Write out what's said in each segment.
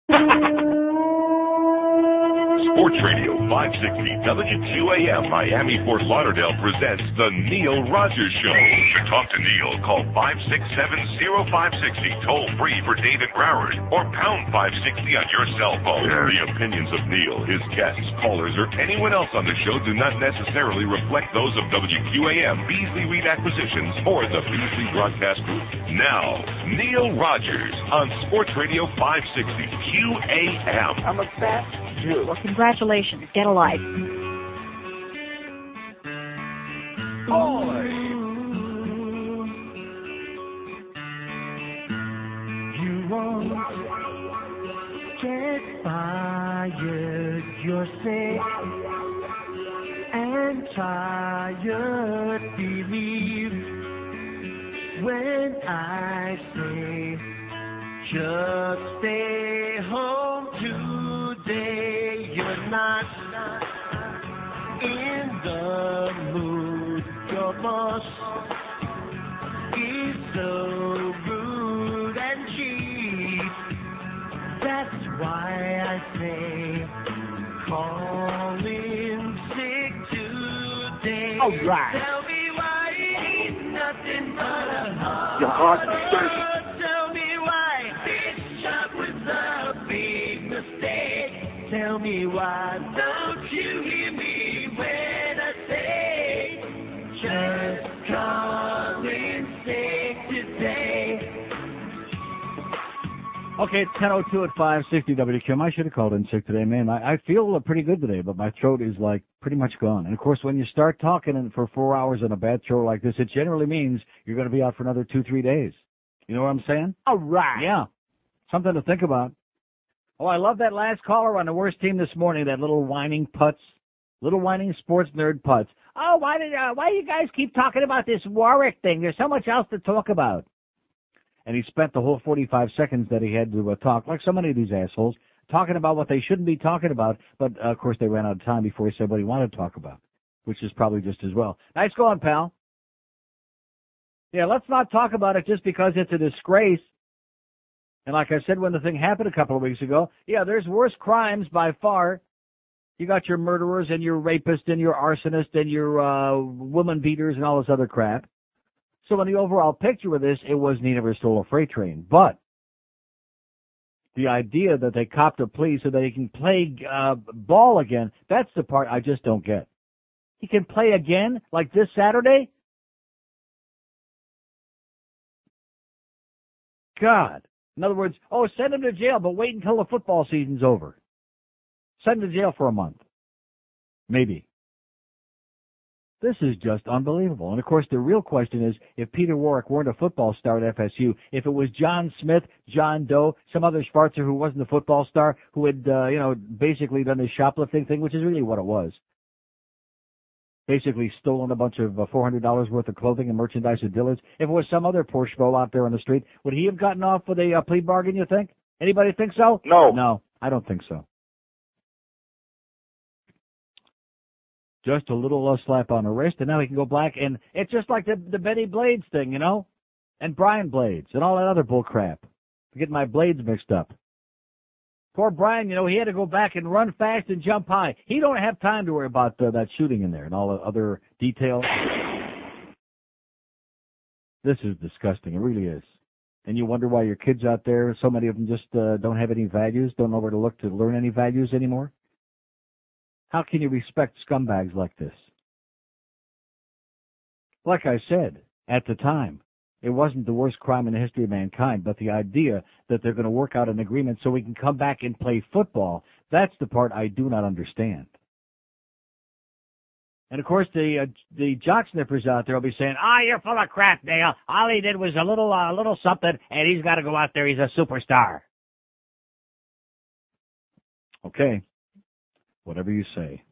Sports Radio 560 WQAM Miami Fort Lauderdale presents The Neil Rogers Show. To talk to Neil, call 567-0560, toll free for Dave and Broward, or pound 560 on your cell phone. The opinions of Neil, his guests, callers, or anyone else on the show do not necessarily reflect those of WQAM, Beasley Reed Acquisitions, or the Beasley Broadcast Group. Now, Neil Rogers on Sports Radio 560 QAM. I'm a fat Jew. Well, congratulations. Get a life. Boy! You won't get fired. You're sick and tired. Believe when I say just stay home today. You're not in the mood. Your boss is so rude and cheap. That's why I say call in sick today. All right. Tell me why it's nothing but a heart. Your heart is Tell me why this shot was a big mistake. Tell me why don't you hear me when I say just call in sick today. Okay, it's 10:02 at 560 WQM. I should have called in sick today, man. I feel pretty good today, but my throat is like pretty much gone. And of course, when you start talking for 4 hours on a bad throat like this, it generally means you're going to be out for another 2-3 days. You know what I'm saying? All right. Yeah, something to think about. Oh, I love that last caller on the worst team this morning. That little whining sports nerd putz. Oh, why do you guys keep talking about this Warrick thing? There's so much else to talk about. And he spent the whole 45 seconds that he had to talk, like so many of these assholes, talking about what they shouldn't be talking about. But, of course, they ran out of time before he said what he wanted to talk about, which is probably just as well. Nice going, pal. Yeah, let's not talk about it just because it's a disgrace. And like I said when the thing happened a couple of weeks ago, yeah, there's worse crimes by far. You got your murderers and your rapists and your arsonists and your woman beaters and all this other crap. So in the overall picture of this, it wasn't he never stole a freight train. But the idea that they copped a plea so that he can play ball again, that's the part I just don't get. He can play again, like this Saturday? God. In other words, send him to jail, but wait until the football season's over. Send him to jail for a month. Maybe. This is just unbelievable. And, of course, the real question is, if Peter Warrick weren't a football star at FSU, if it was John Smith, John Doe, some other Schwarzer who wasn't a football star, who had, basically done this shoplifting thing, which is really what it was. Basically stolen a bunch of $400 worth of clothing and merchandise at Dillard's. If it was some other poor schmo out there on the street, would he have gotten off with a plea bargain, you think? Anybody think so? No. No, I don't think so. Just a little slap on the wrist, and now he can go black. And it's just like the Benny Blades thing, and Brian Blades and all that other bull crap. I'm getting my blades mixed up. Poor Brian, he had to go back and run fast and jump high. He don't have time to worry about that shooting in there and all the other details. This is disgusting. It really is. And you wonder why your kids out there, so many of them just don't have any values, don't know where to look to learn any values anymore. How can you respect scumbags like this? Like I said, at the time, it wasn't the worst crime in the history of mankind, but the idea that they're going to work out an agreement so we can come back and play football, that's the part I do not understand. And, of course, the jock sniffers out there will be saying, you're full of crap, Dale. All he did was a little something, and he's got to go out there. He's a superstar. Okay. Whatever you say.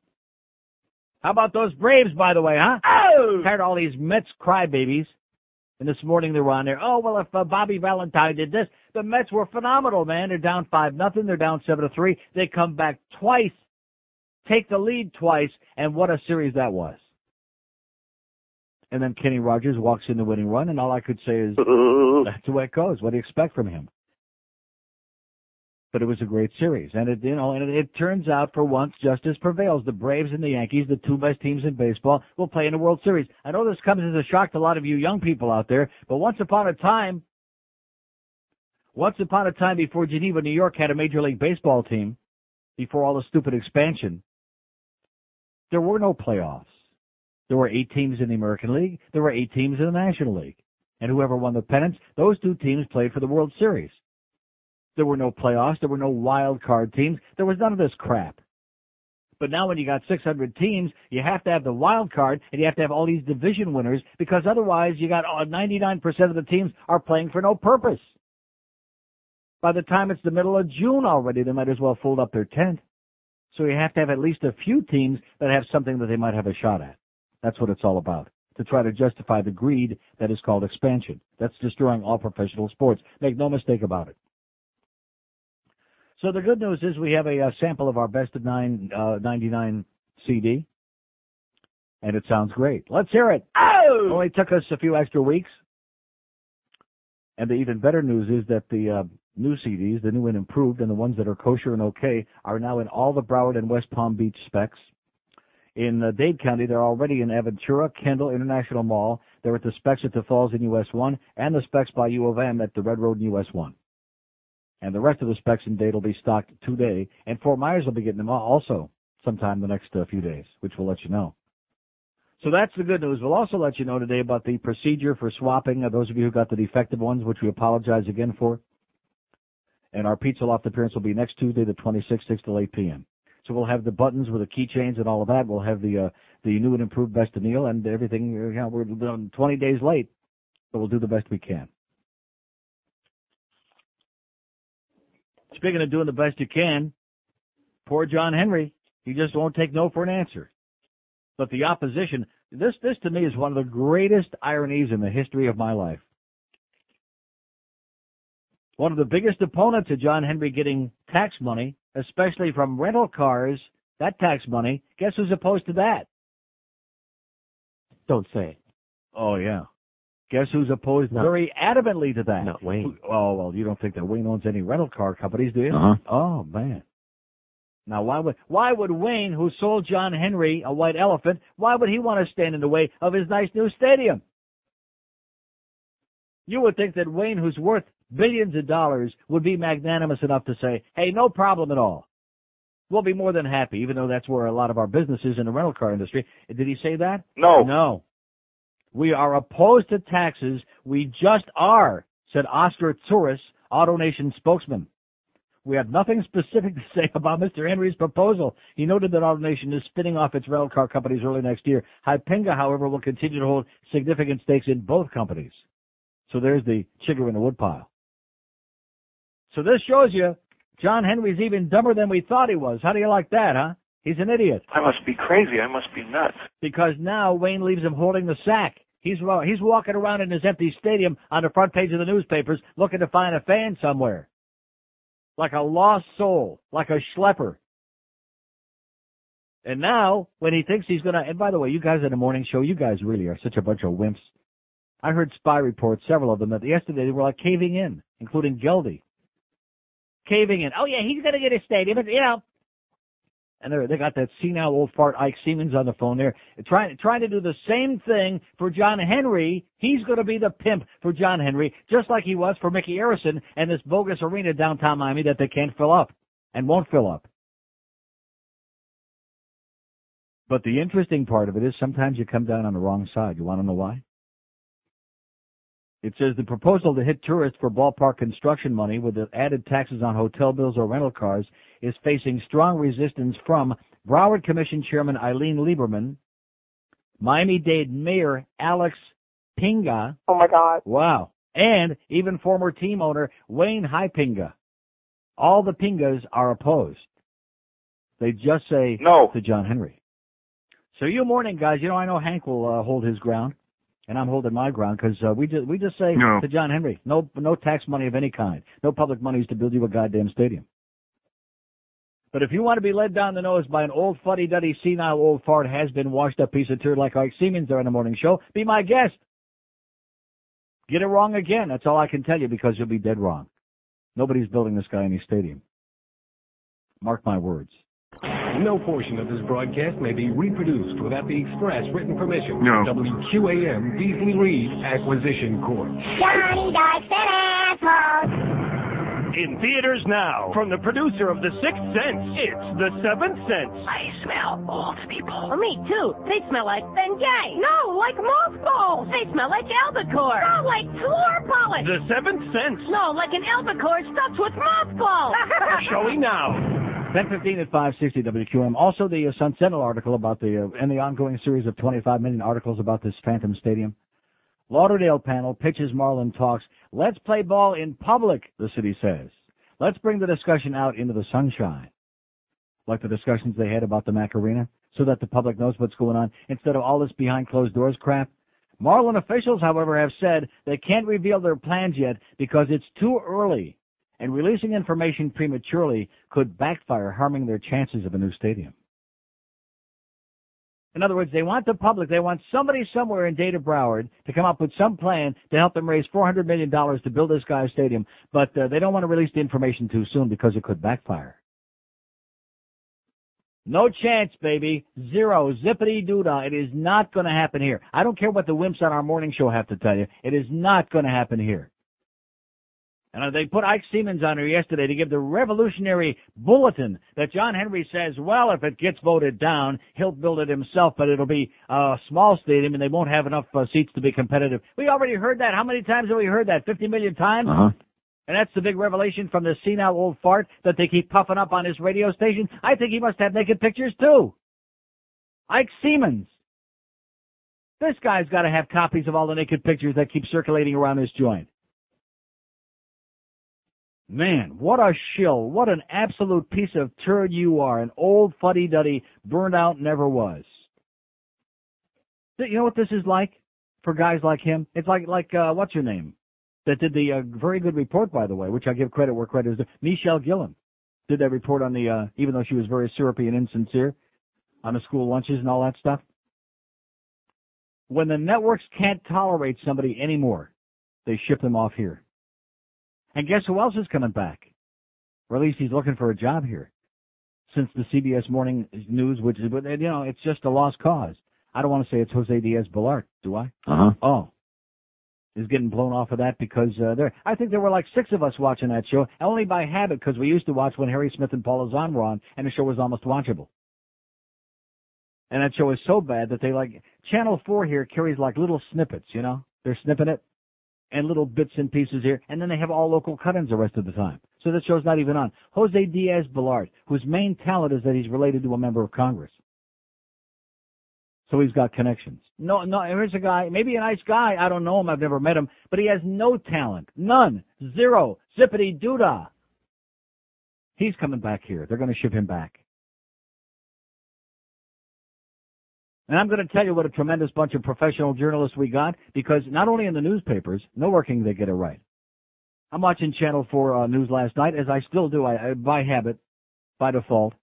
How about those Braves, by the way, huh? Oh! Tired of all these Mets crybabies. And this morning they were on there. Oh, well, if Bobby Valentine did this, the Mets were phenomenal, man. They're down 5-0. They're down 7-3. They come back twice, take the lead twice, and what a series that was. And then Kenny Rogers walks in the winning run, and all I could say is, that's the way it goes. What do you expect from him? But it was a great series, and it turns out for once justice prevails. The Braves and the Yankees, the two best teams in baseball, will play in the World Series. I know this comes as a shock to a lot of you young people out there, but once upon a time before Geneva, New York had a Major League Baseball team, before all the stupid expansion, there were no playoffs. There were 8 teams in the American League. There were 8 teams in the National League. And whoever won the pennants, those 2 teams played for the World Series. There were no playoffs. There were no wild card teams. There was none of this crap. But now when you got 600 teams, you have to have the wild card, and you have to have all these division winners, because otherwise you got 99% of the teams are playing for no purpose. By the time it's the middle of June already, they might as well fold up their tent. So you have to have at least a few teams that have something that they might have a shot at. That's what it's all about, to try to justify the greed that is called expansion. That's destroying all professional sports. Make no mistake about it. So the good news is we have a sample of our Best of 99 CD, and it sounds great. Let's hear it. Oh! It only took us a few extra weeks. And the even better news is that the new CDs, the new and improved, and the ones that are kosher and okay, are now in all the Broward and West Palm Beach specs. In Dade County, they're already in Aventura, Kendall, International Mall. They're at the specs at the Falls in US 1, and the specs by U of M at the Red Road in US 1. And the rest of the specs in Dade will be stocked today, and Fort Myers will be getting them also sometime the next few days, which we'll let you know. So that's the good news. We'll also let you know today about the procedure for swapping, those of you who got the defective ones, which we apologize again for. And our Pizza Loft appearance will be next Tuesday, the 26th, 6 to 8 p.m. So we'll have the buttons with the keychains and all of that. We'll have the new and improved Best of Neil and everything. We're 20 days late, but we'll do the best we can. Speaking of doing the best you can, poor John Henry, he just won't take no for an answer. But the opposition, this to me is one of the greatest ironies in the history of my life. One of the biggest opponents of John Henry getting tax money, especially from rental cars, that tax money, guess who's opposed to that? Don't say. Oh, yeah. Guess who's opposed very adamantly to that? Not Wayne. Oh, well, you don't think that Wayne owns any rental car companies, do you? Uh-huh. Oh, man. Now, why would Wayne, who sold John Henry a white elephant, why would he want to stand in the way of his nice new stadium? You would think that Wayne, who's worth billions of dollars, would be magnanimous enough to say, hey, no problem at all. We'll be more than happy, even though that's where a lot of our business is in the rental car industry. Did he say that? No. No. We are opposed to taxes. We just are, said Oscar Tsuris, AutoNation spokesman. We have nothing specific to say about Mr. Henry's proposal. He noted that AutoNation is spinning off its rental car companies early next year. Hypinga, however, will continue to hold significant stakes in both companies. So there's the chigger in the woodpile. So this shows you John Henry's even dumber than we thought he was. How do you like that, huh? He's an idiot. I must be crazy. I must be nuts. Because now Wayne leaves him holding the sack. He's walking around in his empty stadium on the front page of the newspapers looking to find a fan somewhere. Like a lost soul, like a schlepper. And now, when he thinks he's going to, and by the way, you guys at the morning show, you guys really are such a bunch of wimps. I heard spy reports, several of them, that yesterday they were like caving in, including Geldy. Caving in. Oh, yeah, he's going to get a stadium, you know. And they got that senile old fart Ike Siemens on the phone there, trying to do the same thing for John Henry. He's going to be the pimp for John Henry, just like he was for Mickey Arison and this bogus arena downtown Miami that they can't fill up and won't fill up. But the interesting part of it is sometimes you come down on the wrong side. You want to know why? It says the proposal to hit tourists for ballpark construction money with the added taxes on hotel bills or rental cars is facing strong resistance from Broward Commission Chairman Eileen Lieberman, Miami-Dade Mayor Alex Pinga. Oh, my God. Wow. And even former team owner Wayne Hypinga. All the Pingas are opposed. They just say no to John Henry. So you morning guys, you know, I know Hank will hold his ground. And I'm holding my ground because we just say to John Henry, no tax money of any kind. No public monies to build you a goddamn stadium. But if you want to be led down the nose by an old fuddy-duddy, senile old fart, has-been washed-up piece of turd like Ike Siemens there on the morning show, be my guest. Get it wrong again. That's all I can tell you because you'll be dead wrong. Nobody's building this guy any stadium. Mark my words. No portion of this broadcast may be reproduced without the express written permission No. of WQAM Beasley Reed Acquisition Corp. Johnny Dykes and assholes. In theaters now, from the producer of The Sixth Sense, it's The Seventh Sense. I smell old people. Well, me too. They smell like Bengay. No, like mothballs. They smell like albacore. No, like floor polish. The Seventh Sense. No, like an albacore stuffed with mothballs. Showing now. 10:15 at 560 WQM. Also, the Sun Sentinel article about and the ongoing series of 25 million articles about this Phantom Stadium. Lauderdale panel pitches Marlin talks. Let's play ball in public, the city says. Let's bring the discussion out into the sunshine, like the discussions they had about the Mac Arena, so that the public knows what's going on, instead of all this behind closed doors crap. Marlin officials, however, have said they can't reveal their plans yet because it's too early, and releasing information prematurely could backfire, harming their chances of a new stadium. In other words, they want the public, they want somebody somewhere in Dana Broward to come up with some plan to help them raise $400 million to build this guy's stadium, but they don't want to release the information too soon because it could backfire. No chance, baby. Zero. Zippity-doo-dah. It is not going to happen here. I don't care what the wimps on our morning show have to tell you. It is not going to happen here. And they put Ike Siemens on here yesterday to give the revolutionary bulletin that John Henry says, well, if it gets voted down, he'll build it himself, but it'll be a small stadium and they won't have enough seats to be competitive. We already heard that. How many times have we heard that? 50 million times? Uh-huh. And that's the big revelation from the senile old fart that they keep puffing up on his radio station. I think he must have naked pictures, too. Ike Siemens. This guy's got to have copies of all the naked pictures that keep circulating around his joint. Man, what a shill. What an absolute piece of turd you are. An old fuddy-duddy, burned out, never was. You know what this is like for guys like him? It's like what's her name? That did the very good report, by the way, which I give credit where credit is due. Michelle Gillen did that report on the, even though she was very syrupy and insincere, on the school lunches and all that stuff. When the networks can't tolerate somebody anymore, they ship them off here. And guess who else is coming back? Or at least he's looking for a job here. Since the CBS Morning News, which is, you know, it's just a lost cause. I don't want to say it's Jose Diaz-Balart, do I? Uh-huh. Oh. Is getting blown off of that because I think there were like 6 of us watching that show, only by habit because we used to watch when Harry Smith and Paula Zahn were on, and the show was almost watchable. And that show is so bad that they Channel 4 here carries like little snippets, you know? They're snipping it. And little bits and pieces here, and then they have all local cut-ins the rest of the time. So that show's not even on. Jose Diaz-Balart, whose main talent is that he's related to a member of Congress. So he's got connections. No, here's a guy, maybe a nice guy, I don't know him, I've never met him, but he has no talent. None. Zero. Zippity-doo-dah. He's coming back here. They're going to ship him back. And I'm going to tell you what a tremendous bunch of professional journalists we got, because not only in the newspapers, nowhere can they get it right. I'm watching Channel 4 news last night, as I still do, I by habit, by default.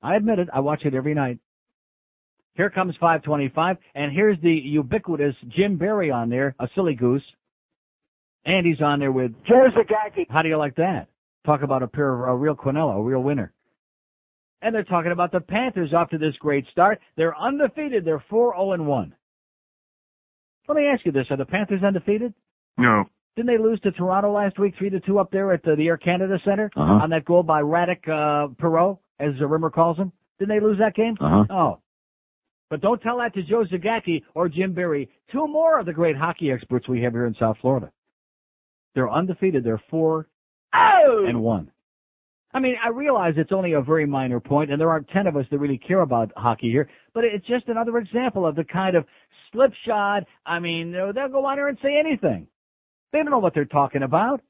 I admit it, I watch it every night. Here comes 525, and here's the ubiquitous Jim Barry on there, a silly goose. And he's on there with Joe Zagacki. How do you like that? Talk about a real Quinella, a real winner. And they're talking about the Panthers off to this great start. They're undefeated. They're 4-0-1. Let me ask you this. Are the Panthers undefeated? No. Didn't they lose to Toronto last week 3-2 up there at the Air Canada Center Uh-huh. on that goal by Radek Perreault, as Rimmer calls him? Didn't they lose that game? Uh-huh. Oh. But don't tell that to Joe Zagacki or Jim Barry, 2 more of the great hockey experts we have here in South Florida. They're undefeated. They're 4-1. I mean, I realize it's only a very minor point, and there aren't 10 of us that really care about hockey here, but it's just another example of the kind of slipshod, I mean, they'll go on here and say anything. They don't know what they're talking about.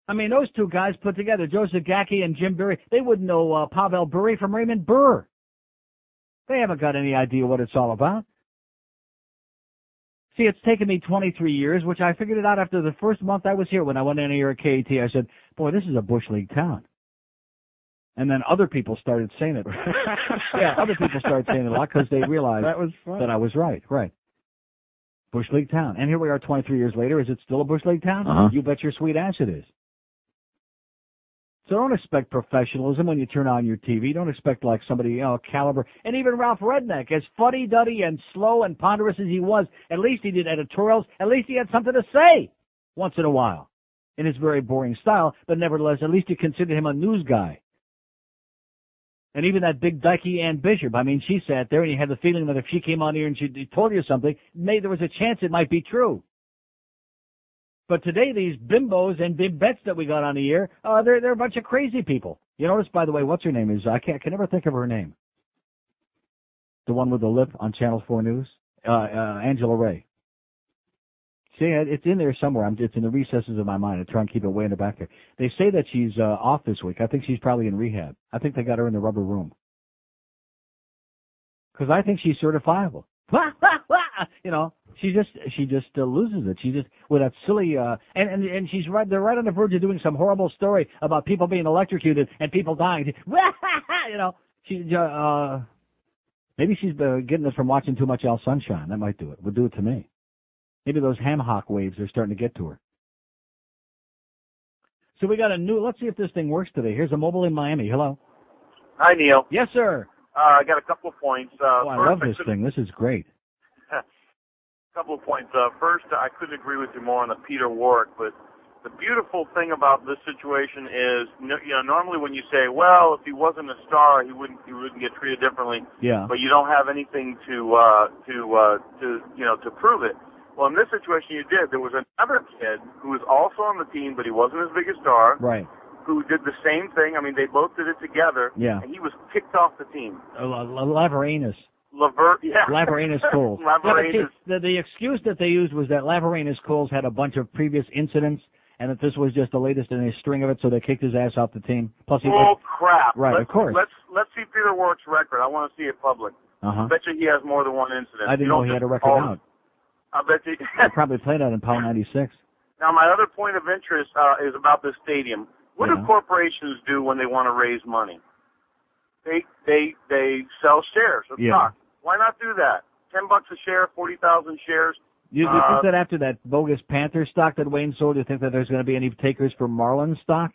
I mean, those 2 guys put together, Joe Zagacki and Jim Barry, they wouldn't know Pavel Bure from Raymond Burr. They haven't got any idea what it's all about. See, it's taken me 23 years, which I figured it out after the first month I was here. When I went in here at KAT, I said, boy, this is a Bush League town. And then other people started saying it. Yeah, other people started saying it a lot because they realized that I was right. Bush League town. And here we are 23 years later. Is it still a Bush League town? Uh-huh. You bet your sweet ass it is. So don't expect professionalism when you turn on your TV. Don't expect like somebody, caliber. And even Ralph Redneck, as fuddy-duddy and slow and ponderous as he was, at least he did editorials. At least he had something to say once in a while in his very boring style. But nevertheless, at least you considered him a news guy. And even that big dykey Ann Bishop, I mean, she sat there and you had the feeling that if she came on here and she told you something, maybe there was a chance it might be true. But today, these bimbos and big bets that we got on the air, they're a bunch of crazy people. You notice, by the way, what's her name is? I can never think of her name. The one with the lip on Channel 4 News? Angela Ray. See, it's in there somewhere. It's in the recesses of my mind. I try and keep it way in the back there. They say that she's off this week. I think she's probably in rehab. I think they got her in the rubber room. Because I think she's certifiable. She just loses it. She just, with that silly, and she's right, they're right on the verge of doing some horrible story about people being electrocuted and people dying. Maybe she's getting this from watching too much Al Sunshine. That might do it. Would do it to me. Maybe those ham hock waves are starting to get to her. So we got let's see if this thing works today. Here's a mobile in Miami. Hello. Hi, Neil. Yes, sir. I got a couple of points. I love this thing. This is great. Couple of points. First, I couldn't agree with you more on the Peter Warrick, but the beautiful thing about this situation is, normally when you say, well, if he wasn't a star, he wouldn't get treated differently. Yeah. But you don't have anything to prove it. Well, in this situation, you did. There was another kid who was also on the team, but he wasn't as big a star. Right. Who did the same thing. I mean, they both did it together. Yeah. And he was kicked off the team. Lavarenus. Lavarenus Coles. Lavarenus. The excuse that they used was that Lavarenus Coles had a bunch of previous incidents, and that this was just the latest in a string of it, so they kicked his ass off the team. Plus, crap! Right, of course. Let's see Peter Warrick's record. I want to see it public. Uh-huh. I bet you he has more than one incident. I didn't know he had a record out. I bet you. I probably played out in Power 96. Now, my other point of interest is about this stadium. What do corporations do when they want to raise money? They sell shares of stock. Why not do that? $10 a share, 40,000 shares. You think that after that bogus Panther stock that Wayne sold, you think that there's going to be any takers for Marlins stock?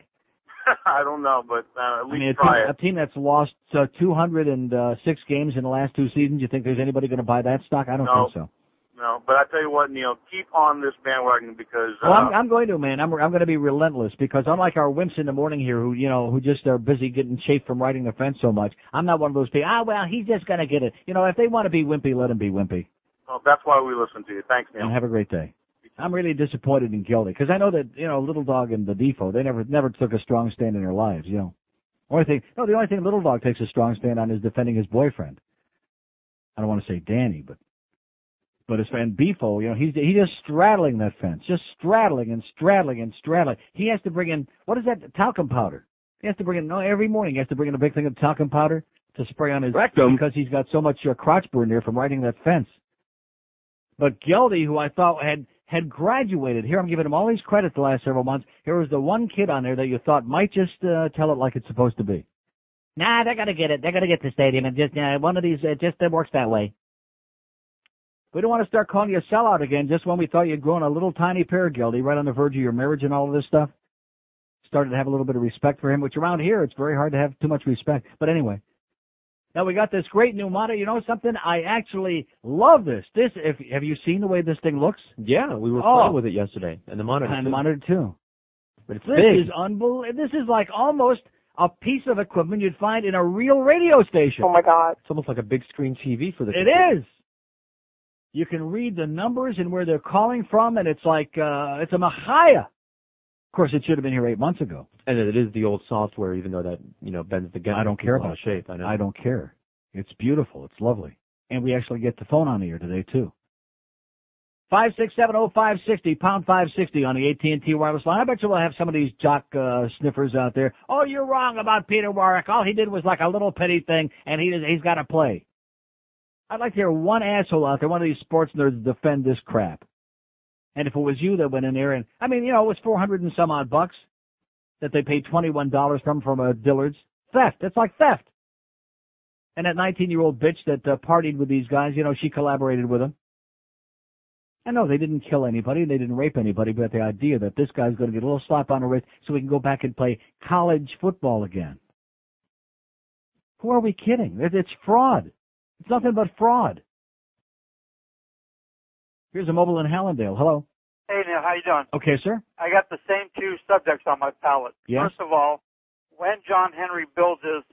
I don't know, but at least try it. A team that's lost 206 games in the last 2 seasons, you think there's anybody going to buy that stock? I don't think so. No, but I tell you what, Neil, keep on this bandwagon because. I'm going to, man. I'm going to be relentless because unlike our wimps in the morning here, who just are busy getting chafed from riding the fence so much, I'm not one of those people. Well, he's just going to get it. If they want to be wimpy, let them be wimpy. Well, that's why we listen to you. Thanks, Neil. And have a great day. I'm really disappointed in Gildy because I know that Little Dog and the Defoe, they never took a strong stand in their lives. The only thing Little Dog takes a strong stand on is defending his boyfriend. I don't want to say Danny, but his friend Beefo, he's just straddling that fence, just straddling and straddling and straddling. He has to bring in, what is that, talcum powder. He has to bring in, every morning he has to bring in a big thing of talcum powder to spray on his rectum because he's got so much crotch burn there from riding that fence. But Geldy, who I thought had graduated, here I'm giving him all these credit the last several months, here was the one kid on there that you thought might just tell it like it's supposed to be. Nah, they're going to get it. They're going to get the stadium and just one of these, it works that way. We don't want to start calling you a sellout again just when we thought you'd grown a little tiny pair, Gildy, right on the verge of your marriage and all of this stuff. Started to have a little bit of respect for him, which around here it's very hard to have too much respect. But anyway, now we got this great new monitor. You know something? I actually love this. Have you seen the way this thing looks? Yeah, we were playing with it yesterday, and the monitor. And the monitor too. But it's this big. Is unbelievable. This is like almost a piece of equipment you'd find in a real radio station. Oh my God! It's almost like a big screen TV for the. It is. You can read the numbers and where they're calling from, and it's like, it's a Mahaya. Of course, it should have been here 8 months ago. And it is the old software, even though that, bends the gamut. I don't care about shape. I know. I don't care. It's beautiful. It's lovely. And we actually get the phone on the air today, too. 5670560, pound 560 on the AT&T wireless line. I bet you we'll have some of these jock sniffers out there. Oh, you're wrong about Peter Warrick. All he did was like a little petty thing, and he's got to play. I'd like to hear one asshole out there, one of these sports nerds, defend this crap. And if it was you that went in there and, it was $400 and some odd bucks that they paid $21 from a Dillard's. Theft. It's like theft. And that 19-year-old bitch that partied with these guys, she collaborated with them. I know they didn't kill anybody, they didn't rape anybody, but the idea that this guy's going to get a little slap on the wrist so he can go back and play college football again. Who are we kidding? It's fraud. It's nothing but fraud. Here's a mobile in Hallandale. Hello. Hey, Neil, how you doing? Okay, sir. I got the same two subjects on my ballot. Yes? First of all, when John Henry builds his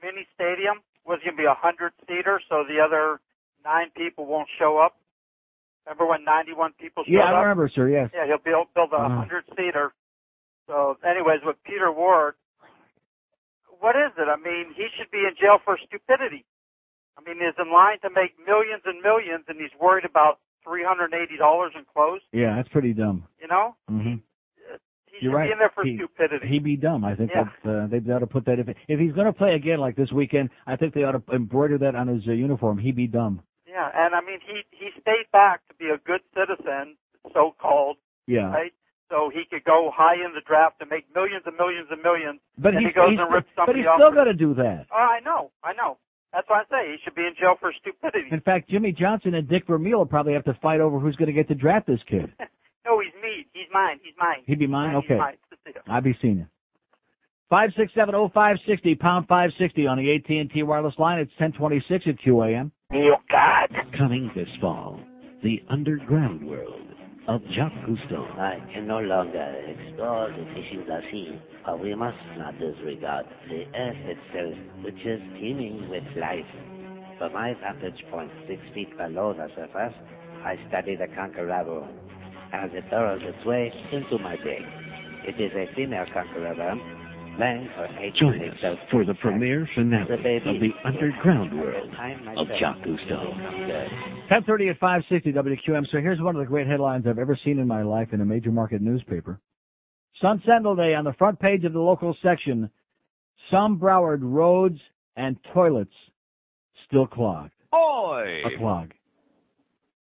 mini stadium, was it going to be 100-seater so the other 9 people won't show up? Remember when 91 people showed up? Yeah, I remember, sir, yes. Yeah, he'll build a 100-seater. So, anyways, with Peter Warrick, what is it? I mean, he should be in jail for stupidity. I mean, he's in line to make millions and millions, and he's worried about $380 in clothes. Yeah, that's pretty dumb. You know? Mm-hmm. He should be in there for stupidity. He'd be dumb. I think that they ought to put that. If he's going to play again like this weekend, I think they ought to embroider that on his uniform. He'd be dumb. Yeah, and I mean, he stayed back to be a good citizen, so-called. Yeah. Right? So he could go high in the draft and make millions and millions and millions. But he goes and rips somebody off. But he's still going to do that. Oh, I know. That's why I say he should be in jail for stupidity. In fact, Jimmy Johnson and Dick Vermeil will probably have to fight over who's going to get to draft this kid. No, he's me. He's mine. He'd be mine? Okay. He's mine. I'll be seeing you. 5670560, pound 560 on the AT&T wireless line. It's 1026 at QAM. Oh, God. Coming this fall, the underground world of Jacques Cousteau. I can no longer explore the fishing sea, but we must not disregard the earth itself, which is teeming with life. From my vantage point 6 feet below the surface, I study the conqueror as it burrows its way into my brain. It is a female conqueror, laying her eggs. Join us for the premiere finale of the underground world of Jacques Cousteau. 10:30 at 560 WQM. So here's one of the great headlines I've ever seen in my life in a major market newspaper. Sun Sentinel Day on the front page of the local section. Some Broward roads and toilets still clogged. Oi! A clog.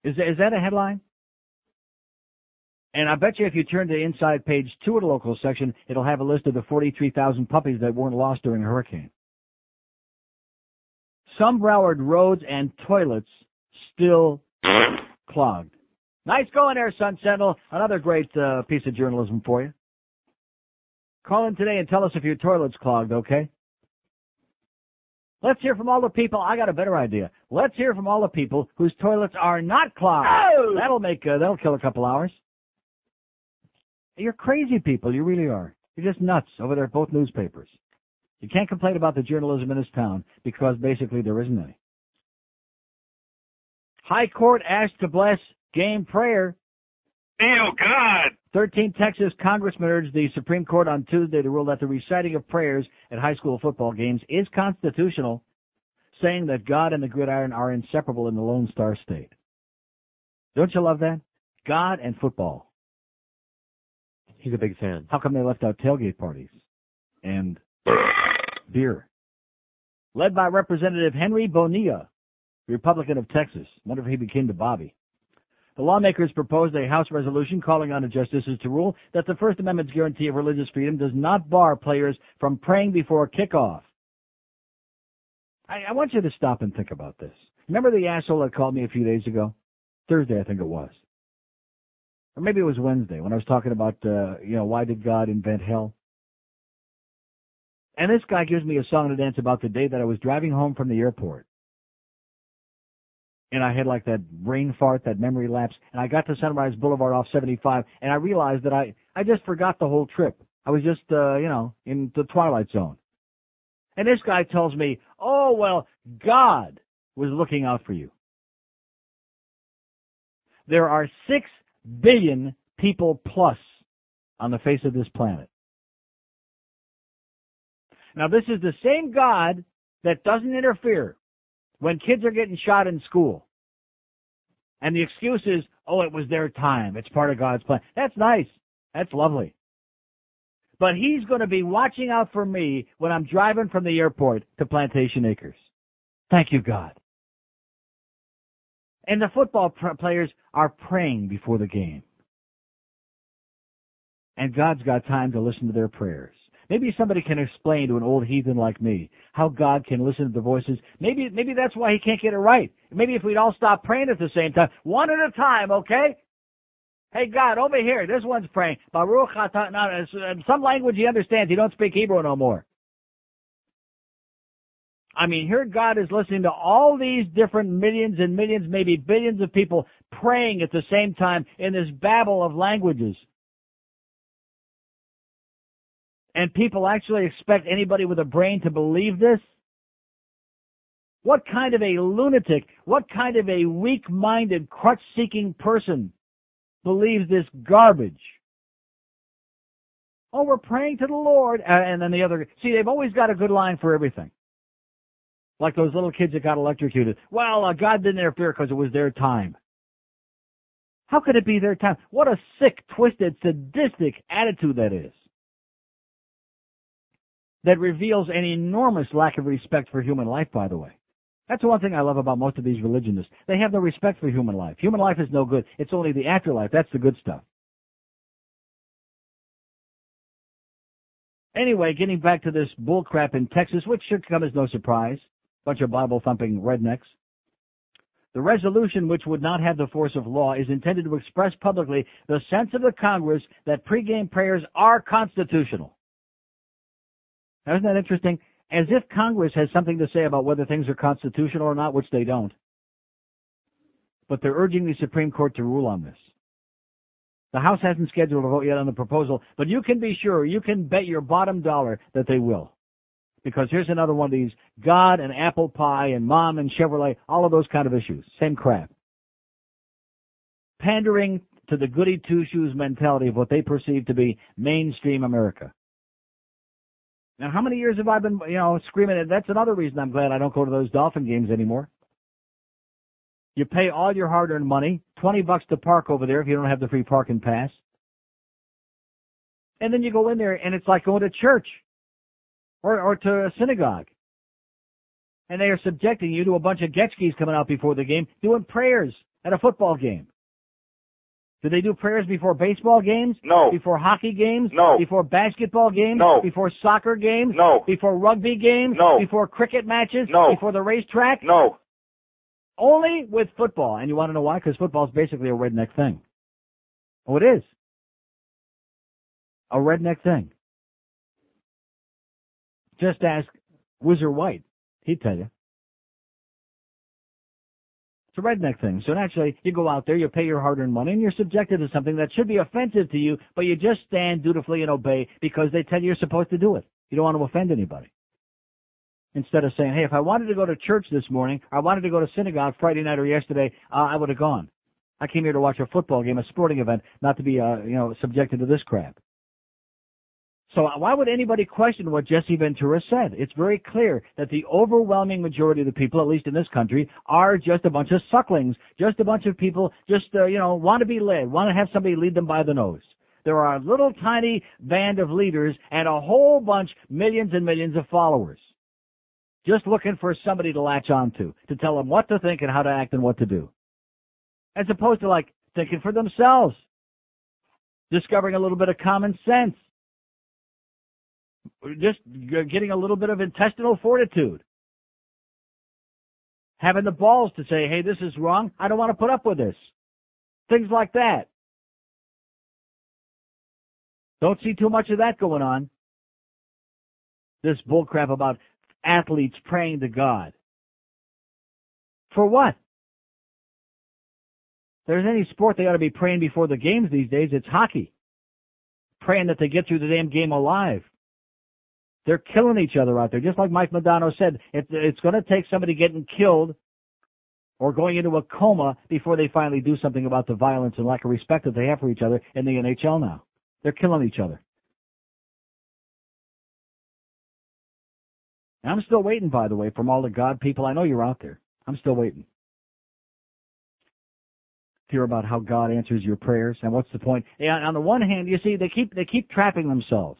Is that a headline? And I bet you if you turn to inside page 2 of the local section, it'll have a list of the 43,000 puppies that weren't lost during a hurricane. Some Broward roads and toilets still clogged. Nice going there, Sun Sentinel. Another great piece of journalism for you. Call in today and tell us if your toilet's clogged, okay? Let's hear from all the people. I got a better idea. Let's hear from all the people whose toilets are not clogged. Oh! That'll kill a couple hours. You're crazy people. You really are. You're just nuts over there at both newspapers. You can't complain about the journalism in this town because basically there isn't any. High Court asked to bless game prayer. Oh, God! 13 Texas congressmen urged the Supreme Court on Tuesday to rule that the reciting of prayers at high school football games is constitutional, saying that God and the gridiron are inseparable in the Lone Star State. Don't you love that? God and football. He's a big fan. How come they left out tailgate parties and beer? Led by Representative Henry Bonilla, Republican of Texas. Wonder if he became to Bobby. The lawmakers proposed a House resolution calling on the justices to rule that the First Amendment's guarantee of religious freedom does not bar players from praying before kickoff. I want you to stop and think about this. Remember the asshole that called me a few days ago? Thursday, I think it was. Or maybe it was Wednesday when I was talking about, why did God invent hell? And this guy gives me a song to dance about the day that I was driving home from the airport. And I had like that brain fart, that memory lapse, and I got to Sunrise Boulevard off 75, and I realized that I just forgot the whole trip. I was just, in the twilight zone. And this guy tells me, oh, well, God was looking out for you. There are 6 billion people plus on the face of this planet. Now, this is the same God that doesn't interfere when kids are getting shot in school. And the excuse is, oh, it was their time. It's part of God's plan. That's nice. That's lovely. But he's going to be watching out for me when I'm driving from the airport to Plantation Acres. Thank you, God. And the football players are praying before the game. And God's got time to listen to their prayers. Maybe somebody can explain to an old heathen like me how God can listen to the voices. Maybe that's why he can't get it right. Maybe if we'd all stop praying at the same time, one at a time, okay? Hey, God, over here, this one's praying. Baruch atah, now, some language he understands. He don't speak Hebrew no more. I mean, here God is listening to all these different millions and millions, maybe billions of people praying at the same time in this babel of languages. And people actually expect anybody with a brain to believe this? What kind of a lunatic, what kind of a weak-minded, crutch-seeking person believes this garbage? Oh, we're praying to the Lord. And then the other, see, they've always got a good line for everything. Like those little kids that got electrocuted. Well, God didn't interfere because it was their time. How could it be their time? What a sick, twisted, sadistic attitude that is. That reveals an enormous lack of respect for human life, by the way. That's the one thing I love about most of these religionists. They have no respect for human life. Human life is no good. It's only the afterlife. That's the good stuff. Anyway, getting back to this bullcrap in Texas, which should come as no surprise. Bunch of Bible-thumping rednecks. The resolution, which would not have the force of law, is intended to express publicly the sense of the Congress that pregame prayers are constitutional. Now, isn't that interesting? As if Congress has something to say about whether things are constitutional or not, which they don't. But they're urging the Supreme Court to rule on this. The House hasn't scheduled a vote yet on the proposal, but you can be sure, you can bet your bottom dollar that they will. Because here's another one of these God and apple pie and mom and Chevrolet, all of those kind of issues. Same crap. Pandering to the goody two-shoes mentality of what they perceive to be mainstream America. Now, how many years have I been, screaming? That's another reason I'm glad I don't go to those Dolphin games anymore. You pay all your hard-earned money, $20 to park over there if you don't have the free parking pass. And then you go in there and it's like going to church or to a synagogue. And they are subjecting you to a bunch of getchkis coming out before the game, doing prayers at a football game. Do they do prayers before baseball games? No. Before hockey games? No. Before basketball games? No. Before soccer games? No. Before rugby games? No. Before cricket matches? No. Before the racetrack? No. Only with football. And you want to know why? Because football is basically a redneck thing. Oh, it is. A redneck thing. Just ask Whizzer White. He'd tell you. It's a redneck thing. So naturally, you go out there, you pay your hard-earned money, and you're subjected to something that should be offensive to you, but you just stand dutifully and obey because they tell you you're supposed to do it. You don't want to offend anybody. Instead of saying, hey, if I wanted to go to church this morning, or I wanted to go to synagogue Friday night or yesterday, I would have gone. I came here to watch a football game, a sporting event, not to be, subjected to this crap. So why would anybody question what Jesse Ventura said? It's very clear that the overwhelming majority of the people, at least in this country, are just a bunch of sucklings, just a bunch of people just, want to be led, want to have somebody lead them by the nose. There are a little tiny band of leaders and a whole bunch, millions and millions of followers, just looking for somebody to latch on to tell them what to think and how to act and what to do. As opposed to, thinking for themselves, discovering a little bit of common sense. Just getting a little bit of intestinal fortitude. Having the balls to say, hey, this is wrong. I don't want to put up with this. Things like that. Don't see too much of that going on. This bullcrap about athletes praying to God. For what? If there's any sport they ought to be praying before the games these days, it's hockey. Praying that they get through the damn game alive. They're killing each other out there. Just like Mike Modano said, it's going to take somebody getting killed or going into a coma before they finally do something about the violence and lack of respect that they have for each other in the NHL now. They're killing each other. And I'm still waiting, by the way, from all the God people. I know you're out there. I'm still waiting. Hear about how God answers your prayers and what's the point. And on the one hand, you see, they keep trapping themselves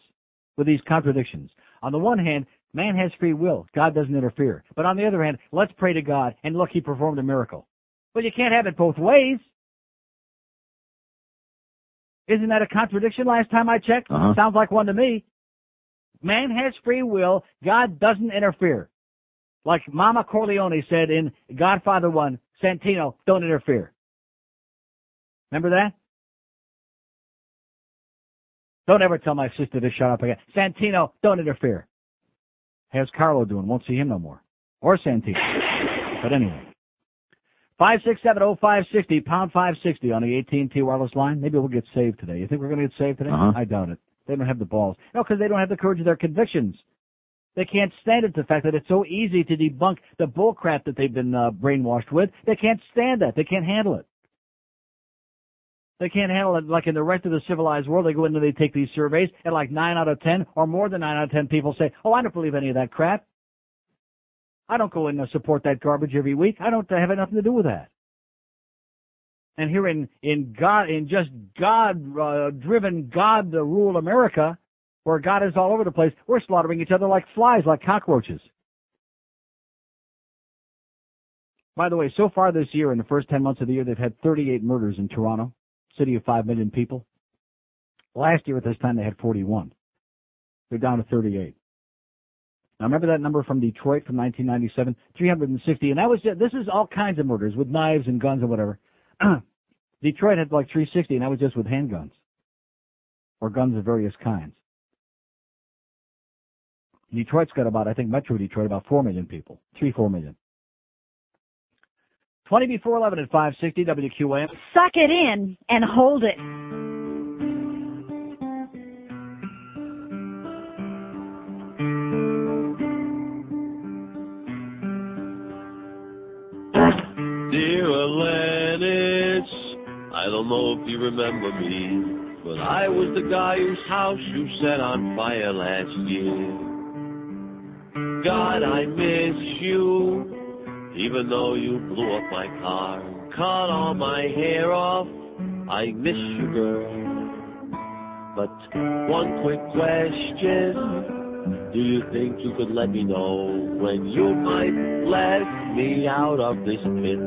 with these contradictions. On the one hand, man has free will. God doesn't interfere. But on the other hand, let's pray to God, and look, he performed a miracle. Well, you can't have it both ways. Isn't that a contradiction last time I checked? Sounds like one to me. Man has free will. God doesn't interfere. Like Mama Corleone said in Godfather 1, Santino, don't interfere. Remember that? Don't ever tell my sister to shut up again. Santino, don't interfere. How's Carlo doing? Won't see him no more. Or Santino. But anyway. 5670560, pound 560 on the AT&T wireless line. Maybe we'll get saved today. You think we're going to get saved today? I doubt it. They don't have the balls. No, because they don't have the courage of their convictions. They can't stand it, the fact that it's so easy to debunk the bullcrap that they've been brainwashed with. They can't stand that. They can't handle it. They can't handle it like in the rest of the civilized world. They go in and they take these surveys, and like 9 out of 10 or more than 9 out of 10 people say, oh, I don't believe any of that crap. I don't go in and support that garbage every week. I don't have nothing to do with that. And here in just God-driven, God-ruled America, where God is all over the place, we're slaughtering each other like flies, like cockroaches. By the way, so far this year, in the first 10 months of the year, they've had 38 murders in Toronto, city of 5 million people. Last year at this time, they had 41. They're down to 38. Now, remember that number from Detroit from 1997? 360. And that was this is all kinds of murders with knives and guns and whatever. Detroit had like 360, and that was just with handguns or guns of various kinds. Detroit's got about, I think Metro Detroit, about 4 million people. 4 million. 20 before 11 at 560 WQAM. Suck it in and hold it. Dear Alanis, I don't know if you remember me, but I was the guy whose house you set on fire last year. God, I miss you. Even though you blew up my car, cut all my hair off, I miss you, girl. But one quick question, do you think you could let me know when you might let me out of this pit?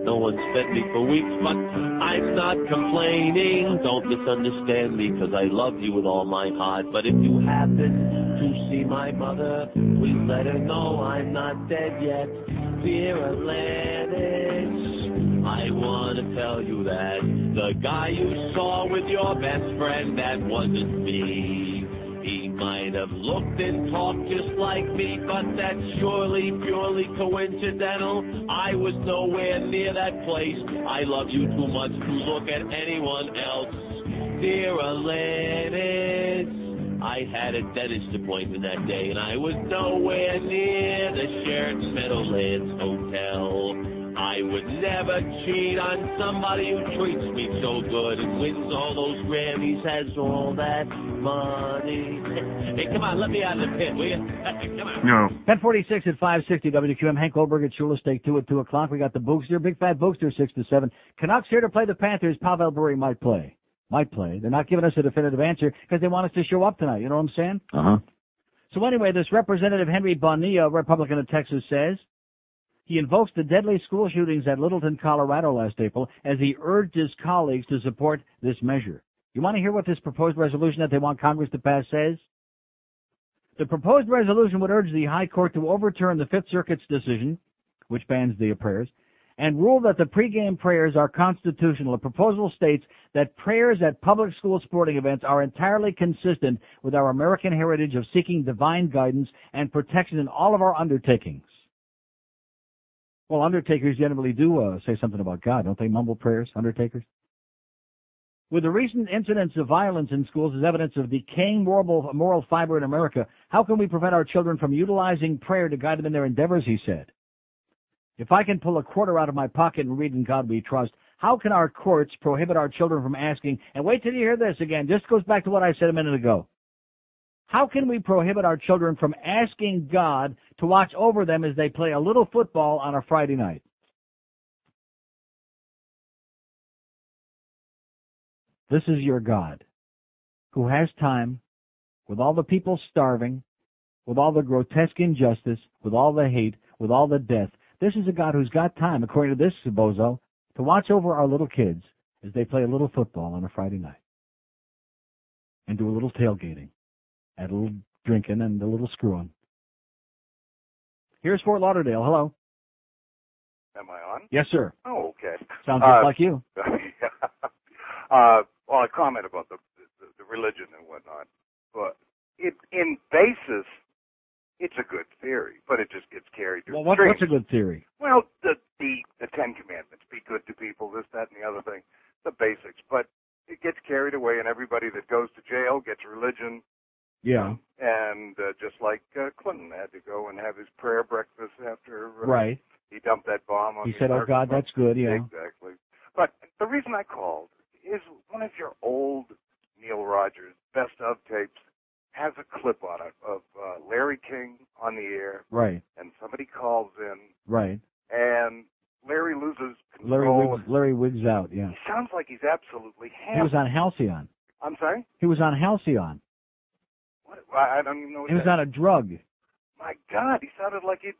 No one's fed me for weeks, but I'm not complaining. Don't misunderstand me, because I love you with all my heart. But if you happen to see my mother, please let her know I'm not dead yet. Dear Alanis, I want to tell you that the guy you saw with your best friend, that wasn't me. He might have looked and talked just like me, but that's surely purely coincidental. I was nowhere near that place. I love you too much to look at anyone else. Dear Alanis, I had a dentist appointment that day, and I was nowhere near the Sheraton Meadowlands Hotel. I would never cheat on somebody who treats me so good and wins all those Grammys, has all that money. Hey, come on, let me out of the pit, will you? Come on. No. 1046 at 560 WQM. Hank Goldberg at Shula Stake 2 at 2 o'clock. We got the Bookster, Big Fat Bookster, 6 to 7. Canucks here to play the Panthers. Pavel Bure might play. Might play. They're not giving us a definitive answer because they want us to show up tonight. You know what I'm saying? Uh-huh. So anyway, this Representative Henry Bonilla, Republican of Texas, says he invokes the deadly school shootings at Littleton, Colorado last April as he urged his colleagues to support this measure. You want to hear what this proposed resolution that they want Congress to pass says? The proposed resolution would urge the High Court to overturn the Fifth Circuit's decision, which bans the prayers, and rule that the pregame prayers are constitutional. The proposal states that prayers at public school sporting events are entirely consistent with our American heritage of seeking divine guidance and protection in all of our undertakings. Well, undertakers generally do say something about God, don't they? Mumble prayers, undertakers. With the recent incidents of violence in schools as evidence of decaying moral fiber in America, how can we prevent our children from utilizing prayer to guide them in their endeavors, he said. If I can pull a quarter out of my pocket and read In God We Trust, how can our courts prohibit our children from asking, and wait till you hear this again, this goes back to what I said a minute ago. How can we prohibit our children from asking God to watch over them as they play a little football on a Friday night? This is your God, who has time, with all the people starving, with all the grotesque injustice, with all the hate, with all the death. This is a God who's got time, according to this bozo, to watch over our little kids as they play a little football on a Friday night and do a little tailgating at a little drinking and a little screwing. Here's Fort Lauderdale. Hello. Am I on? Yes, sir. Oh, okay. Sounds just like you. Well, I comment about the religion and whatnot, but in basis, it's a good theory, but it just gets carried to Well, extremes. what's a good theory? Well, the Ten Commandments, be good to people, this, that, and the other thing, the basics, but it gets carried away, and everybody that goes to jail gets religion. Yeah. And just like Clinton had to go and have his prayer breakfast after Right. he dumped that bomb on He the said, "Oh God, that's good." Yeah. Exactly. But the reason I called is one of your old Neil Rogers best of tapes has a clip on it of Larry King on the air. Right. And somebody calls in. Right. And Larry loses control. Larry wigs out. Yeah. He sounds like he's absolutely He hammered. was on Halcyon. I'm sorry? He was on Halcyon. What? I don't even know what He was that on a drug. My God, he sounded like he'd,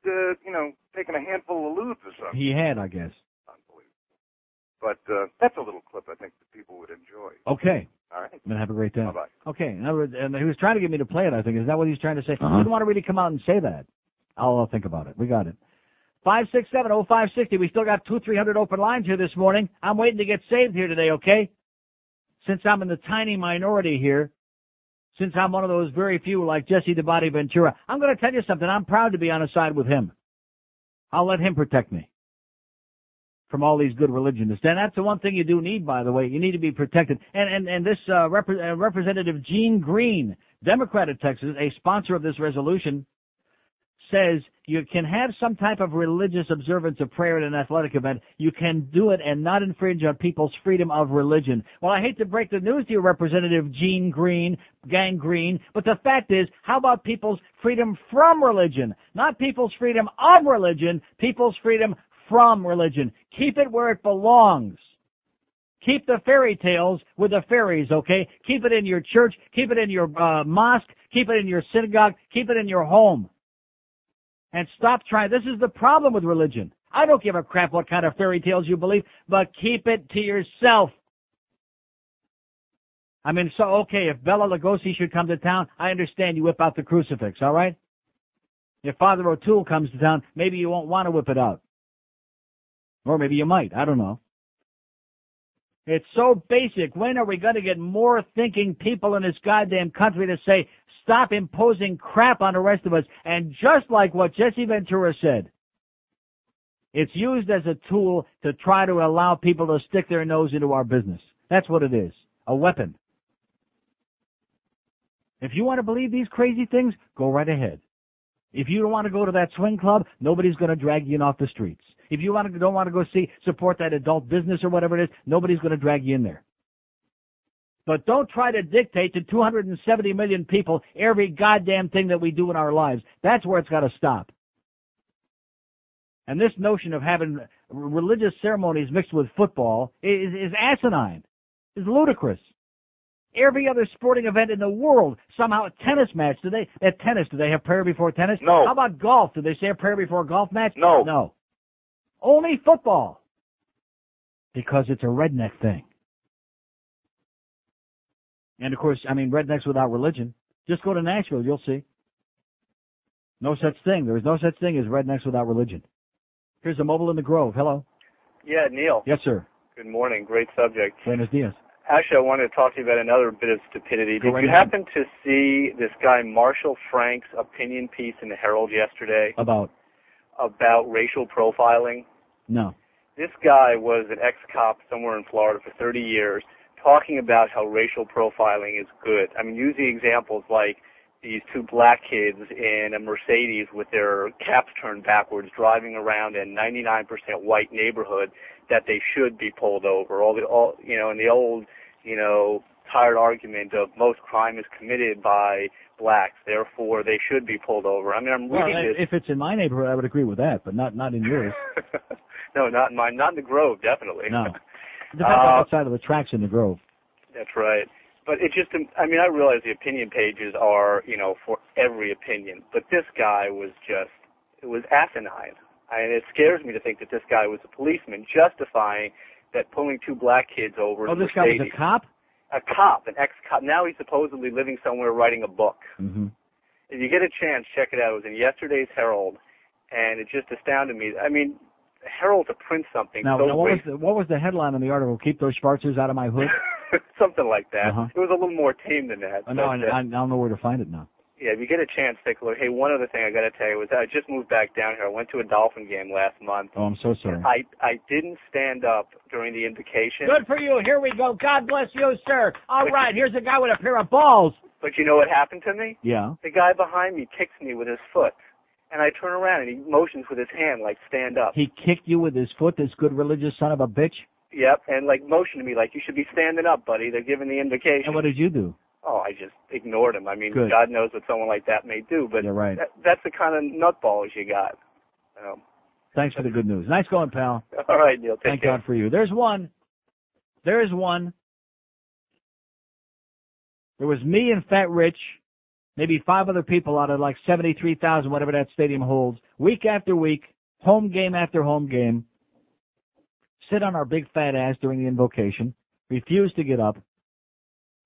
taken a handful of lewds or something. He had, I guess. But that's a little clip I think that people would enjoy. Okay. All right. Then have a great day. Bye-bye. Okay. In other words, and he was trying to get me to play it, I think. Is that what he's trying to say? He Uh-huh. didn't want to really come out and say that. I'll think about it. We got it. 567-0560. We still got 200-300 open lines here this morning. I'm waiting to get saved here today, okay? Since I'm in the tiny minority here, since I'm one of those very few like Jesse the Body Ventura, I'm going to tell you something. I'm proud to be on a side with him. I'll let him protect me from all these good religionists. And that's the one thing you do need, by the way. You need to be protected. And this Representative Gene Green, Democrat of Texas, a sponsor of this resolution, says you can have some type of religious observance of prayer at an athletic event. You can do it and not infringe on people's freedom of religion. Well, I hate to break the news to you, Representative Gene Green, Gang Green, but the fact is, how about people's freedom from religion? Not people's freedom of religion, people's freedom from religion. Keep it where it belongs. Keep the fairy tales with the fairies, okay? Keep it in your church, keep it in your mosque, keep it in your synagogue, keep it in your home. And stop trying. This is the problem with religion. I don't give a crap what kind of fairy tales you believe, but keep it to yourself. I mean, so, okay, if Bela Lugosi should come to town, I understand you whip out the crucifix, all right? If Father O'Toole comes to town, maybe you won't want to whip it out. Or maybe you might. I don't know. It's so basic. When are we going to get more thinking people in this goddamn country to say, stop imposing crap on the rest of us? And just like what Jesse Ventura said, it's used as a tool to try to allow people to stick their nose into our business. That's what it is. A weapon. If you want to believe these crazy things, go right ahead. If you don't want to go to that swing club, nobody's going to drag you in off the streets. If you don't want to go support that adult business or whatever it is, nobody's going to drag you in there. But don't try to dictate to 270 million people every goddamn thing that we do in our lives. That's where it's got to stop. And this notion of having religious ceremonies mixed with football is asinine. Is ludicrous. Every other sporting event in the world, somehow a tennis match, do they have prayer before tennis? No. How about golf? Do they say a prayer before a golf match? No. No. Only football. Because it's a redneck thing. And of course, rednecks without religion. Just go to Nashville, you'll see. No such thing. There is no such thing as rednecks without religion. Here's a mobile in the Grove. Hello. Yeah, Neil. Yes, sir. Good morning. Great subject. Buenos dias. Actually, I wanted to talk to you about another bit of stupidity. Go Did right you ahead. happen to see this guy Marshall Frank's opinion piece in the Herald yesterday About racial profiling? No. This guy was an ex-cop somewhere in Florida for 30 years talking about how racial profiling is good. Using examples like these two black kids in a Mercedes with their caps turned backwards driving around in a 99% white neighborhood that they should be pulled over. In the old, tired argument of most crime is committed by blacks, therefore they should be pulled over. I'm reading this. If it's in my neighborhood, I would agree with that, but not in yours. No, not in mine. Not in the Grove, definitely. No. It depends on what side of the tracks in the Grove. That's right. But it just, I realize the opinion pages are, for every opinion. But this guy was it was asinine. And it scares me to think that this guy was a policeman justifying that pulling two black kids over. Oh, this guy was a cop? A cop, an ex-cop. Now he's supposedly living somewhere writing a book. Mm-hmm. If you get a chance, check it out. It was in yesterday's Herald, and it just astounded me. I mean, Herald to print something. Now, so what was the headline in the article? Keep those Schwarzers out of my hood? Something like that. Uh-huh. It was a little more tame than that. No, I don't know where to find it now. Yeah, if you get a chance, take a look. Hey, one other thing I got to tell you was I just moved back down here. I went to a Dolphin game last month. Oh, I'm so sorry. I didn't stand up during the invocation. Good for you. Here we go. God bless you, sir. All right, here's a guy with a pair of balls. But you know what happened to me? Yeah. The guy behind me kicks me with his foot. And I turn around and he motions with his hand like stand up. He kicked you with his foot, this good religious son of a bitch? Yep, and like motioned to me like you should be standing up, buddy. They're giving the invocation. And what did you do? Oh, I just ignored him. I mean, Good. God knows what someone like that may do, but You're right. That's the kind of nutballs you got. Thanks for the good news. Nice going, pal. All right, Neil. Thank care. God for you. There's one. There was me and Fat Rich, maybe 5 other people out of like 73,000, whatever that stadium holds, week after week, home game after home game, sit on our big fat ass during the invocation, refuse to get up.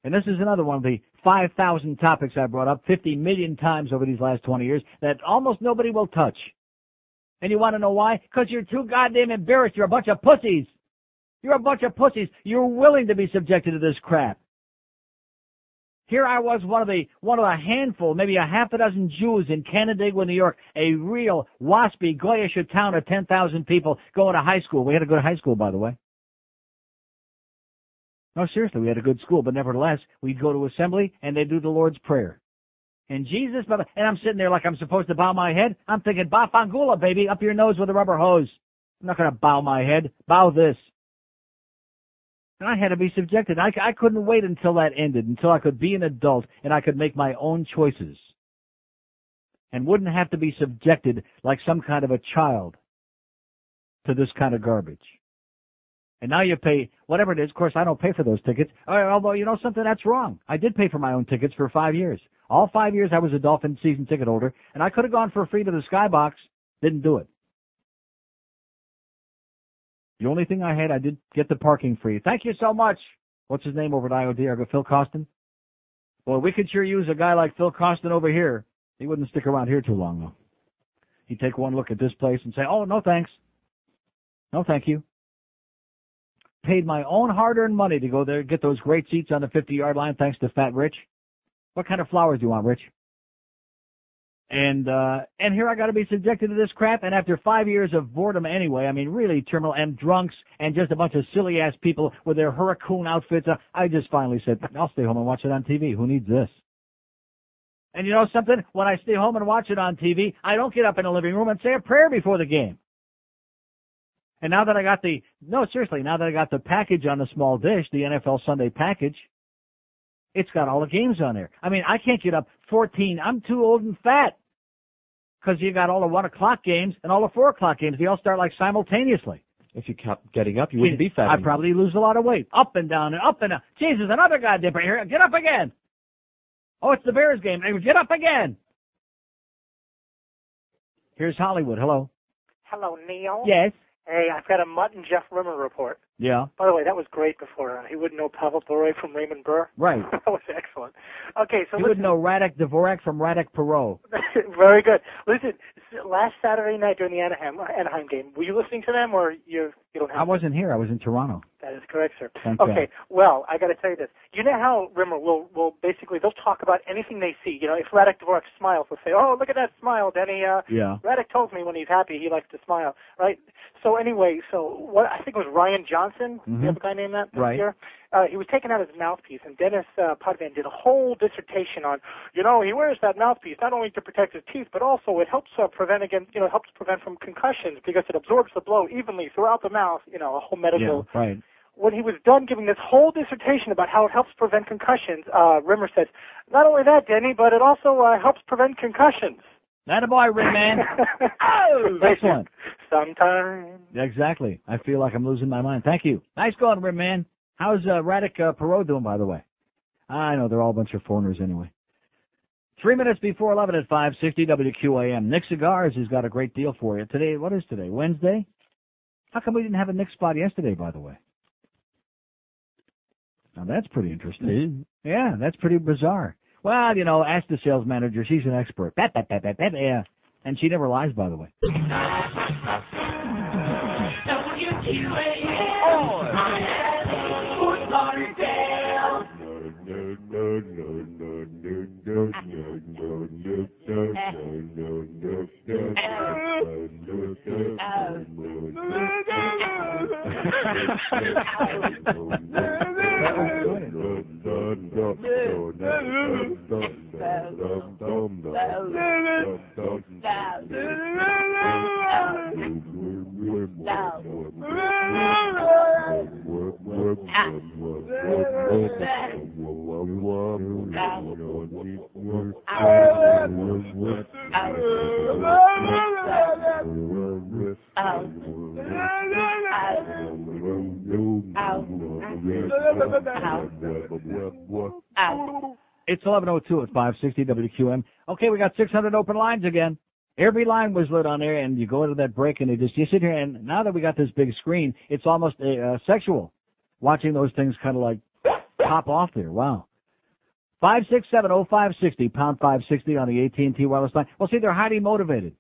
And this is another one of the 5,000 topics I brought up 50 million times over these last 20 years that almost nobody will touch. And you want to know why? Because you're too goddamn embarrassed. You're a bunch of pussies. You're a bunch of pussies. You're willing to be subjected to this crap. Here I was, one of a handful, maybe a half a dozen Jews in Canandaigua, New York, a real waspy, goyish town of 10,000 people going to high school. We had to go to high school, by the way. No, seriously, we had a good school, but nevertheless, we'd go to assembly and they'd do the Lord's Prayer. And Jesus, and I'm sitting there like I'm supposed to bow my head. I'm thinking, Bafangula, baby, up your nose with a rubber hose. I'm not going to bow my head. Bow this. And I had to be subjected. I couldn't wait until that ended, until I could be an adult and I could make my own choices. And wouldn't have to be subjected like some kind of a child to this kind of garbage. And now you pay whatever it is. Of course, I don't pay for those tickets. Although, you know something, that's wrong. I did pay for my own tickets for 5 years. All 5 years I was a Dolphin season ticket holder, and I could have gone for free to the Skybox. Didn't do it. The only thing I had, I did get the parking free. Thank you so much. What's his name over at IOD? I got Phil Costin. Well, we could sure use a guy like Phil Costin over here. He wouldn't stick around here too long, though. He'd take one look at this place and say, oh, no thanks. No, thank you. Paid my own hard-earned money to go there, get those great seats on the 50-yard line, thanks to Fat Rich. What kind of flowers do you want, Rich? And here I got to be subjected to this crap, and after 5 years of boredom anyway, I mean, really terminal, and drunks, and just a bunch of silly-ass people with their hurricane outfits, I just finally said, I'll stay home and watch it on TV. Who needs this? And you know something? When I stay home and watch it on TV, I don't get up in the living room and say a prayer before the game. And now that I got now that I got the package on the small dish, the NFL Sunday package, it's got all the games on there. I mean, I can't get up 14. I'm too old and fat. Because you got all the 1 o'clock games and all the 4 o'clock games. They all start like simultaneously. If you kept getting up, you wouldn't be fat. I'd probably lose a lot of weight. Up and down and up and down. Jesus, another guy dipper here. Get up again. Oh, it's the Bears game. Get up again. Here's Hollywood. Hello. Hello, Neil. Yes. Hey, I've got a Mutt and Jeff Rimmer report. Yeah. By the way, that was great before. He wouldn't know Pavel Bure from Raymond Burr. Right. That was excellent. Okay, so you wouldn't know Radek Dvorak from Radek Perot. Very good. Listen, last Saturday night during the Anaheim game, were you listening to them, or you don't have? I wasn't here. I was in Toronto. That is correct, sir. Thank okay, God. well, I got to tell you this. You know how Rimmer will basically, they'll talk about anything they see. You know, if Radek Dvorak smiles, they'll say, oh, look at that smile, Denny. Yeah. Radek tells me when he's happy, he likes to smile, right? So anyway, what I think it was Ryan Johnson, Mm-hmm. you have a guy named that this right. year? He was taking out his mouthpiece, and Dennis Potvin did a whole dissertation on, you know, he wears that mouthpiece not only to protect his teeth, but also it helps prevent from concussions because it absorbs the blow evenly throughout the mouth, you know, a whole medical. Yeah, right. When he was done giving this whole dissertation about how it helps prevent concussions, Rimmer says, not only that, Denny, but it also helps prevent concussions. That a boy, Rim Man. Oh, excellent. Sometimes. Exactly. I feel like I'm losing my mind. Thank you. Nice going, Rim Man. How's Radek Perot doing, by the way? I know they're all a bunch of foreigners anyway. 3 minutes before 11 at 560 WQAM. Nick Cigars has got a great deal for you. Today, what is today? Wednesday? How come we didn't have a Nick spot yesterday, by the way? Now, that's pretty interesting. Yeah, that's pretty bizarre. Well, you know, ask the sales manager. She's an expert. Yeah. And she never lies, by the way. It's 11:02 at 560 WQM. Okay, we got 600 open lines again. Every line was lit on air, and you go into that break, and you sit here, and now that we got this big screen, it's almost sexual, watching those things kind of like pop off there. Wow. 5670560, pound 560 on the AT&T wireless line. Well, see, they're highly motivated.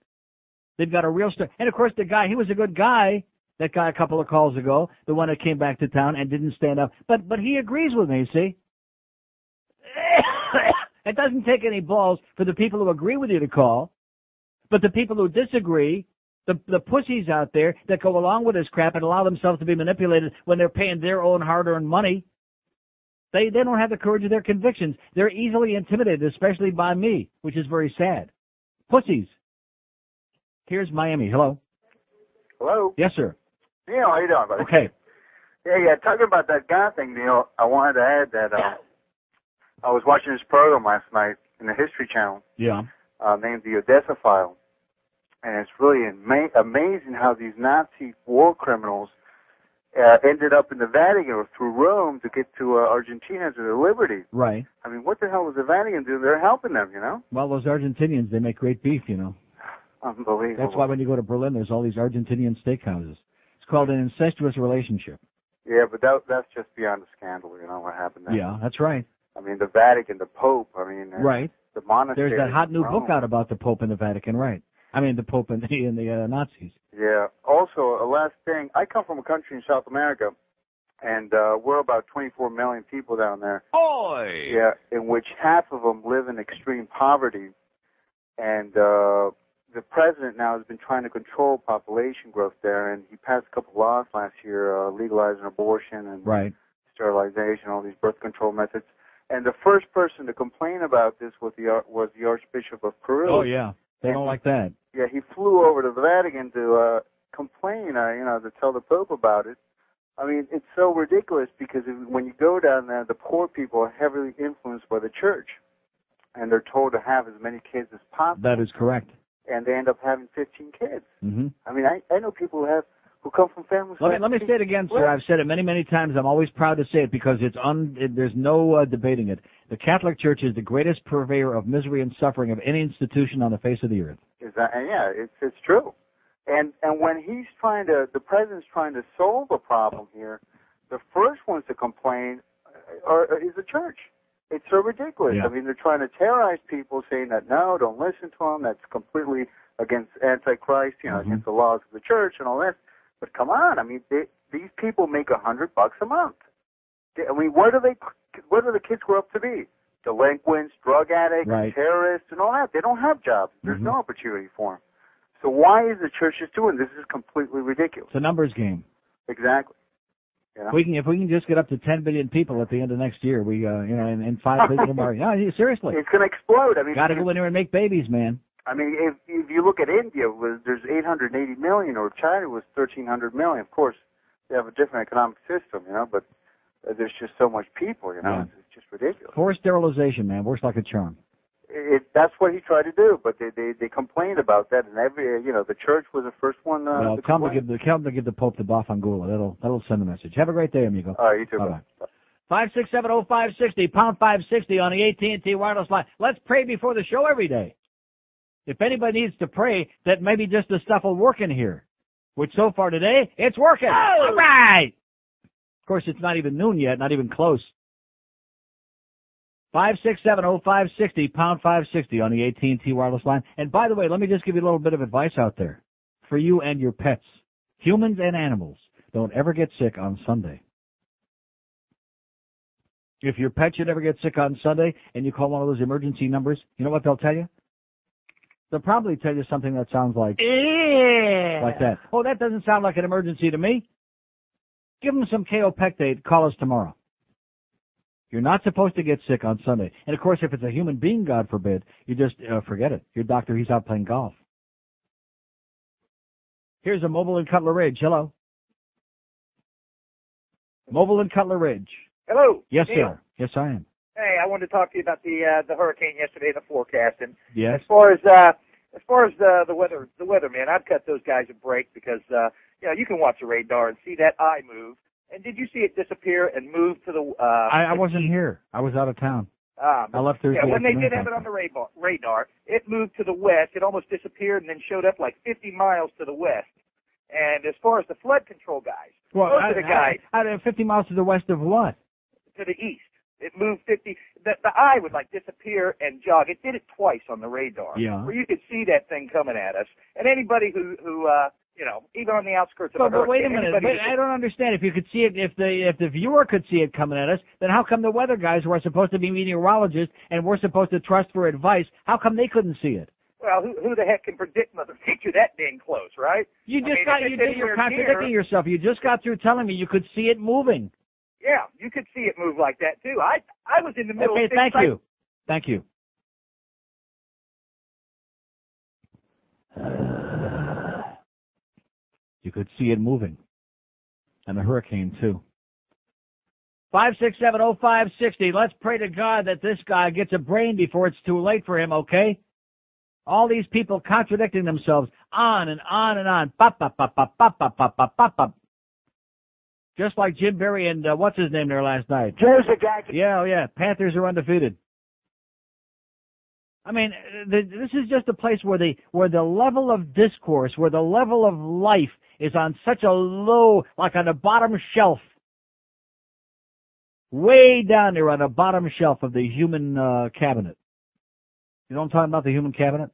They've got a real story. And, of course, the guy, he was a good guy, that guy a couple of calls ago, the one that came back to town and didn't stand up. But he agrees with me, see? It doesn't take any balls for the people who agree with you to call, but the people who disagree, the pussies out there that go along with this crap and allow themselves to be manipulated when they're paying their own hard-earned money, they don't have the courage of their convictions. They're easily intimidated, especially by me, which is very sad. Pussies. Here's Miami. Hello. Hello. Yes, sir. Neil, how you doing, buddy? Okay. Yeah, talking about that guy thing, Neil, I wanted to add that I was watching this program last night in the History Channel. Yeah. Named The Odessa File. And it's really amazing how these Nazi war criminals ended up in the Vatican or through Rome to get to Argentina to their liberty. Right. I mean, what the hell was the Vatican doing? They're helping them, you know? Well, those Argentinians, they make great beef, you know. Unbelievable. That's why when you go to Berlin, there's all these Argentinian steakhouses. It's called an incestuous relationship. Yeah, but that's just beyond a scandal, you know, what happened there. Yeah, that's right. I mean, the Vatican, the Pope, I mean, right. The monastery. There's that hot new book out about the Pope and the Vatican, right. I mean, the Pope and the Nazis. Yeah. Also, a last thing. I come from a country in South America, and we're about 24 million people down there. Oi! Yeah, in which half of them live in extreme poverty. And the president now has been trying to control population growth there, and he passed a couple laws last year legalizing abortion and sterilization, all these birth control methods. And the first person to complain about this was the Archbishop of Peru. Oh, yeah. They don't like that. Yeah, he flew over to the Vatican to complain, to tell the Pope about it. I mean, it's so ridiculous because when you go down there, the poor people are heavily influenced by the church, and they're told to have as many kids as possible. That is correct. And they end up having 15 kids. Mm-hmm. I mean, I know people who come from families. Let me say it again, sir. I've said it many, many times. I'm always proud to say it because there's no debating it. The Catholic Church is the greatest purveyor of misery and suffering of any institution on the face of the earth. It's true. And when the president's trying to solve a problem here, the first ones to complain is the church. It's so ridiculous. Yeah. I mean, they're trying to terrorize people, saying that no, don't listen to them. That's completely against Antichrist, against the laws of the church and all that. But come on, I mean, these people make $100 a month. I mean, what do the kids grow up to be? Delinquents, drug addicts, terrorists, and all that. They don't have jobs. There's no opportunity for them. So why is the church just doing this? This is completely ridiculous. It's a numbers game. Exactly. You know? If we can just get up to 10 billion people at the end of next year, we in 5 billion tomorrow. No, seriously, it's going to explode. I mean, got to go in there and make babies, man. I mean, if you look at India, there's 880 million, or China was 1,300 million. Of course, they have a different economic system, but there's just so much people, Yeah. It's just ridiculous. Forced sterilization, man, works like a charm. That's what he tried to do, but they complained about that, and the church was the first one. Well, tell them to give the Pope the Bafangula. That'll send a message. Have a great day, amigo. All right, you too. Bye. 5670560, pound 560 on the AT&T wireless line. Let's pray before the show every day. If anybody needs to pray, that maybe just the stuff will work in here. Which so far today, it's working. Oh! All right. Of course, it's not even noon yet, not even close. 567-0560, pound 560 on the AT&T wireless line. And by the way, let me just give you a little bit of advice out there for you and your pets, humans and animals. Don't ever get sick on Sunday. If your pet should ever get sick on Sunday and you call one of those emergency numbers, you know what they'll tell you? They'll probably tell you something that sounds like that. Oh, that doesn't sound like an emergency to me. Give them some Kaopectate. Call us tomorrow. You're not supposed to get sick on Sunday. And, of course, if it's a human being, God forbid, you just forget it. Your doctor, he's out playing golf. Here's a Mobile in Cutler Ridge. Hello. Mobile in Cutler Ridge. Hello. Yes, Neil. sir. Yes, I am. Hey, I wanted to talk to you about the hurricane yesterday, the forecasting. Yes. As far as the weather, man, I'd cut those guys a break because you can watch the radar and see that eye move. And did you see it disappear and move to the? I wasn't here. I was out of town. I left Thursday. Yeah, when they afternoon. did have it on the radar, it moved to the west. It almost disappeared and then showed up like 50 miles to the west. And as far as the flood control guys, most of the guys 50 miles to the west of what? To the east. It moved 50. The eye would like disappear and jog. It did it twice on the radar. Yeah. Where you could see that thing coming at us. And anybody who even on the outskirts of the But wait a hurricane, minute. I don't understand. If you could see it, if the viewer could see it coming at us, then how come the weather guys who are supposed to be meteorologists and we're supposed to trust for advice, how come they couldn't see it? Well, who the heck can predict Mother Nature that dang close, right? You're contradicting yourself. You just got through telling me you could see it moving. Yeah, you could see it move like that too. I was in the middle. Okay, of thank you. You could see it moving. And the hurricane, too. 567-0560. Let's pray to God that this guy gets a brain before it's too late for him, okay? All these people contradicting themselves on and on and on. Pop, pop, pop, pop, pop, pop, pop, pop, pop, pop. Just like Jim Berry and what's his name there last night? Joe Zagacki. Yeah. Panthers are undefeated. I mean, this is just a place where the level of discourse, where the level of life is on such a low, like on the bottom shelf, way down there on the bottom shelf of the human cabinet. You know what I'm talking about, the human cabinet?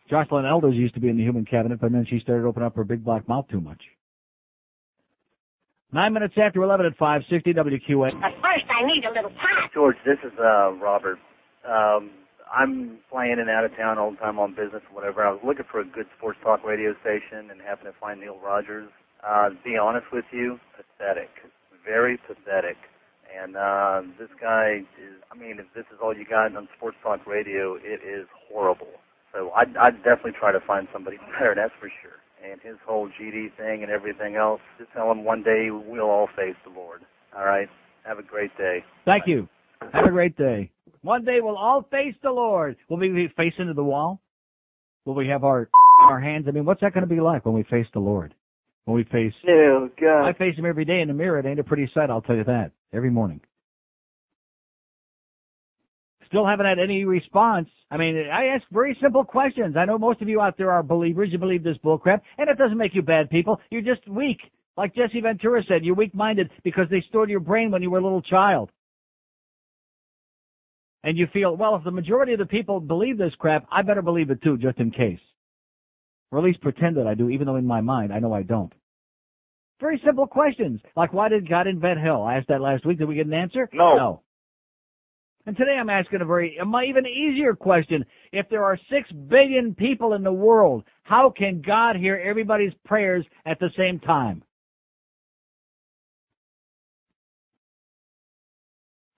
Jocelyn Elders used to be in the human cabinet, but then she started opening up her big black mouth too much. 9 minutes after 11 at 560 WQA. But first, I need a little pot. George, this is Robert. I'm flying in and out of town all the time on business or whatever. I was looking for a good sports talk radio station and happened to find Neil Rogers. To be honest with you, pathetic. Very pathetic. And this guy is, if this is all you got on sports talk radio, it is horrible. So I'd definitely try to find somebody better, that's for sure. And his whole GD thing and everything else, just tell him one day we'll all face the Lord. All right? Have a great day. Thank you. Have a great day. One day we'll all face the Lord. Will we be facing into the wall? Will we have our hands? What's that going to be like when we face the Lord? When we face... Oh, God. I face him every day in the mirror. It ain't a pretty sight, I'll tell you that. Every morning. Still haven't had any response. I ask very simple questions. I know most of you out there are believers. You believe this bullcrap, and it doesn't make you bad people. You're just weak. Like Jesse Ventura said, you're weak-minded because they stored your brain when you were a little child. And you feel, well, if the majority of the people believe this crap, I better believe it too, just in case. Or at least pretend that I do, even though in my mind I know I don't. Very simple questions, like why did God invent hell? I asked that last week. Did we get an answer? No. And today I'm asking a even easier question. If there are 6 billion people in the world, how can God hear everybody's prayers at the same time?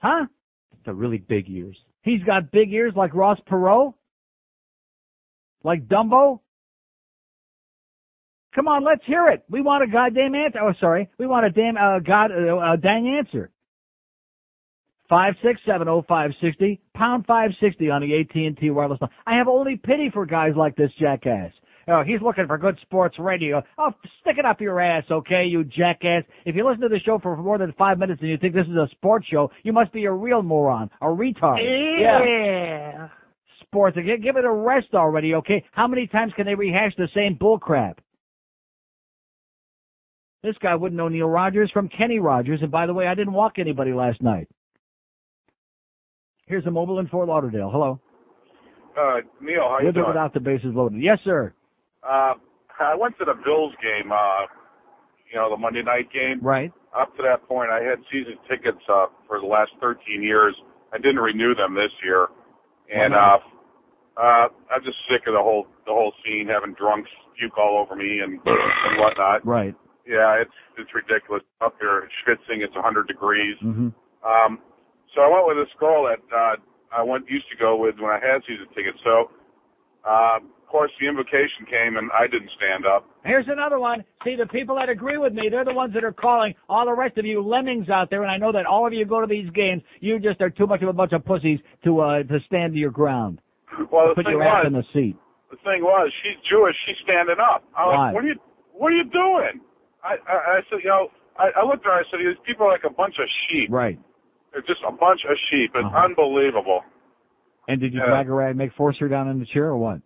Huh? The really big ears. He's got big ears like Ross Perot? Like Dumbo? Come on, let's hear it. We want a goddamn answer. Oh, sorry. We want a dang answer. 567-0560, pound 560 on the AT&T wireless line. I have only pity for guys like this jackass. Oh, he's looking for good sports radio. Oh, stick it up your ass, okay, you jackass. If you listen to the show for more than 5 minutes and you think this is a sports show, you must be a real moron, a retard. Yeah. Sports. Give it a rest already, okay? How many times can they rehash the same bullcrap? This guy wouldn't know Neil Rogers from Kenny Rogers. And by the way, I didn't walk anybody last night. Here's a mobile in Fort Lauderdale. Hello. Neil, how you With or doing? without the bases loaded? Yes, sir. I went to the Bills game, the Monday night game. Right. Up to that point, I had season tickets for the last 13 years. I didn't renew them this year, and I'm just sick of the whole scene, having drunks puke all over me and whatnot. Right. Yeah, it's ridiculous up here. It's schwitzing. It's 100 degrees. Mm-hmm. So I went with this girl that I used to go with when I had season tickets. So, of course, the invocation came, and I didn't stand up. Here's another one. See, the people that agree with me, they're the ones that are calling. All the rest of you lemmings out there, and I know that all of you go to these games, you just are too much of a bunch of pussies to stand to your ground. Well, Put your ass in the seat. The thing was, she's Jewish. She's standing up. I was like, what are you doing? I said, I looked at her. I said, these people are like a bunch of sheep. Right. They're just a bunch of sheep. It's unbelievable. And did you drag her out and force her down in the chair or what?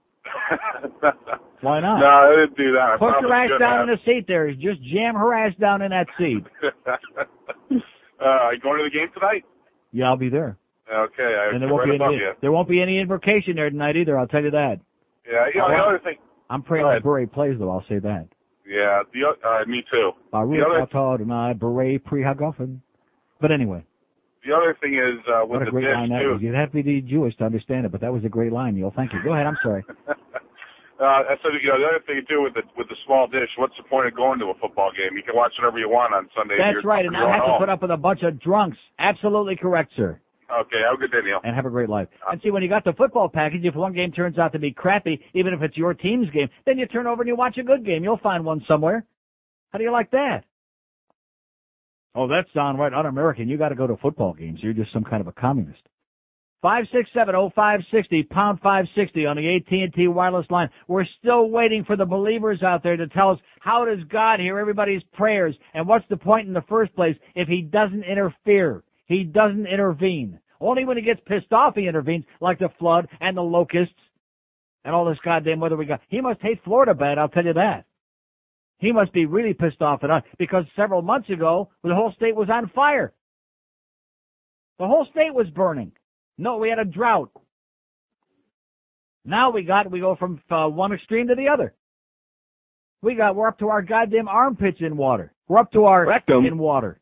Why not? No, I didn't do that. Put your ass down in the seat there. Just jam her ass down in that seat. Are you going to the game tonight? Yeah, I'll be there. Okay. And there won't be any invocation there tonight either, I'll tell you that. Yeah, the other thing. I'm praying that Beret plays, though, I'll say that. Yeah, me too. Beret pre-Hagofen. But anyway. The other thing is with what a great line that was. You'd have to be Jewish to understand it, but that was a great line, Neil. Thank you. Go ahead. I'm sorry. I said, the other thing too with the small dish. What's the point of going to a football game? You can watch whatever you want on Sunday. That's right, and I have to put up with a bunch of drunks. Absolutely correct, sir. Okay, have a good day, Neil. And have a great life. And see, when you got the football package, if one game turns out to be crappy, even if it's your team's game, then you turn over and you watch a good game. You'll find one somewhere. How do you like that? Oh, that's downright un-American. You got to go to football games. You're just some kind of a communist. 567-0560, pound 560 on the AT&T wireless line. We're still waiting for the believers out there to tell us, how does God hear everybody's prayers? And what's the point in the first place if he doesn't interfere? He doesn't intervene. Only when he gets pissed off he intervenes, like the flood and the locusts and all this goddamn weather we got. He must hate Florida bad, I'll tell you that. He must be really pissed off at us because several months ago, the whole state was on fire. The whole state was burning. No, we had a drought. Now we go from one extreme to the other. We're up to our goddamn armpits in water. We're up to our rectum in water.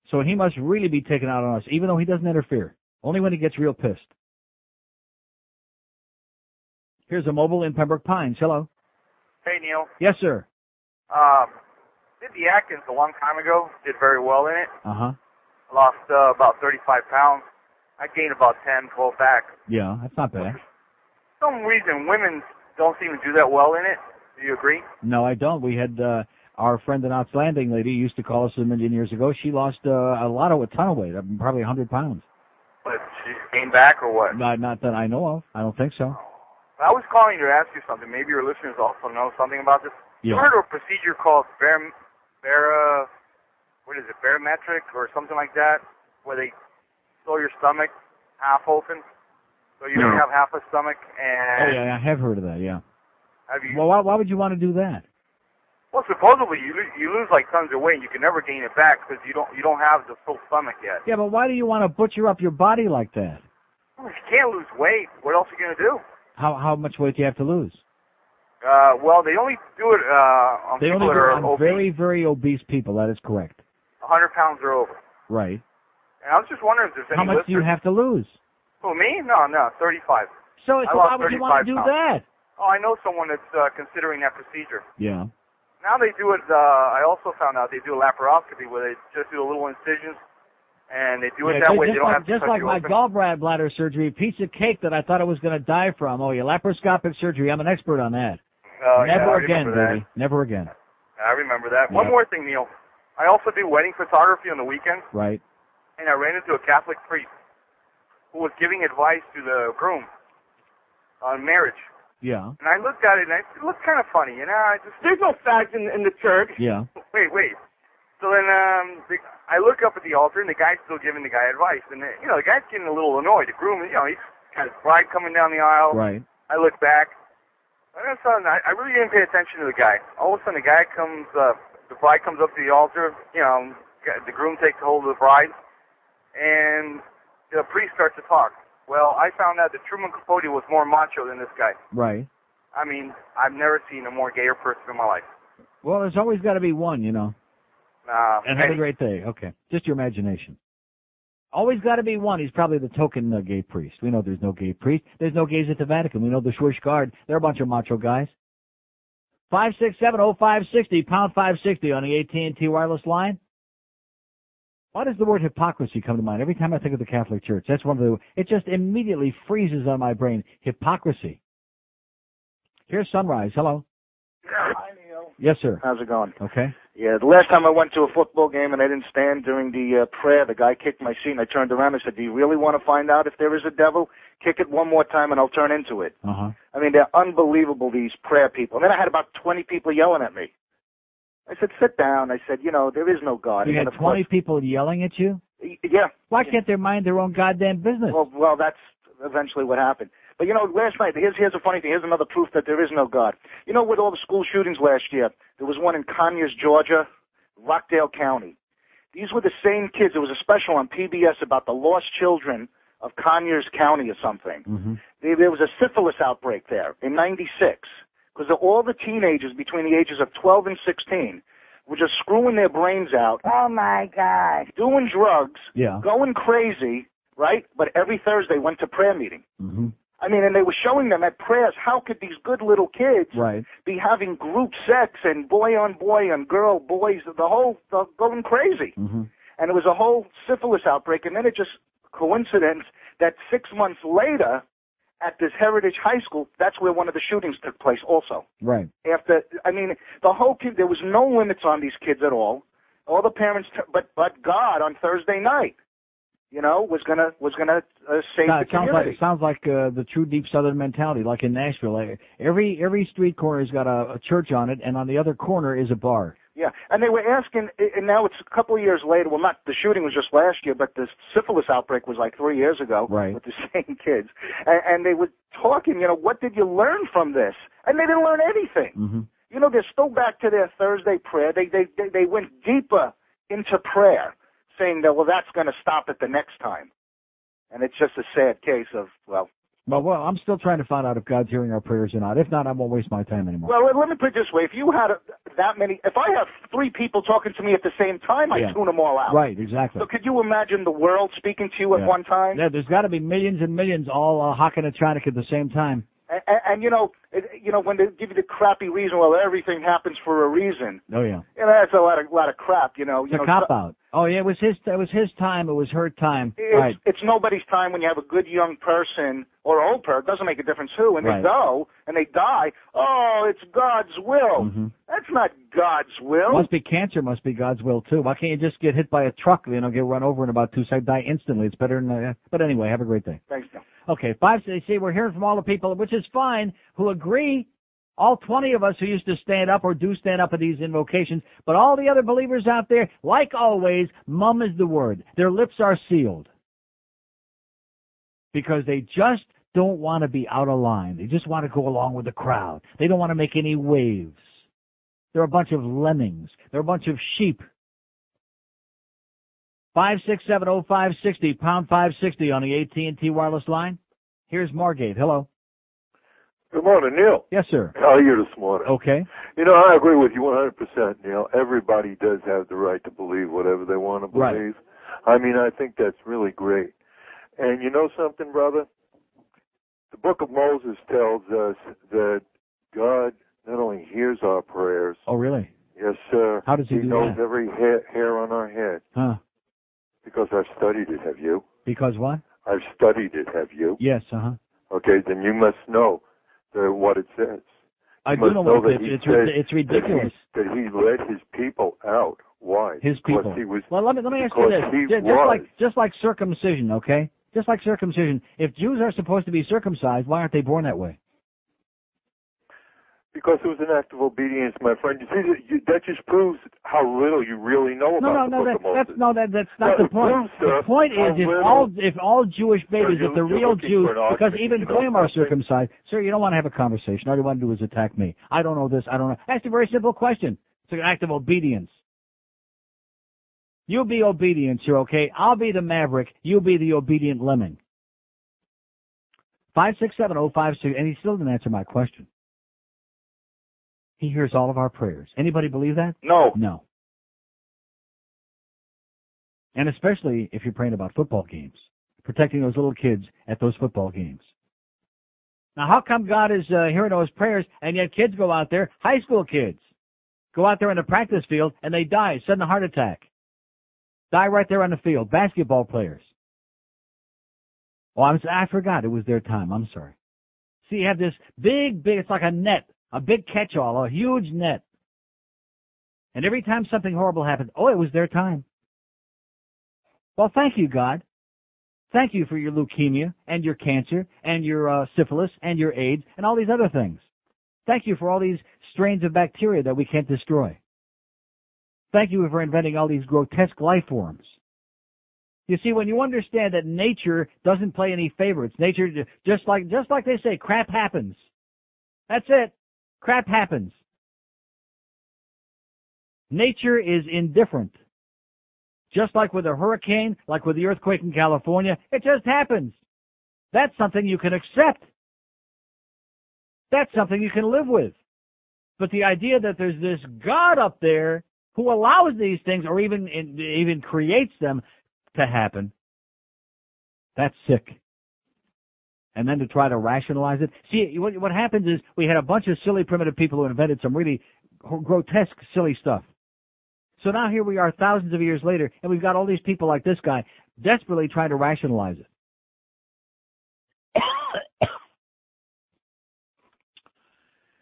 So he must really be taken out on us, even though he doesn't interfere. Only when he gets real pissed. Here's a mobile in Pembroke Pines. Hello. Hey, Neil. Yes, sir. Did the Atkins a long time ago. Did very well in it. Uh-huh. Lost about 35 pounds. I gained about 10, 12 back. Yeah, that's not bad. For some reason, women don't seem to do that well in it. Do you agree? No, I don't. We had our friend, an outstanding lady, used to call us a million years ago. She lost a ton of weight, probably 100 pounds. But she gained back or what? Not that I know of. I don't think so. I was calling to ask you something. Maybe your listeners also know something about this. Yeah. You heard of a procedure called barometric or something like that, where they sew your stomach half open, so you don't have half a stomach. And oh yeah, I have heard of that. Yeah. Have you? Well, why would you want to do that? Well, supposedly you lose like tons of weight. You can never gain it back because you don't have the full stomach yet. Yeah, but why do you want to butcher up your body like that? Well, if you can't lose weight, what else are you gonna do? How much weight do you have to lose? Well, they only do it on they people only that do are it on obese. very, very obese people. That is correct. 100 pounds or over. Right. And I was just wondering if there's any How much do you have to lose? Who, me? No, 35. So why would you want to do that? Oh, I know someone that's considering that procedure. Yeah. Now they do it, I also found out they do a laparoscopy where they just do a little incisions, and they do it that way. They don't have to just cut like you my open. gallbladder surgery, a piece of cake that I thought I was going to die from. Oh, yeah, laparoscopic surgery. I'm an expert on that. Never again, baby. Never again. I remember that. Yeah. One more thing, Neil. I also do wedding photography on the weekends. Right. And I ran into a Catholic priest who was giving advice to the groom on marriage. Yeah. And I looked at it, and it looked kind of funny. You know, There's no fact in the church. Yeah. Wait. So then I look up at the altar, and the guy's still giving the guy advice. And, the guy's getting a little annoyed. The groom, he's got his bride coming down the aisle. Right. I look back. And all of a sudden, I really didn't pay attention to the guy. All of a sudden, the bride comes up to the altar. The groom takes hold of the bride. And the priest starts to talk. Well, I found out that Truman Capote was more macho than this guy. Right. I mean, I've never seen a more gayer person in my life. Well, there's always got to be one, you know. And have a many. great day. Okay. Just your imagination. Always got to be one. He's probably the token gay priest. We know there's no gay priest. There's no gays at the Vatican. We know the Swiss Guard. They're a bunch of macho guys. 5670560, pound 560 on the AT&T wireless line. Why does the word hypocrisy come to mind? Every time I think of the Catholic Church, that's one of the, it just immediately freezes on my brain. Hypocrisy. Here's Sunrise. Hello. Hi, Neil. Yes, sir. How's it going? Okay. Yeah, the last time I went to a football game and I didn't stand during the prayer, the guy kicked my seat and I turned around and said, do you really want to find out if there is a devil? Kick it one more time and I'll turn into it. Uh-huh. I mean, they're unbelievable, these prayer people. And then I had about 20 people yelling at me. I said, sit down. I said, you know, there is no God. You had 20 people yelling at you? Yeah. Why can't they mind their own goddamn business? Well, that's eventually what happened. But, you know, last night, here's a funny thing. Here's another proof that there is no God. You know, with all the school shootings last year, there was one in Conyers, Georgia, Rockdale County. These were the same kids. There was a special on PBS about the lost children of Conyers County or something. Mm-hmm. There was a syphilis outbreak there in '96 because all the teenagers between the ages of 12 and 16 were just screwing their brains out. Oh, my God. Doing drugs, yeah, going crazy, right? But every Thursday went to prayer meeting. Mm-hmm. I mean, and they were showing them at prayers, how could these good little kids be having group sex and boy on boy and girl, boys, going crazy. Mm-hmm. And it was a whole syphilis outbreak. And then it just coincidence that 6 months later at this Heritage High School, that's where one of the shootings took place also. Right. After, I mean, the whole kid, there was no limits on these kids at all. All the parents, but God on Thursday night, you know, was gonna save the community. It sounds like the true deep Southern mentality, like in Nashville. Every street corner's got a church on it, and on the other corner is a bar. Yeah, and they were asking, and now it's a couple of years later. Well, not the shooting was just last year, but the syphilis outbreak was like 3 years ago with the same kids. And they were talking, you know, what did you learn from this? And they didn't learn anything. Mm-hmm. You know, they're still back to their Thursday prayer. They went deeper into prayer, saying that, well, that's going to stop it the next time. And it's just a sad case of, well, I'm still trying to find out if God's hearing our prayers or not. If not, I won't waste my time anymore. Well, let me put it this way. If you had if I have 3 people talking to me at the same time, I tune them all out. Right, exactly. So could you imagine the world speaking to you at one time? Yeah, there's got to be millions and millions all hocking at China at the same time. And you know, when they give you the crappy reason, well, everything happens for a reason. Oh yeah. You know, that's a lot of crap. You know, It's a cop out. Oh yeah, it was his time. It was her time. It's nobody's time when you have a good young person or old person. It doesn't make a difference who. And they go and they die. Oh, it's God's will. Mm-hmm. That's not God's will. Must be cancer. Must be God's will too. Why can't you just get hit by a truck? You know, get run over in about 2 seconds, die instantly. It's better than. But anyway, have a great day. Thanks, Neil. Okay, see, we're hearing from all the people, which is fine, who agree. All 20 of us who used to stand up or do stand up at these invocations, but all the other believers out there, like always, mum is the word. Their lips are sealed. Because they just don't want to be out of line. They just want to go along with the crowd. They don't want to make any waves. They're a bunch of lemmings. They're a bunch of sheep. 5670560, pound 560 on the AT&T wireless line. Here's Margate. Hello. Good morning, Neil. Yes, sir. How are you this morning? Okay. You know, I agree with you 100%, Neil. Everybody does have the right to believe whatever they want to believe. Right. I mean, I think that's really great. And you know something, brother? The book of Moses tells us that God not only hears our prayers. Oh, really? Yes, sir. How does he do that? He knows every hair on our head. Huh. Because I've studied it, have you? Because what? I've studied it, have you? Yes, uh-huh. Okay, then you must know what it says. I do know what it says. It's ridiculous. That he led his people out. Why? His people. Because he was, well, let me ask you this. Just like circumcision, okay? Just like circumcision. If Jews are supposed to be circumcised, why aren't they born that way? Because it was an act of obedience, my friend. You see, that just proves how little you really know about the book of Moses. That's not the point. The point is, if all Jewish babies, if the real Jews, because even them are circumcised, sir, you don't want to have a conversation. All you want to do is attack me. I don't know this. I don't know. That's a very simple question. It's an act of obedience. You be obedient, sir, okay? I'll be the maverick. You be the obedient lemming. 567-056, and he still didn't answer my question. He hears all of our prayers. Anybody believe that? No. No. And especially if you're praying about football games, protecting those little kids at those football games. Now, how come God is hearing those prayers, and yet kids go out there, high school kids, go out there in the practice field, and they die, sudden heart attack. Die right there on the field. Basketball players. Oh, I forgot. It was their time. I'm sorry. See, you have this big, it's like a net, a big catch-all, a huge net. And every time something horrible happens, oh, it was their time. Well, thank you, God. Thank you for your leukemia and your cancer and your syphilis and your AIDS and all these other things. Thank you for all these strains of bacteria that we can't destroy. Thank you for inventing all these grotesque life forms. You see, when you understand that nature doesn't play any favorites, nature, just like they say, crap happens. That's it. Crap happens. Nature is indifferent. Just like with a hurricane, like with the earthquake in California, it just happens. That's something you can accept. That's something you can live with. But the idea that there's this God up there who allows these things or even creates them to happen, that's sick. And then to try to rationalize it. See, what happens is we had a bunch of silly primitive people who invented some really grotesque, silly stuff. So now here we are thousands of years later, and we've got all these people like this guy desperately trying to rationalize it.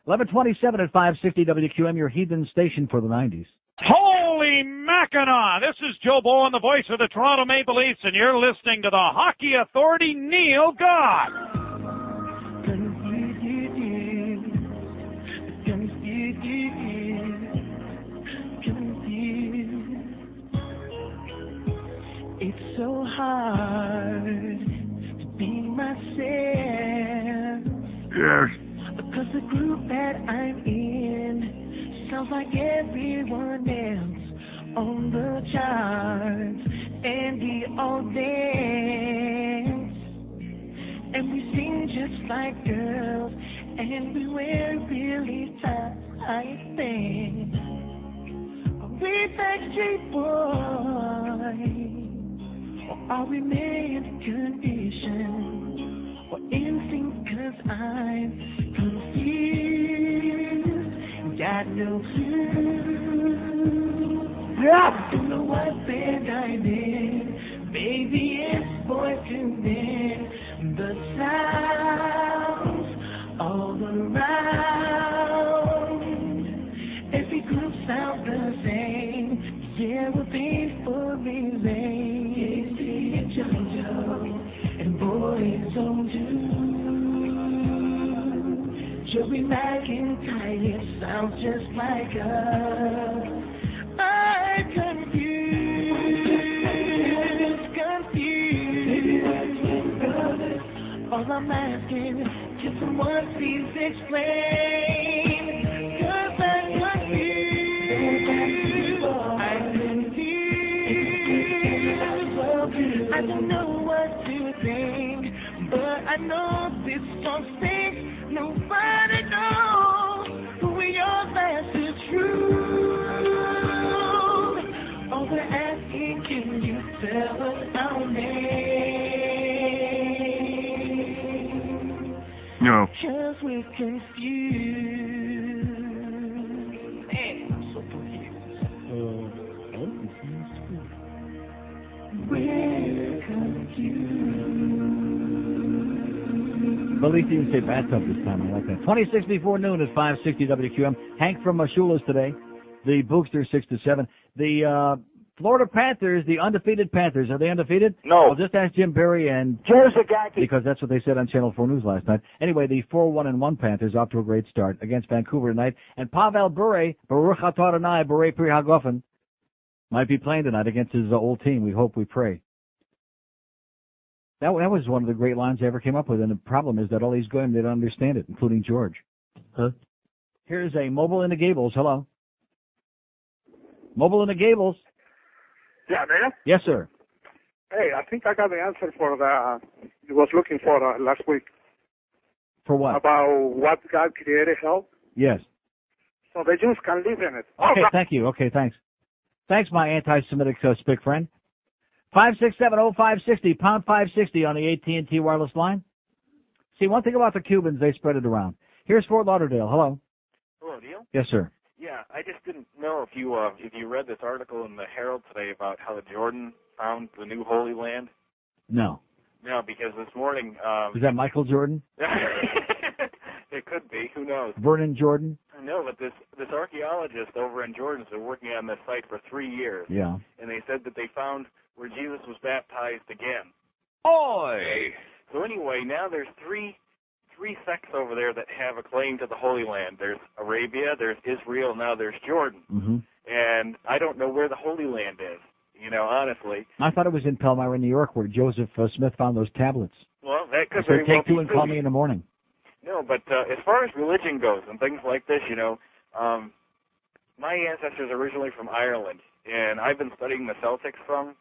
11:27 at 560 WQM, your heathen station for the 90s. Holy Mackinac! This is Joe Bowen, the voice of the Toronto Maple Leafs, and you're listening to the Hockey Authority, Neil God. It's so hard to be myself. Yes. Because the group that I'm in sounds like everyone else on the charts, and we all dance, and we sing just like girls, and we wear really tight things. Are we Backstreet Boys? Or are we made conditions? Or anything, 'cause I'm confused, got no clue. Yeah. Don't know what band I'm in. Baby, it's boys to men. The sounds all around. Every group sounds the same. Yeah, we're painfully lame. JoJo and boys on two. Joey McIntyre sounds just like us. I'm confused. All I'm asking, can someone please explain? 'Cause I'm confused. I'm confused. I don't know what to think, but I know this song sings. Nobody knows who we are, that's the truth. All we're asking, can you tell us our name? No. 'Cause we're confused. Man, I'm so confused. We're confused. Well, at least you didn't say bathtub this time. I like that. 26 before noon at 560 WQM. Hank from Shula's today. The Bookster 6-7. The Florida Panthers, the undefeated Panthers. Are they undefeated? No. I'll just ask Jim Berry and because that's what they said on Channel 4 News last night. Anyway, the 4-1-1 Panthers off to a great start against Vancouver tonight. And Pavel Bure, Baruch Atah Adonai, Bure Pri Hagofen, might be playing tonight against his old team. We hope, we pray. That was one of the great lines I ever came up with, and the problem is that all these guys, they don't understand it, including George. Huh? Here's a Mobile in the Gables. Hello. Mobile in the Gables. Yeah, man. Yes, sir. Hey, I think I got the answer for the you was looking for last week. For what? About what God created hell. Yes. So the Jews can live in it. Okay, thank you. Okay, thanks. Thanks, my anti-Semitic spick friend. 5670560, pound 560 on the AT&T wireless line. See, one thing about the Cubans, they spread it around. Here's Fort Lauderdale. Hello. Hello, Neil. Yes, sir. Yeah, I just didn't know if you read this article in the Herald today about how the Jordan found the new Holy Land. No. No, because this morning. Is that Michael Jordan? It could be. Who knows? Vernon Jordan? No, but this archaeologist over in Jordan has been working on this site for 3 years. Yeah. And they said that they found where Jesus was baptized again. Oi! So anyway, now there's three sects over there that have a claim to the Holy Land. There's Arabia, there's Israel, now there's Jordan. Mm-hmm. And I don't know where the Holy Land is, honestly. I thought it was in Palmyra, New York, where Joseph Smith found those tablets. Well, that could So very well take two be and true. call me in the morning. No, but as far as religion goes and things like this, my ancestors are originally from Ireland, and I've been studying the Celtics some.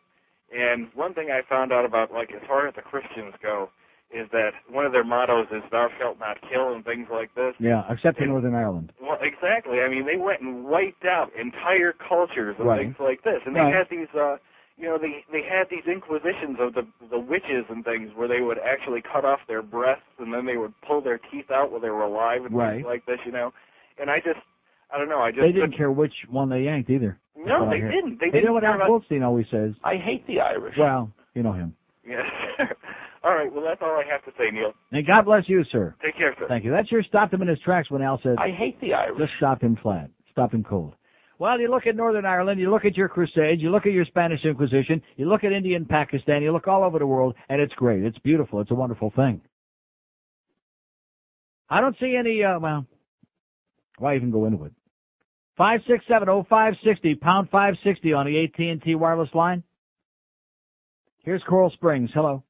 And one thing I found out about, as far as the Christians go, is that one of their mottos is "Thou shalt not kill" and things like this. Yeah, except in Northern Ireland. Well, exactly. I mean, they went and wiped out entire cultures and Right. things like this, and they Right. had these, they had these inquisitions of the witches and things where they would actually cut off their breasts and then they would pull their teeth out while they were alive and Right. things like this, And I don't know. They didn't care which one they yanked either. No, they didn't. They You know didn't what care Al about- Goldstein always says? I hate the Irish. Well, you know him. Yes. All right. Well, that's all I have to say, Neil. And God bless you, sir. Take care, sir. Thank you. That sure stopped him in his tracks when Al said, I hate the Irish. Just stopped him flat. Stopped him cold. Well, you look at Northern Ireland, you look at your Crusades, you look at your Spanish Inquisition, you look at India and Pakistan, you look all over the world, and it's great. It's beautiful. It's a wonderful thing. I don't see any, why even go into it? 5670560, pound 560 on the AT&T wireless line. Here's Coral Springs. Hello.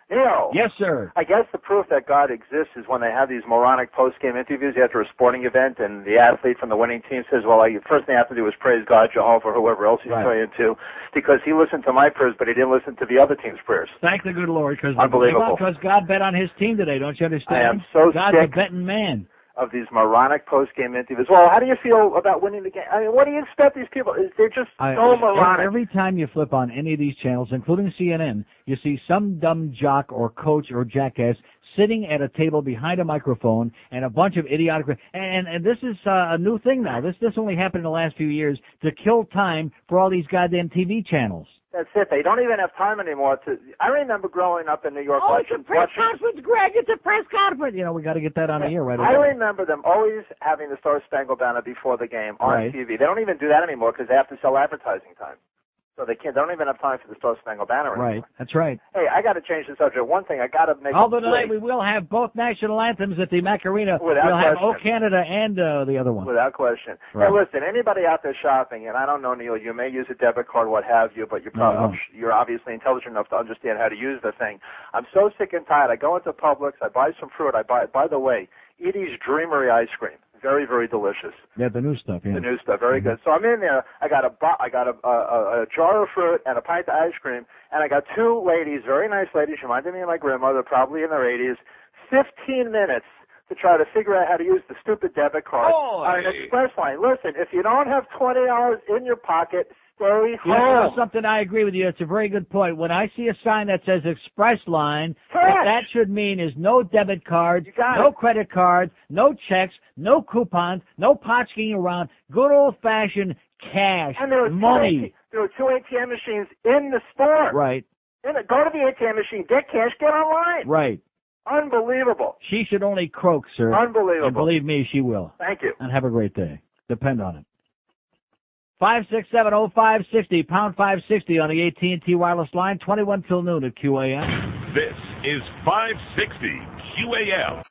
Neil. Yes, sir. I guess the proof that God exists is when they have these moronic post-game interviews after a sporting event, and the athlete from the winning team says, well, the first thing I have to do is praise God, Jehovah, or whoever else he's praying to, because he listened to my prayers, but he didn't listen to the other team's prayers. Thank the good Lord. Unbelievable. Because God bet on his team today. Don't you understand? I am so God's sick a betting man. of these moronic post-game interviews. Well, how do you feel about winning the game? I mean, what do you expect these people? They're just so moronic. Every time you flip on any of these channels, including CNN, you see some dumb jock or coach or jackass sitting at a table behind a microphone and a bunch of idiotic... And this is a new thing now. This only happened in the last few years to kill time for all these goddamn TV channels. That's it. They don't even have time anymore to... I remember growing up in New York watching... It's a press conference, Greg. It's a press conference. We got to get that on the air right away. I remember them always having the Star Spangled Banner before the game on Right. TV. They don't even do that anymore because they have to sell advertising time. So they don't even have time for the Star Spangled Banner anymore. Right. That's right. Hey, I got to change the subject. One thing, I got to make... Although tonight we will have both national anthems at the Macarena. Without we'll have question. O Canada and the other one. Without question. Right. Hey, listen, anybody out there shopping, and I don't know, Neil, you may use a debit card, what have you, but you're probably, you're obviously intelligent enough to understand how to use the thing. I'm so sick and tired. I go into Publix, I buy some fruit. By the way, Edie's Dreamery ice cream. Very, very delicious. Yeah, the new stuff, yeah. The new stuff, very good. So I'm in there. I got a jar of fruit and a pint of ice cream, and I got two ladies, very nice ladies, reminded me of my grandmother, probably in their 80s. 15 minutes to try to figure out how to use the stupid debit card on an express line. Listen, if you don't have $20 in your pocket, stay You know home. something, I agree with you. It's a very good point. When I see a sign that says Express Line, what that should mean is no debit cards, no credit cards, no checks, no coupons, no potchking around, good old-fashioned cash, And there were money. There were two ATM machines in the store. Right, Go to the ATM machine, get cash, get online. right. Unbelievable. She should only croak, sir. Unbelievable. And believe me, she will. Thank you. And have a great day. Depend on it. 5670560, pound 560 on the AT&T wireless line, 21 till noon at QAM. This is 560 QAM.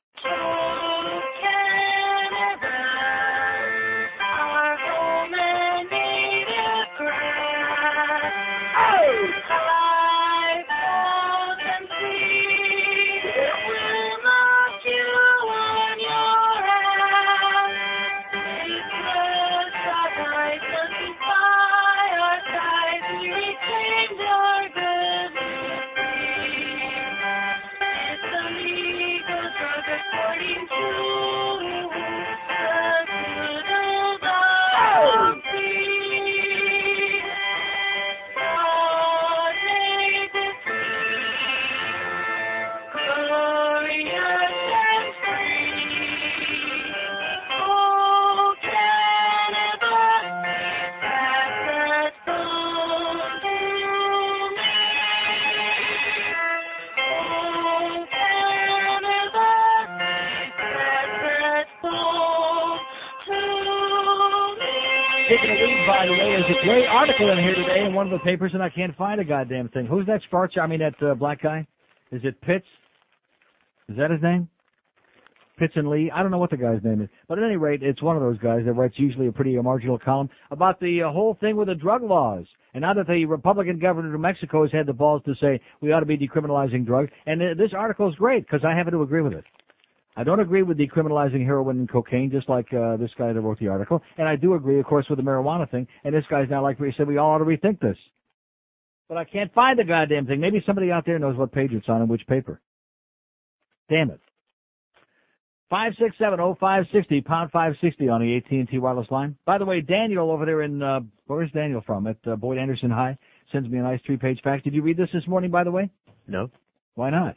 Taking a lead, by the way, there's a great article in here today in one of the papers, and I can't find a goddamn thing. Who's that that black guy? Is it Pitts? Is that his name? Pitts and Lee? I don't know what the guy's name is. But at any rate, it's one of those guys that writes usually a pretty marginal column about the whole thing with the drug laws. And now that the Republican governor of Mexico has had the balls to say we ought to be decriminalizing drugs, and this article is great because I happen to agree with it. I don't agree with decriminalizing heroin and cocaine, just like this guy that wrote the article. And I do agree, of course, with the marijuana thing. And this guy's now like he said we all ought to rethink this. But I can't find the goddamn thing. Maybe somebody out there knows what page it's on and which paper. Damn it. 567-0560, pound 560 on the AT&T wireless line. By the way, Daniel over there in, where's Daniel from? At Boyd Anderson High. Sends me a nice 3-page fax. Did you read this morning, by the way? No. Why not?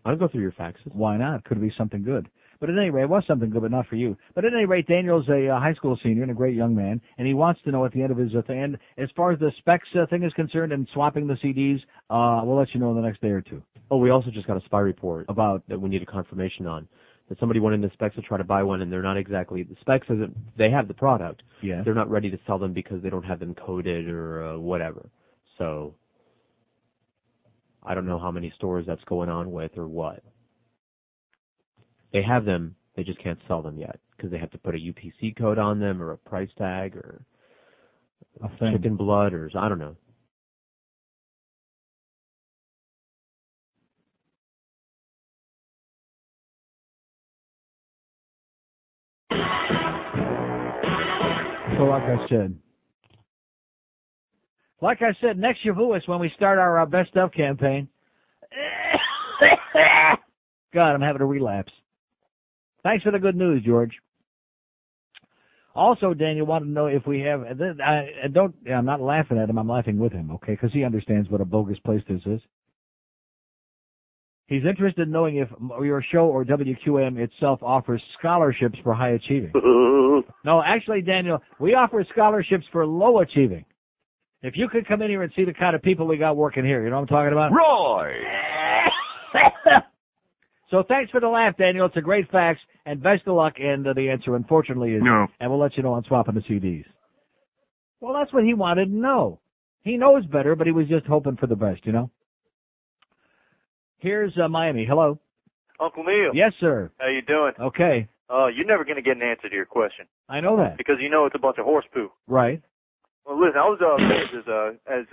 I'll go through your faxes. Why not? Could be something good. But at any rate, it was something good, but not for you. But at any rate, Daniel's a high school senior and a great young man, and he wants to know at the end of his thing. And as far as the specs thing is concerned and swapping the CDs, we'll let you know in the next day or two. Oh, we also just got a spy report about that we need a confirmation on. That somebody went into Specs to try to buy one, and they're not exactly, the Specs isn't, they have the product. Yeah. They're not ready to sell them because they don't have them coded or whatever. So, I don't know how many stores that's going on with or what. They have them, they just can't sell them yet because they have to put a UPC code on them or a price tag or chicken blood or I don't know. So like I said, next Shavuos when we start our Best Of campaign. God, I'm having a relapse. Thanks for the good news, George. Also, Daniel wanted to know if we have. I'm not laughing at him. I'm laughing with him, okay? Because he understands what a bogus place this is. He's interested in knowing if your show or WQM itself offers scholarships for high achieving. No, actually, Daniel, we offer scholarships for low achieving. If you could come in here and see the kind of people we got working here, you know what I'm talking about? Roy! So thanks for the laugh, Daniel. It's a great fax, and best of luck. And the answer, unfortunately, is no. And we'll let you know on swapping the CDs. Well, that's what he wanted to know. He knows better, but he was just hoping for the best, you know? Here's Miami. Hello. Uncle Neil. Yes, sir. How you doing? Okay. You're never going to get an answer to your question. I know that. Because you know it's a bunch of horse poo. Right. Well, listen, I was raised as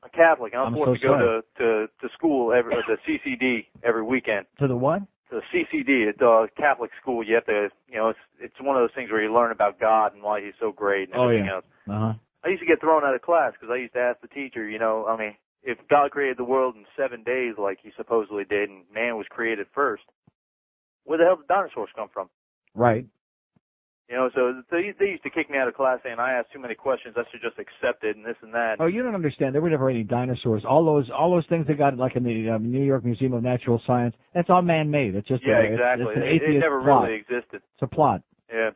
a Catholic. I was forced to go to school, the CCD, every weekend. To the what? To the CCD. It's a Catholic school. You have to, it's one of those things where you learn about God and why He's so great and everything else. Uh-huh. I used to get thrown out of class because I used to ask the teacher, if God created the world in 7 days like He supposedly did and man was created first, where the hell did dinosaurs come from? Right. So they used to kick me out of class saying I asked too many questions. I should just accept it and this and that. Oh, you don't understand. There were never any dinosaurs. All those things they got like in the New York Museum of Natural Science. That's all man-made. It's just exactly. It's an atheist it never plot. really existed. It's a plot. Yeah.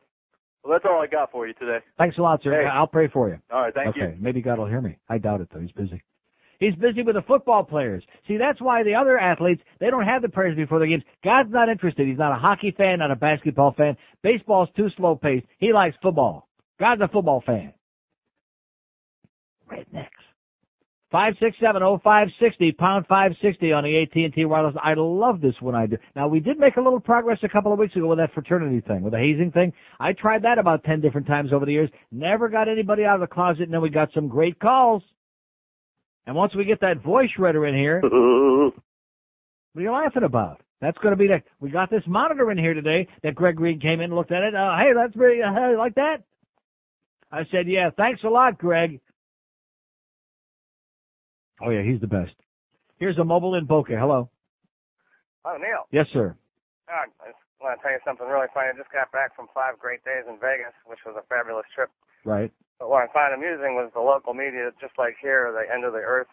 Well, that's all I got for you today. Thanks a lot, sir. Hey. I'll pray for you. All right, thank you. Okay, maybe God will hear me. I doubt it though. He's busy. He's busy with the football players. See, that's why the other athletes, they don't have the prayers before the games. God's not interested. He's not a hockey fan, not a basketball fan. Baseball's too slow-paced. He likes football. God's a football fan. Rednecks. 567-0560, pound 560 on the AT&T wireless. I love this when I do. Now, we did make a little progress a couple of weeks ago with that fraternity thing, with the hazing thing. I tried that about 10 different times over the years. Never got anybody out of the closet, and then we got some great calls. And once we get that voice shredder in here, what are you laughing about? That's going to be we got this monitor in here today that Greg Reed came in and looked at it. Hey, that's very, like that? I said, yeah, thanks a lot, Greg. Oh, yeah, he's the best. Here's a mobile in Boca. Hello. Oh, Neil. Yes, sir. I just want to tell you something really funny. I just got back from 5 great days in Vegas, which was a fabulous trip. Right. But what I find amusing was the local media, just like here, the end of the earth.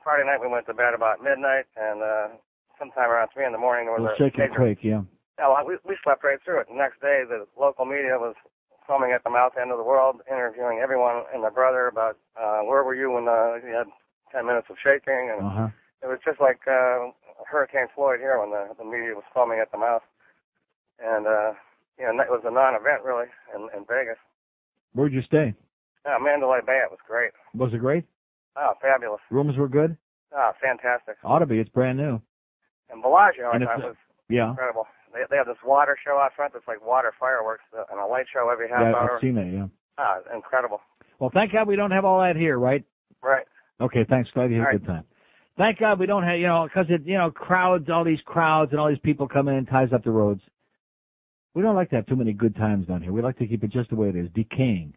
Friday night we went to bed about midnight, and sometime around 3 in the morning there was Shake and quake, yeah. Yeah, well, we slept right through it. The next day, the local media was foaming at the mouth, end of the world, interviewing everyone and their brother about where were you when you had 10 minutes of shaking, and it was just like Hurricane Floyd here when the media was foaming at the mouth. And, it was a non-event, really, in Vegas. Where'd you stay? Mandalay Bay, it was great. Was it great? Oh, fabulous. Rooms were good? Oh, fantastic. Ought to be. It's brand new. And Bellagio, I And thought it's, was yeah. incredible. They have this water show out front that's like water fireworks and a light show every half Yeah, hour. I've seen that, yeah. Ah, incredible. Well, thank God we don't have all that here, right? Right. Okay, thanks. Glad you had a good time. Thank God we don't have, because crowds, all these crowds and all these people come in and ties up the roads. We don't like to have too many good times down here. We like to keep it just the way it is, decaying.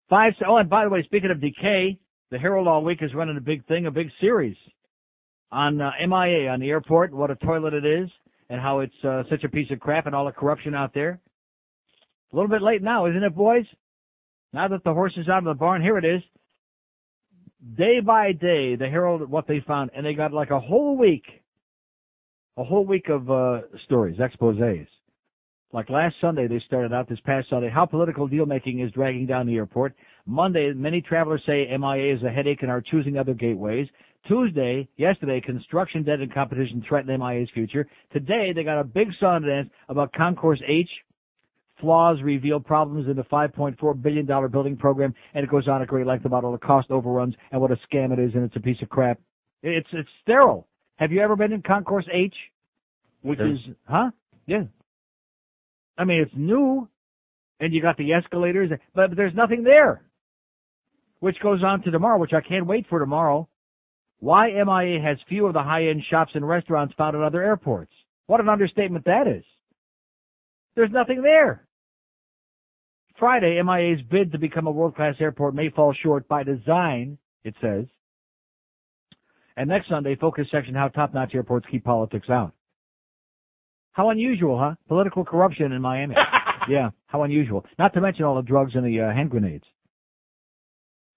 And by the way, speaking of decay, the Herald all week is running a big series on MIA, on the airport, what a toilet it is, and how it's such a piece of crap and all the corruption out there. A little bit late now, isn't it, boys? Now that the horse is out of the barn, here it is. Day by day, the Herald, what they found, and they got like a whole week of stories, exposés. Like last Sunday, they started out, this past Sunday, how political deal-making is dragging down the airport. Monday, many travelers say MIA is a headache and are choosing other gateways. Yesterday, construction debt and competition threaten MIA's future. Today, they got a big Sundance about Concourse H. Flaws reveal problems in the $5.4 billion building program, and it goes on at great length about all the cost overruns and what a scam it is, and it's a piece of crap. It's sterile. Have you ever been in Concourse H? Which is, Yeah. I mean, it's new, and you got the escalators, but there's nothing there. Which goes on to tomorrow, which I can't wait for tomorrow. Why MIA has few of the high-end shops and restaurants found at other airports. What an understatement that is. There's nothing there. Friday, MIA's bid to become a world-class airport may fall short by design, it says. And next Sunday, focus section, how top-notch airports keep politics out. How unusual, huh? Political corruption in Miami. Yeah, how unusual. Not to mention all the drugs and the hand grenades.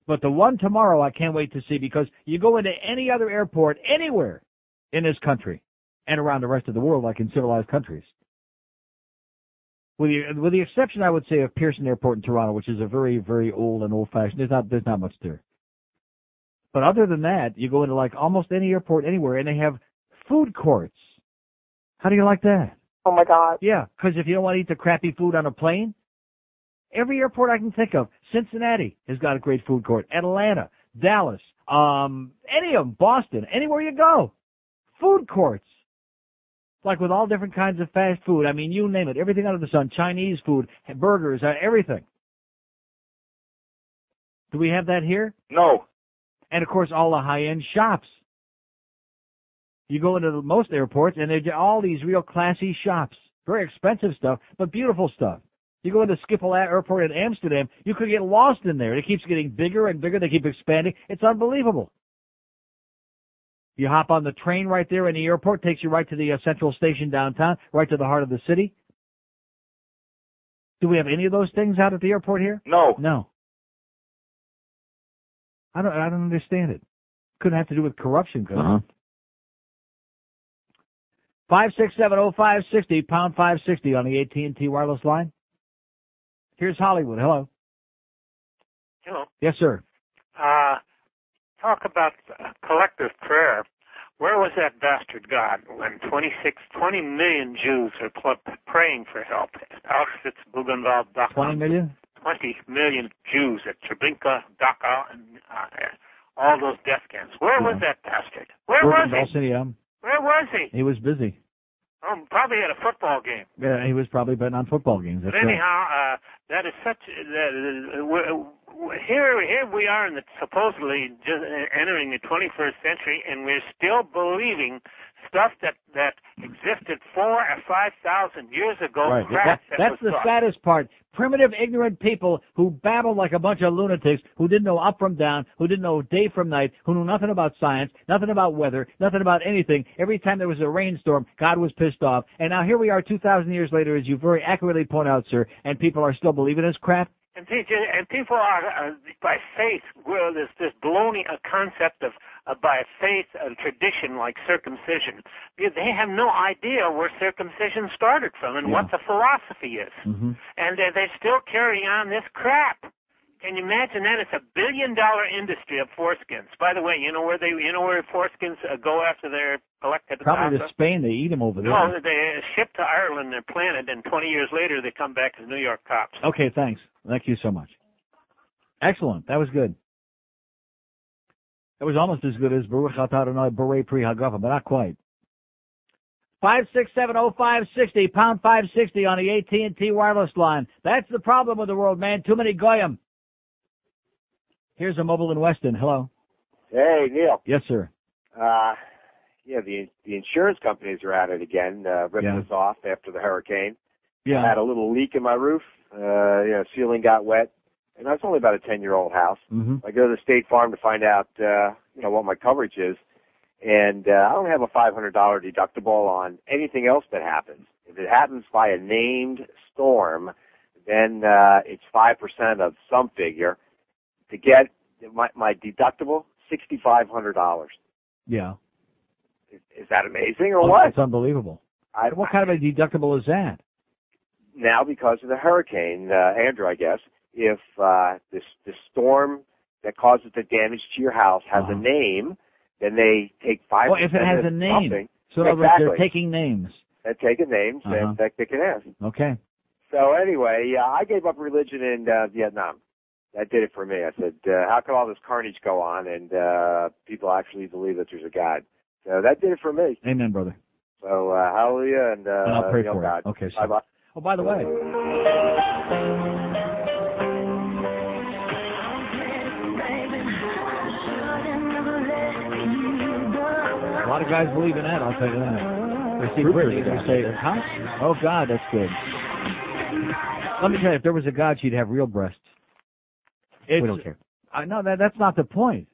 But the one tomorrow I can't wait to see, because you go into any other airport anywhere in this country and around the rest of the world, like in civilized countries. With the exception, I would say, of Pearson Airport in Toronto, which is a very, very old and old-fashioned. There's not much there. But other than that, you go into like almost any airport anywhere, and they have food courts. How do you like that? Oh, my God. Yeah, because if you don't want to eat the crappy food on a plane, every airport I can think of, Cincinnati has got a great food court, Atlanta, Dallas, any of them, Boston, anywhere you go, food courts. Like with all different kinds of fast food. I mean, you name it, everything under the sun, Chinese food, burgers, everything. Do we have that here? No. And, of course, all the high-end shops. You go into most airports, and there's all these real classy shops. Very expensive stuff, but beautiful stuff. You go into Schiphol Airport in Amsterdam, you could get lost in there. It keeps getting bigger and bigger. They keep expanding. It's unbelievable. You hop on the train right there in the airport, takes you right to the central station downtown, right to the heart of the city. Do we have any of those things out at the airport here? No. No. I don't understand it. Couldn't have to do with corruption, could it? 5670560, pound 560 on the AT&T wireless line. Here's Hollywood. Hello. Hello. Yes, sir. Talk about collective prayer. Where was that bastard God when 20 million Jews are praying for help? Auschwitz, Buchenwald, Dachau. 20 million? 20 million Jews at Treblinka, Dachau, and all those death camps. Where was that bastard? Where was he? Where was he? He was busy. Probably at a football game. Yeah, he was probably betting on football games. But anyhow, that is such. Here we are supposedly just entering the 21st century, and we're still believing stuff that existed 400 or 5,000 years ago. Right. Crack That's the saddest part. Primitive, ignorant people who babbled like a bunch of lunatics, who didn't know up from down, who didn't know day from night, who knew nothing about science, nothing about weather, nothing about anything. Every time there was a rainstorm, God was pissed off. And now here we are 2,000 years later, as you very accurately point out, sir, and people are still believing this crap? And people are, by faith, well, this baloney concept of by faith and tradition like circumcision. They have no idea where circumcision started from and what the philosophy is. Mm-hmm. And they still carry on this crap. Can you imagine that? It's $1 billion industry of foreskins. By the way, you know where foreskins go after they're collected? Probably to Spain. They eat them over there. No, they ship to Ireland. They're planted, and 20 years later they come back as New York cops. Okay, thanks. Thank you so much. Excellent. That was good. It was almost as good as Baruch Atah Adonai Borei Pri Hagafa, but not quite. 5670560, pound 560 on the AT&T wireless line. That's the problem with the world, man. Too many goyim. Here's a mobile in Weston. Hello. Hey, Neil. Yes, sir. Yeah, the insurance companies are at it again, ripping us off after the hurricane. Yeah. I had a little leak in my roof. Ceiling got wet. And that's only about a 10-year-old house. Mm-hmm. I go to the State Farm to find out, what my coverage is. And I don't have a $500 deductible on anything else that happens. If it happens by a named storm, then it's 5% of some figure. To get my deductible, $6,500. Yeah. Is that amazing or what? It's unbelievable. What kind of a deductible is that? Now, because of the hurricane, Andrew, I guess, if the storm that causes the damage to your house has a name, then they take 5%. Oh, if it has a name. Something. So in other words, they're taking names. They're taking names and they're kicking ass. Okay. So anyway, I gave up religion in Vietnam. That did it for me. I said, how could all this carnage go on and people actually believe that there's a God? So that did it for me. Amen, brother. So hallelujah and I'll pray for God. it. Okay, so. Bye-bye. Oh, by the way. A lot of guys believe in that, I'll tell you that. They see Britney, they say, huh? Oh, God, that's good. Let me tell you, if there was a God, she'd have real breasts. We don't care. No, that's not the point.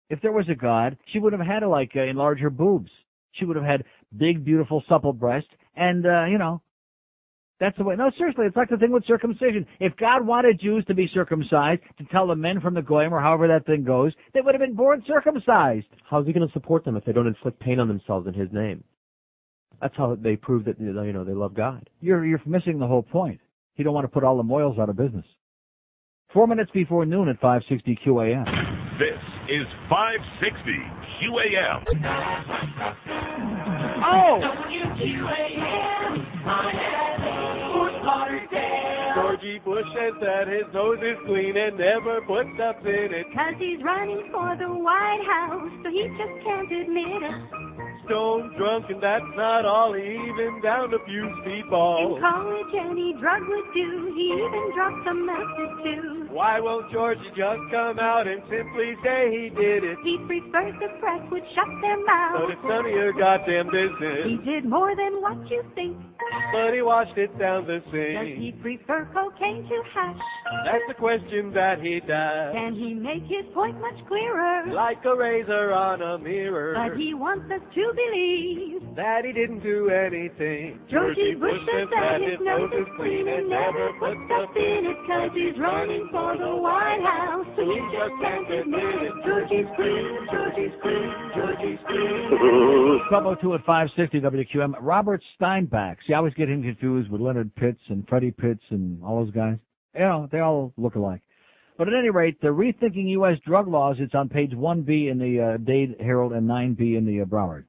If there was a God, she would have had to, enlarge her boobs. She would have had big, beautiful, supple breasts, and, that's the way. No, seriously, it's like the thing with circumcision. If God wanted Jews to be circumcised, to tell the men from the Goyim, or however that thing goes, they would have been born circumcised. How's he going to support them if they don't inflict pain on themselves in his name? That's how they prove that, they love God. You're missing the whole point. You don't want to put all the moils out of business. 4 minutes before noon at 560 QAM. This is 560 QAM. Oh! WQAM, Georgie Bush says that his nose is clean and never puts up in it. 'Cause he's running for the White House, so he just can't admit it. Stone drunk and that's not all, he even downed a few speedballs. In college any drug would do, he even dropped some acid too. Why won't Georgie just come out and simply say he did it? He prefers the press would shut their mouths. But it's none of your goddamn business. He did more than what you think. But he washed it down the Does sink. he prefer cocaine to hash? That's the question that he does. Can he make his point much clearer? Like a razor on a mirror. But he wants us to believe that he didn't do anything. Georgie Bush says that his nose is clean and never puts stuff in it 'cause he's running for the White House, so he just can't admit it. Georgie's clean, Georgie's clean, Georgie's clean. 1202 at 560 WQM. Robert Steinbach. See, I always get him confused with Leonard Pitts and Freddie Pitts and all those guys. They all look alike. But at any rate, the Rethinking U.S. Drug Laws, it's on page 1B in the Dade Herald and 9B in the Broward.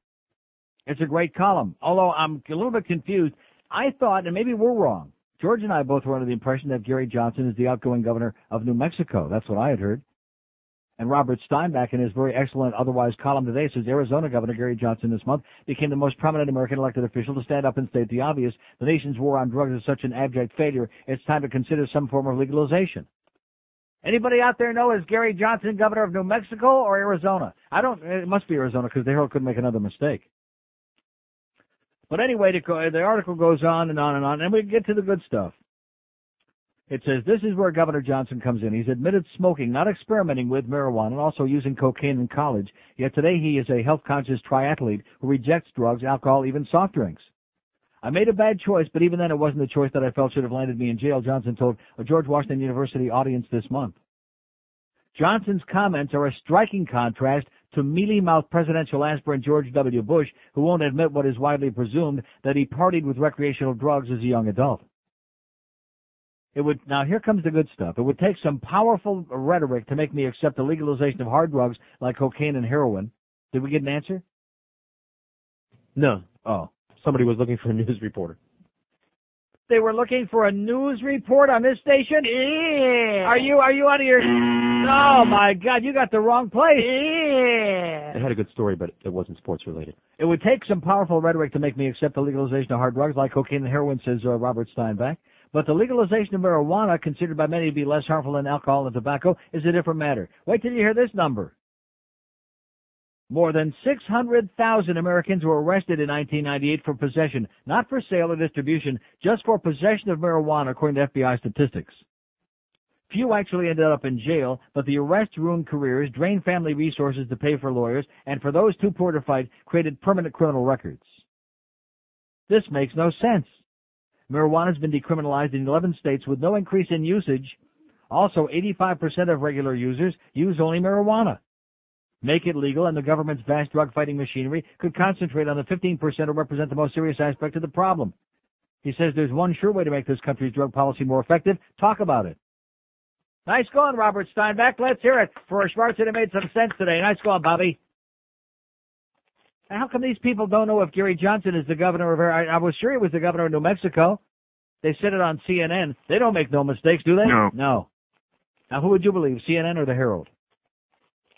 It's a great column, although I'm a little bit confused. I thought, and maybe we're wrong, George and I both were under the impression that Gary Johnson is the outgoing governor of New Mexico. That's what I had heard. And Robert Steinbach, in his very excellent otherwise column today, says Arizona Governor Gary Johnson this month became the most prominent American elected official to stand up and state the obvious. The nation's war on drugs is such an abject failure, it's time to consider some form of legalization. Anybody out there know, is Gary Johnson governor of New Mexico or Arizona? It must be Arizona because the Herald couldn't make another mistake. But anyway, the article goes on and on and on, and we get to the good stuff. It says, this is where Governor Johnson comes in. He's admitted smoking, not experimenting with marijuana, and also using cocaine in college. Yet today he is a health-conscious triathlete who rejects drugs, alcohol, even soft drinks. I made a bad choice, but even then it wasn't the choice that I felt should have landed me in jail, Johnson told a George Washington University audience this month. Johnson's comments are a striking contrast to mealy-mouthed presidential aspirant George W. Bush, who won't admit what is widely presumed, that he partied with recreational drugs as a young adult. Now here comes the good stuff. It would take some powerful rhetoric to make me accept the legalization of hard drugs like cocaine and heroin. Did we get an answer? No. Oh. Somebody was looking for a news reporter. They were looking for a news report on this station? Yeah. Are you out of your... Oh, my God, you got the wrong place. Yeah. They had a good story, but it wasn't sports related. It would take some powerful rhetoric to make me accept the legalization of hard drugs like cocaine and heroin, says Robert Steinbach. But the legalization of marijuana, considered by many to be less harmful than alcohol and tobacco, is a different matter. Wait till you hear this number. More than 600,000 Americans were arrested in 1998 for possession, not for sale or distribution, just for possession of marijuana, according to FBI statistics. Few actually ended up in jail, but the arrests ruined careers, drained family resources to pay for lawyers, and for those too poor to fight, created permanent criminal records. This makes no sense. Marijuana has been decriminalized in 11 states with no increase in usage. Also, 85% of regular users use only marijuana. Make it legal, and the government's vast drug-fighting machinery could concentrate on the 15% who represent the most serious aspect of the problem. He says there's one sure way to make this country's drug policy more effective. Talk about it. Nice going, Robert Steinbach. Let's hear it for a Schwarzer that made some sense today. Nice going, Bobby. Now, how come these people don't know if Gary Johnson is the governor of... I was sure he was the governor of New Mexico. They said it on CNN. They don't make no mistakes, do they? No. Now, who would you believe, CNN or the Herald?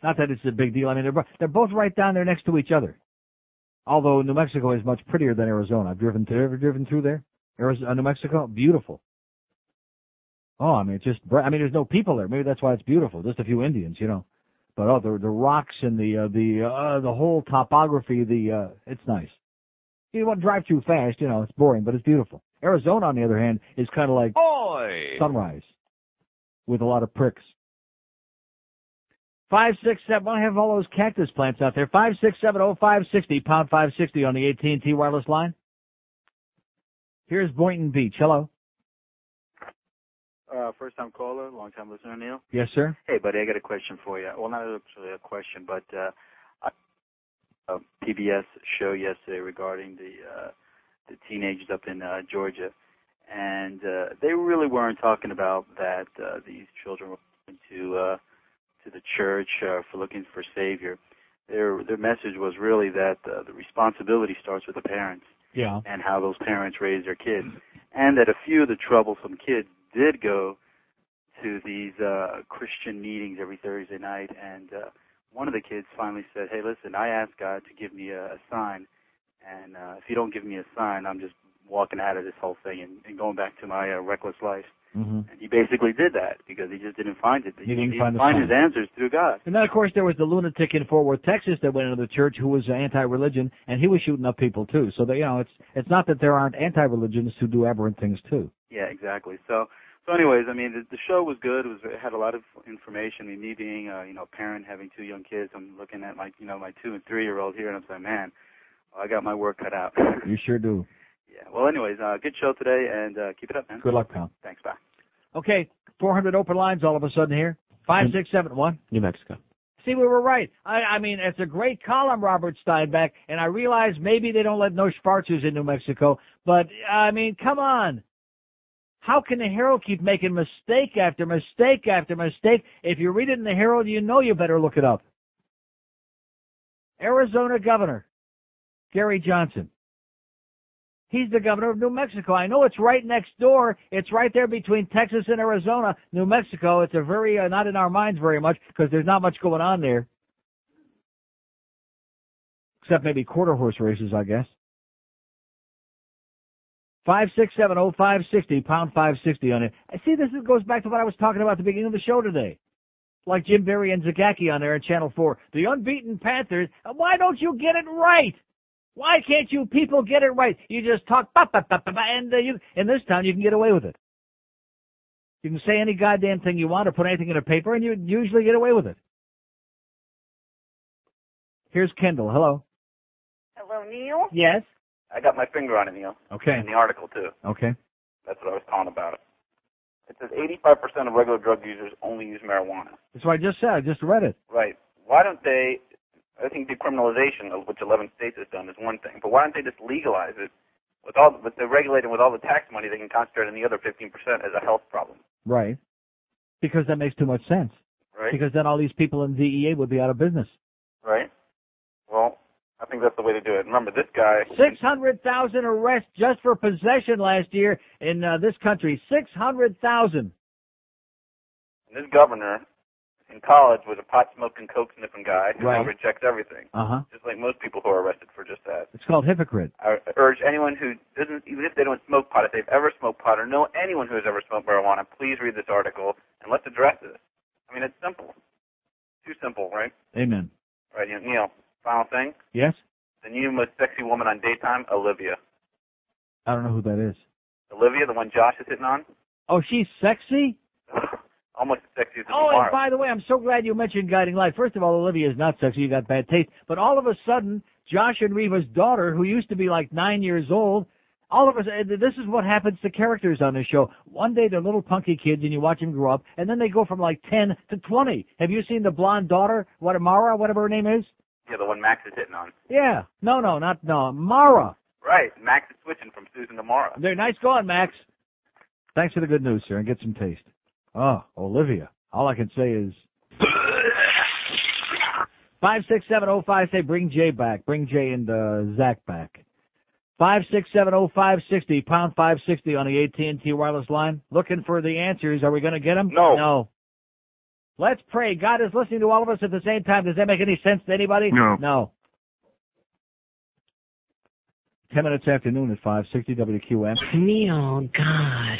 Not that it's a big deal. I mean, they're both right down there next to each other. Although New Mexico is much prettier than Arizona. I've ever driven through there? New Mexico? Beautiful. Oh, I mean, there's no people there. Maybe that's why it's beautiful. Just a few Indians, you know. But the rocks and the whole topography, it's nice. You don't want to drive too fast, you know, it's boring, but it's beautiful. Arizona, on the other hand, is kind of like Sunrise with a lot of pricks. 567, I have all those cactus plants out there. 5670560, pound 560 on the AT&T wireless line. Here's Boynton Beach. Hello. First time caller, long time listener, Neil. Yes, sir. Hey, buddy, I got a question for you. Well, not actually a question, but a PBS show yesterday regarding the teenagers up in Georgia, and they really weren't talking about that these children were going to the church for looking for Savior. Their message was really that the responsibility starts with the parents. Yeah. And how those parents raise their kids, and that a few of the troublesome kids did go to these Christian meetings every Thursday night, and one of the kids finally said, hey, listen, I asked God to give me a sign, and if you don't give me a sign, I'm just walking out of this whole thing and going back to my reckless life. Mm-hmm. And he basically did that because he just didn't find it. He didn't find his answers through God. And then, of course, there was the lunatic in Fort Worth, Texas, that went into the church who was anti-religion, and he was shooting up people too. So that, you know, it's not that there aren't anti-religionists who do aberrant things too. Yeah, exactly. So anyways, I mean, the show was good. It had a lot of information. I mean, me being a parent, having two young kids, I'm looking at my 2 and 3-year-old here, and I'm saying, man, I got my work cut out. You sure do. Yeah. Well, anyways, good show today, and keep it up, man. Good luck, pal. Thanks. Bye. Okay, 400 open lines all of a sudden here. 5671. New Mexico. See, we were right. I mean, it's a great column, Robert Steinbach, and I realize maybe they don't let no Schwarzers in New Mexico, but, I mean, come on. How can the Herald keep making mistake after mistake after mistake? If you read it in the Herald, you know you better look it up. Arizona Governor Gary Johnson. He's the governor of New Mexico. I know it's right next door. It's right there between Texas and Arizona. New Mexico, it's a very, not in our minds very much because there's not much going on there. Except maybe quarter horse races, I guess. 5670560, pound 560 on it. See, this goes back to what I was talking about at the beginning of the show today. Like Jim Barry and Zagacki on there on Channel 4. The unbeaten Panthers. Why don't you get it right? Why can't you people get it right? You just talk, and you, in this town you can get away with it. You can say any goddamn thing you want or put anything in a paper, and you usually get away with it. Here's Kendall. Hello. Hello, Neil? Yes? I got my finger on it, Neil. Okay. In the article, too. Okay. That's what I was calling about it. It says 85% of regular drug users only use marijuana. That's what I just said. I just read it. Right. Why don't they, I think decriminalization, of which 11 states has done, is one thing, but why don't they just legalize it with the regulating with all the tax money they can concentrate on the other 15% as a health problem? Right. Because that makes too much sense. Right. Because then all these people in DEA would be out of business. Right. Well, I think that's the way to do it. Remember, this guy... 600,000 arrests just for possession last year in this country. 600,000. And this governor in college was a pot-smoking, coke-sniffing guy who now rejects everything. Just like most people who are arrested for just that. It's called hypocrite. I urge anyone who doesn't, even if they don't smoke pot, if they've ever smoked pot or know anyone who has ever smoked marijuana, please read this article and let's address this. I mean, it's simple. Too simple, right? Amen. Right, Neil. Final thing. Yes? The new most sexy woman on daytime, Olivia. I don't know who that is. Olivia, the one Josh is hitting on? Oh, she's sexy? Almost as sexy as Oh, tomorrow. and by the way, I'm so glad you mentioned Guiding Light. First of all, Olivia is not sexy. You got bad taste. But all of a sudden, Josh and Reva's daughter, who used to be like 9 years old, all of us, this is what happens to characters on this show. One day they're little punky kids and you watch them grow up, and then they go from like 10 to 20. Have you seen the blonde daughter, Mara, whatever her name is? Yeah, the one Max is hitting on. Yeah. No, Mara. Right. Max is switching from Susan to Mara. They're nice going, Max. Thanks for the good news, sir, and get some taste. Oh, Olivia. All I can say is 56705, say bring Jay back. Bring Jay and Zach back. 5670560, pound 560 on the AT&T wireless line. Looking for the answers. Are we going to get them? No. Let's pray. God is listening to all of us at the same time. Does that make any sense to anybody? No. 10 minutes after noon at 560 WQM. Neil, God.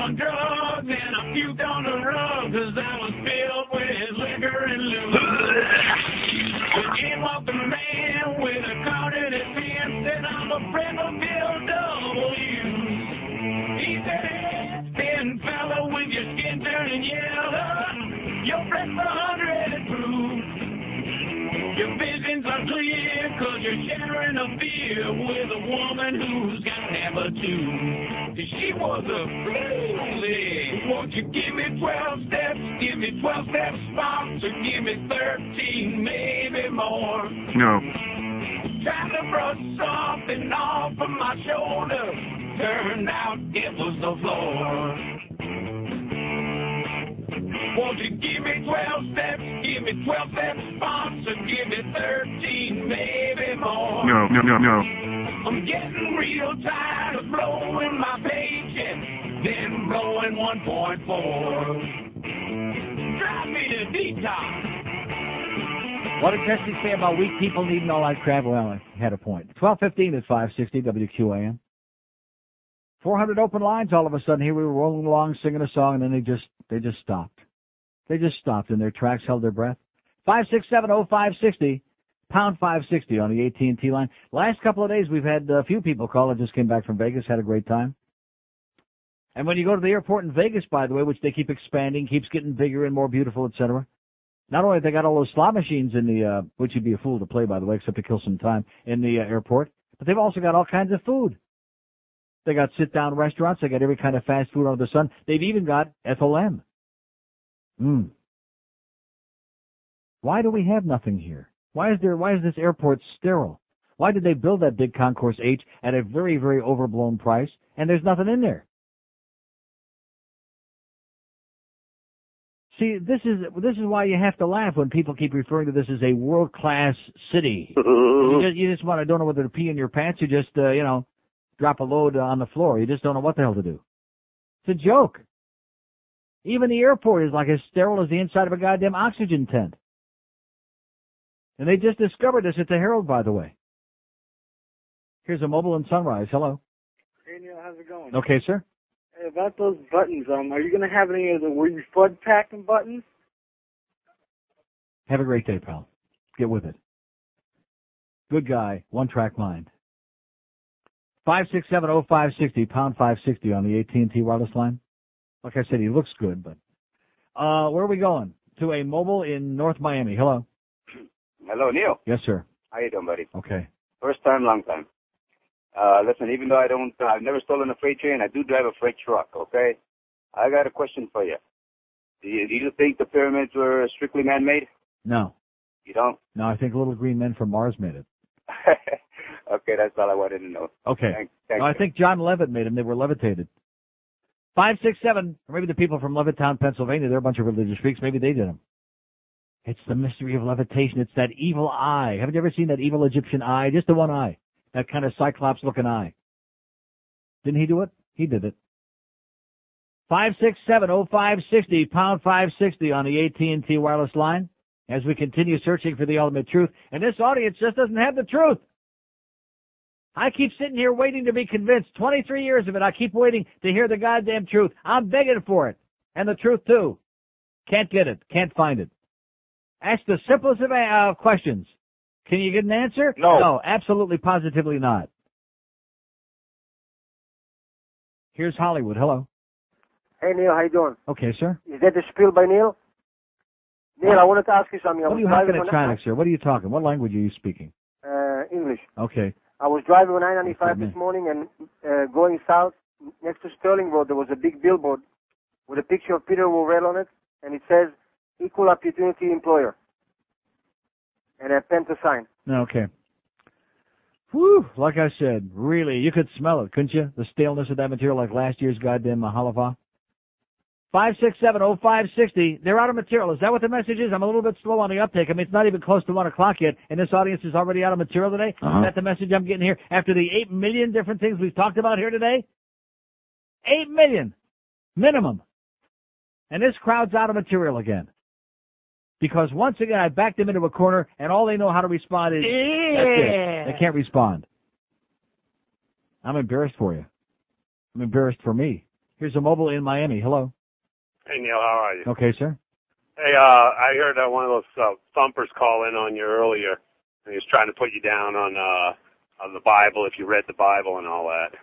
Drugs and I puked on the rug 'cause I was filled with liquor and lube. In walked a man with a card in his hand, said I'm a friend of Bill W. He said, hey, thin fella with your skin turning yellow, your breath's 100 proof. Your visions are clear 'cause you're sharing a beer with a woman who's got half a tube. She was a freak. Won't you give me 12 steps? Give me 12 steps, sponsor. Give me 13, maybe more. No. Trying to brush something off of my shoulder. Turned out it was the floor. Won't you give me 12 steps? Give me 12 steps, sponsor. Give me 13, maybe more. No. I'm getting real tired of blowing my paycheck, then blowing 1.4. Drive me to detox. What did Jesse say about weak people needing all that crap? Well, I had a point. 12:15 at 560 WQAM. 400 open lines all of a sudden. Here we were rolling along singing a song, and then they just stopped. They just stopped in their tracks, held their breath. 5670560. Pound 560 on the AT&T line. Last couple of days, we've had a few people call that just came back from Vegas, had a great time. And when you go to the airport in Vegas, by the way, which they keep expanding, keeps getting bigger and more beautiful, etc. Not only have they got all those slot machines in the, which you'd be a fool to play, by the way, except to kill some time in the airport, but they've also got all kinds of food. They got sit-down restaurants. They got every kind of fast food under the sun. They've even got FOM. Why do we have nothing here? Why is this airport sterile? Why did they build that big Concourse H at a very, very overblown price, and there's nothing in there? See, this is why you have to laugh when people keep referring to this as a world-class city. You just want to don't know whether to pee in your pants. You just, drop a load on the floor. You just don't know what the hell to do. It's a joke. Even the airport is like as sterile as the inside of a goddamn oxygen tent. And they just discovered this at the Herald, by the way. Here's a mobile in Sunrise. Hello. Hey, Neil, how's it going? Okay, sir. Hey, about those buttons, are you going to have any of the were you FUD packing buttons? Have a great day, pal. Get with it. Good guy, one-track mind. 5670560, pound 560 on the AT&T wireless line. Like I said, he looks good, but where are we going? To a mobile in North Miami. Hello. Hello, Neil. Yes, sir. How you doing, buddy? Okay. First time, long time. Listen, even though I've never stolen a freight train, I do drive a freight truck, okay? I got a question for you. Do you think the pyramids were strictly man-made? No. You don't? No, I think little green men from Mars made it. Okay, that's all I wanted to know. Okay. Thank No, I think John Levitt made them. They were levitated. 567, or maybe the people from Levittown, Pennsylvania, they're a bunch of religious freaks. Maybe they did them. It's the mystery of levitation. It's that evil eye. Haven't you ever seen that evil Egyptian eye? Just the one eye. That kind of Cyclops-looking eye. Didn't he do it? He did it. 5670560, pound 560 on the AT&T wireless line as we continue searching for the ultimate truth. And this audience just doesn't have the truth. I keep sitting here waiting to be convinced. 23 years of it, I keep waiting to hear the goddamn truth. I'm begging for it. And the truth, too. Can't get it. Can't find it. Ask the simplest of questions. Can you get an answer? No. No, absolutely, positively not. Here's Hollywood. Hello. Hey, Neil, how you doing? Okay, sir. Is that the spiel by Neil? Neil, I wanted to ask you something. What are you hacking at China, sir? What are you talking? What language are you speaking? English. Okay. I was driving on I-95 this morning and going south next to Sterling Road, there was a big billboard with a picture of Peter Warrick on it, and it says, Equal Opportunity Employer. And a pen to sign. Okay. Whew, like I said, really, you could smell it, couldn't you? The staleness of that material like last year's goddamn halava. 5670560, they're out of material. Is that what the message is? I'm a little bit slow on the uptake. I mean, it's not even close to 1 o'clock yet, and this audience is already out of material today? Is that the message I'm getting here after the 8 million different things we've talked about here today? 8 million. Minimum. And this crowd's out of material again. Because once again, I backed them into a corner, and all they know how to respond is, that's it. They can't respond. I'm embarrassed for you. I'm embarrassed for me. Here's a mobile in Miami. Hello. Hey, Neil, how are you? Okay, sir. Hey, I heard one of those thumpers call in on you earlier, and he was trying to put you down on the Bible, if you read the Bible and all that.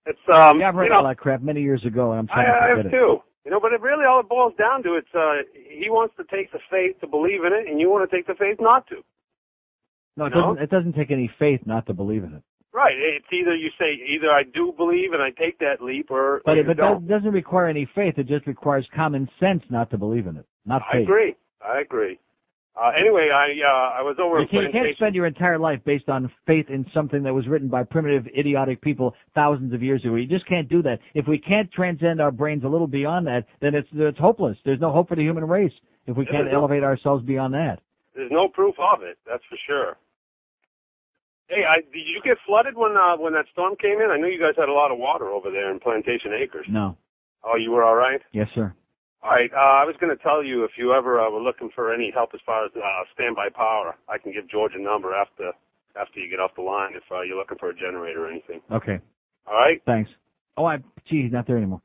It's yeah, I've read all that crap many years ago, and I'm trying to I forget have it. too. You know, but it really all it boils down to, he wants to take the faith to believe in it, and you want to take the faith not to. No, it doesn't take any faith not to believe in it. Right. It's either I do believe and I take that leap, or But you it don't. doesn't require any faith. It just requires common sense not to believe in it, not faith. I agree. Anyway, I was over You can't spend your entire life based on faith in something that was written by primitive, idiotic people thousands of years ago. You just can't do that. If we can't transcend our brains a little beyond that, then it's hopeless. There's no hope for the human race if we can't elevate ourselves beyond that. There's no proof of it, that's for sure. Hey, did you get flooded when that storm came in? I know you guys had a lot of water over there in Plantation Acres. No. Oh, you were all right? Yes, sir. All right. I was going to tell you, if you ever were looking for any help as far as standby power, I can give George a number after you get off the line if you're looking for a generator or anything. Okay. All right? Thanks. Oh, he's not there anymore.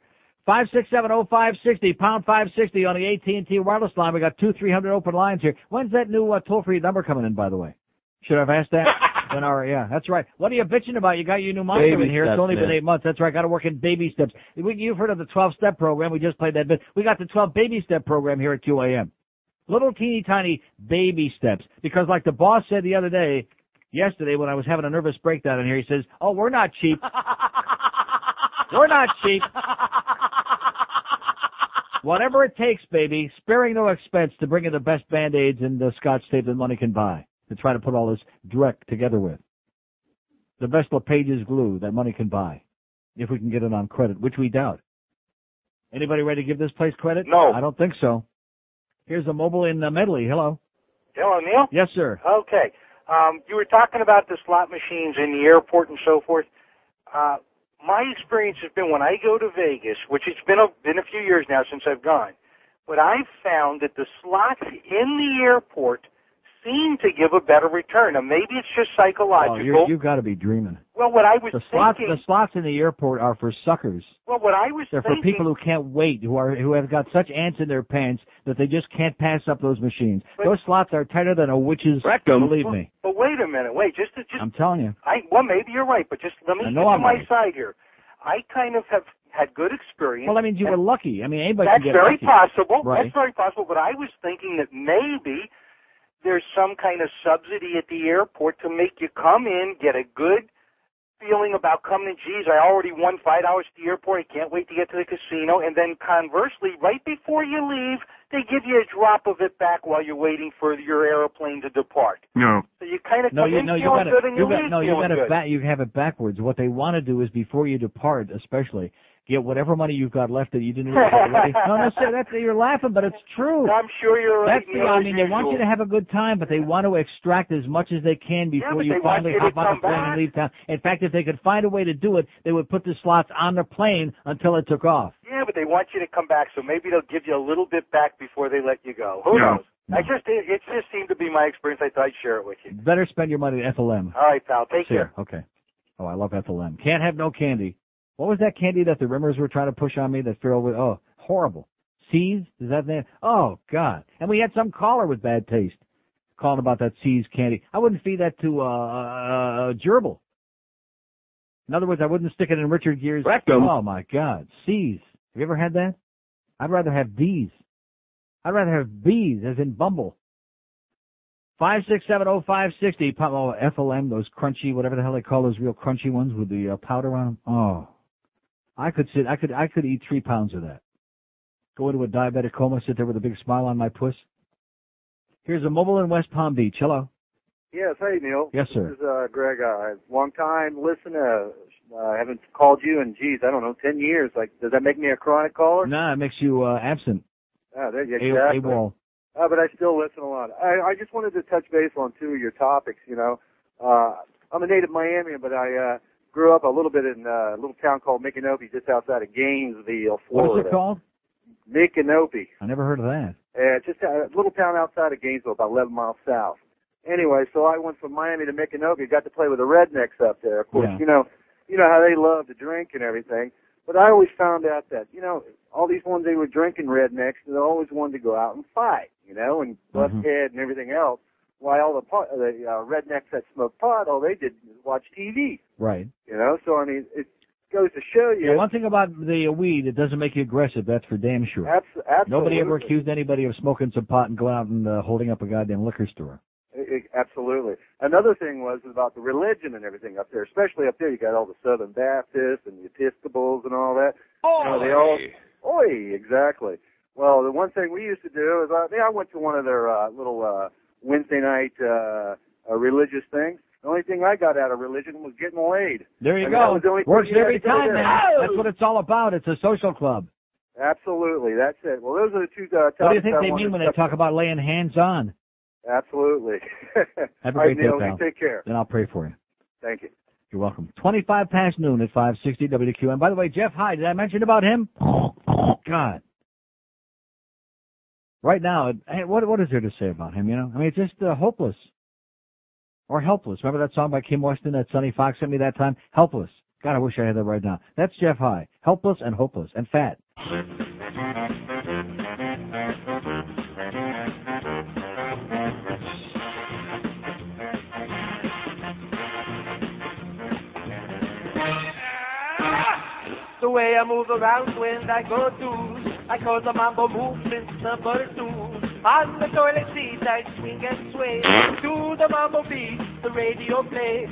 5670560, pound 560 on the AT&T wireless line. We got 2-300 open lines here. When's that new toll-free number coming in, by the way? Should I have asked that? Yeah, that's right. What are you bitching about? You got your new monster in here. It's only been 8 months. That's right. Got to work in baby steps. You've heard of the 12-step program. We just played that bit. We got the 12 baby step program here at QAM. Little teeny tiny baby steps. Because like the boss said yesterday when I was having a nervous breakdown in here, he says, oh, we're not cheap. We're not cheap. Whatever it takes, baby, sparing no expense to bring in the best Band-Aids and the Scotch tape that money can buy to try to put all this direct together with. The best LePage's glue that money can buy, if we can get it on credit, which we doubt. Anybody ready to give this place credit? No. I don't think so. Here's a mobile in Medley. Hello. Hello, Neil? Yes, sir. Okay. You were talking about the slot machines in the airport and so forth. My experience has been when I go to Vegas, which it's been a few years now since I've gone, but I've found that the slots in the airport seem to give a better return. Now, maybe it's just psychological. Oh, you've got to be dreaming. Well, what I was The thinking... slots in the airport are for suckers. Well, what I was They're thinking... for people who can't wait, who have got such ants in their pants that they just can't pass up those machines. Those slots are tighter than a witch's rectum. Believe me. But wait a minute. Just I'm telling you. Well, maybe you're right, but just let me get to my side here. I kind of have had good experience. Well, that means you were lucky. I mean, anybody That's can get very lucky. possible. Right. That's very possible. But I was thinking that maybe there's some kind of subsidy at the airport to make you come in, get a good feeling about coming in. Geez, I already won $5 at the airport. I can't wait to get to the casino. And then conversely, right before you leave, they give you a drop of it back while you're waiting for your airplane to depart. No. So you kind of come in feeling good and you leave feeling good. You have it backwards. What they want to do is before you depart, especially, get whatever money you've got left that you didn't use already. No, sir, you're laughing, but it's true. I'm sure you're right. They want you to have a good time, but they want to extract as much as they can before you finally hop on the plane and leave town. In fact, if they could find a way to do it, they would put the slots on the plane until it took off. Yeah, but they want you to come back, so maybe they'll give you a little bit back before they let you go. Who knows? No. It just seemed to be my experience. I thought I'd share it with you. Better spend your money at FLM. All right, pal. Take care. Okay. Oh, I love FLM. Can't have no candy. What was that candy that the Rimmers were trying to push on me that Phil was, horrible. C's? Is that name? Oh, God. And we had some caller with bad taste calling about that C's candy. I wouldn't feed that to gerbil. In other words, I wouldn't stick it in Richard Gere's rectum. Oh, my God. C's. Have you ever had that? I'd rather have D's. I'd rather have B's, as in Bumble. 5670560. FLM, those crunchy, whatever the hell they call those real crunchy ones with the powder on them. Oh. I could eat 3 pounds of that. Go into a diabetic coma, sit there with a big smile on my puss. Here's a mobile in West Palm Beach. Hello. Yes, hey, Neil. Yes, sir. This is Greg. Long time listener. I haven't called you in, 10 years. Does that make me a chronic caller? Nah, it makes you absent. Ah, there you go. Exactly. AWOL. But I still listen a lot. I just wanted to touch base on 2 of your topics, I'm a native Miamian, but I grew up a little bit in a little town called Micanopy, just outside of Gainesville, Florida. What is it called? Micanopy. I never heard of that. Just a little town outside of Gainesville, about 11 miles south. Anyway, so I went from Miami to Micanopy, got to play with the rednecks up there. Of course, yeah. You know how they love to drink and everything. But I always found out that, all these ones they were drinking rednecks, they always wanted to go out and fight, and bust head and everything else. While all the rednecks that smoke pot, all they did was watch TV. Right. So I mean, it goes to show you. Yeah, one thing about the weed, it doesn't make you aggressive. That's for damn sure. Absolutely. Nobody ever accused anybody of smoking some pot and going out and holding up a goddamn liquor store. Absolutely. Another thing was about the religion and everything up there, especially up there. You got all the Southern Baptists and the Episcopals and all that. Exactly. Well, the one thing we used to do is, I went to one of their little Wednesday night religious things. The only thing I got out of religion was getting laid. There you go. Works every time, man. That's what it's all about. It's a social club. Absolutely. That's it. Well, those are the 2 topics. What do you think they mean when they talk about laying hands on? Absolutely. Have a great day, Neil, pal. take care. Then I'll pray for you. Thank you. You're welcome. 25 past noon at 560 WQ. And by the way, Jeff Hyde, did I mention about him? God. Right now, what is there to say about him, I mean, it's just hopeless. Or helpless. Remember that song by Kim Weston that Sonny Fox sent me that time? Helpless. God, I wish I had that right now. That's Jeff Hyde. Helpless and hopeless and fat. The way I move around when I go to, I call the mambo movement number 2. On the toilet seat I swing and sway to the mambo beat, the radio plays,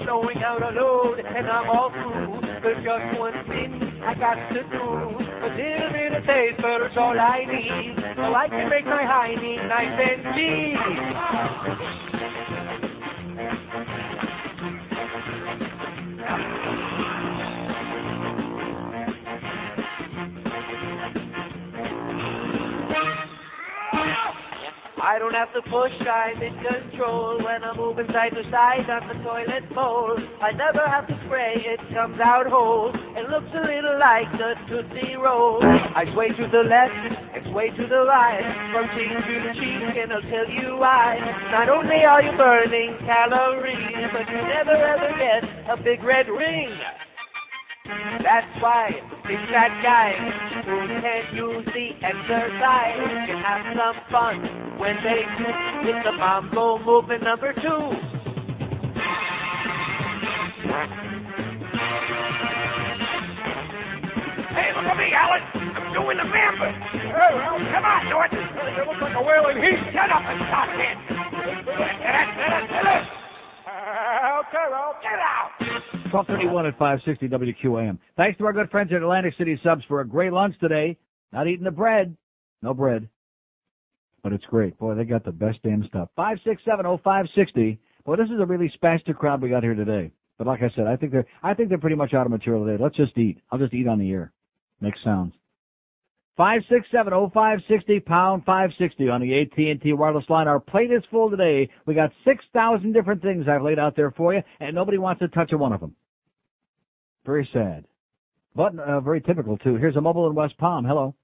blowing out a load and I'm all through. There's just one thing I got to do, a little bit of taste, but it's all I need, so I can make my hiney nice and clean. I don't have to push, I'm in control. When I'm moving side to side on the toilet bowl, I never have to spray, it comes out whole. It looks a little like the Tootsie Roll. I sway to the left and sway to the right, from cheek to cheek, and I'll tell you why. Not only are you burning calories, but you never ever get a big red ring. That's why big fat guys who can't use the exercise can have some fun when they hit the mambo movement number 2. Hey, look at me, Alex. I'm doing the mambo. Oh, well, come on, do it. It looks like a wailing heat. Shut up and stop it. Okay, well, get out. 12:31 at 560 WQAM. Thanks to our good friends at Atlantic City Subs for a great lunch today. Not eating the bread. No bread. But it's great. Boy, they got the best damn stuff. 5670560. Boy, this is a really spastic crowd we got here today. But like I said, I think they're pretty much out of material today. Let's just eat. I'll just eat on the air. Make sounds. 5670560 pound 560 on the AT&T wireless line. Our plate is full today. We got 6,000 different things I've laid out there for you, and nobody wants to touch a one of them. Very sad. But very typical, too. Here's a mobile in West Palm. Hello.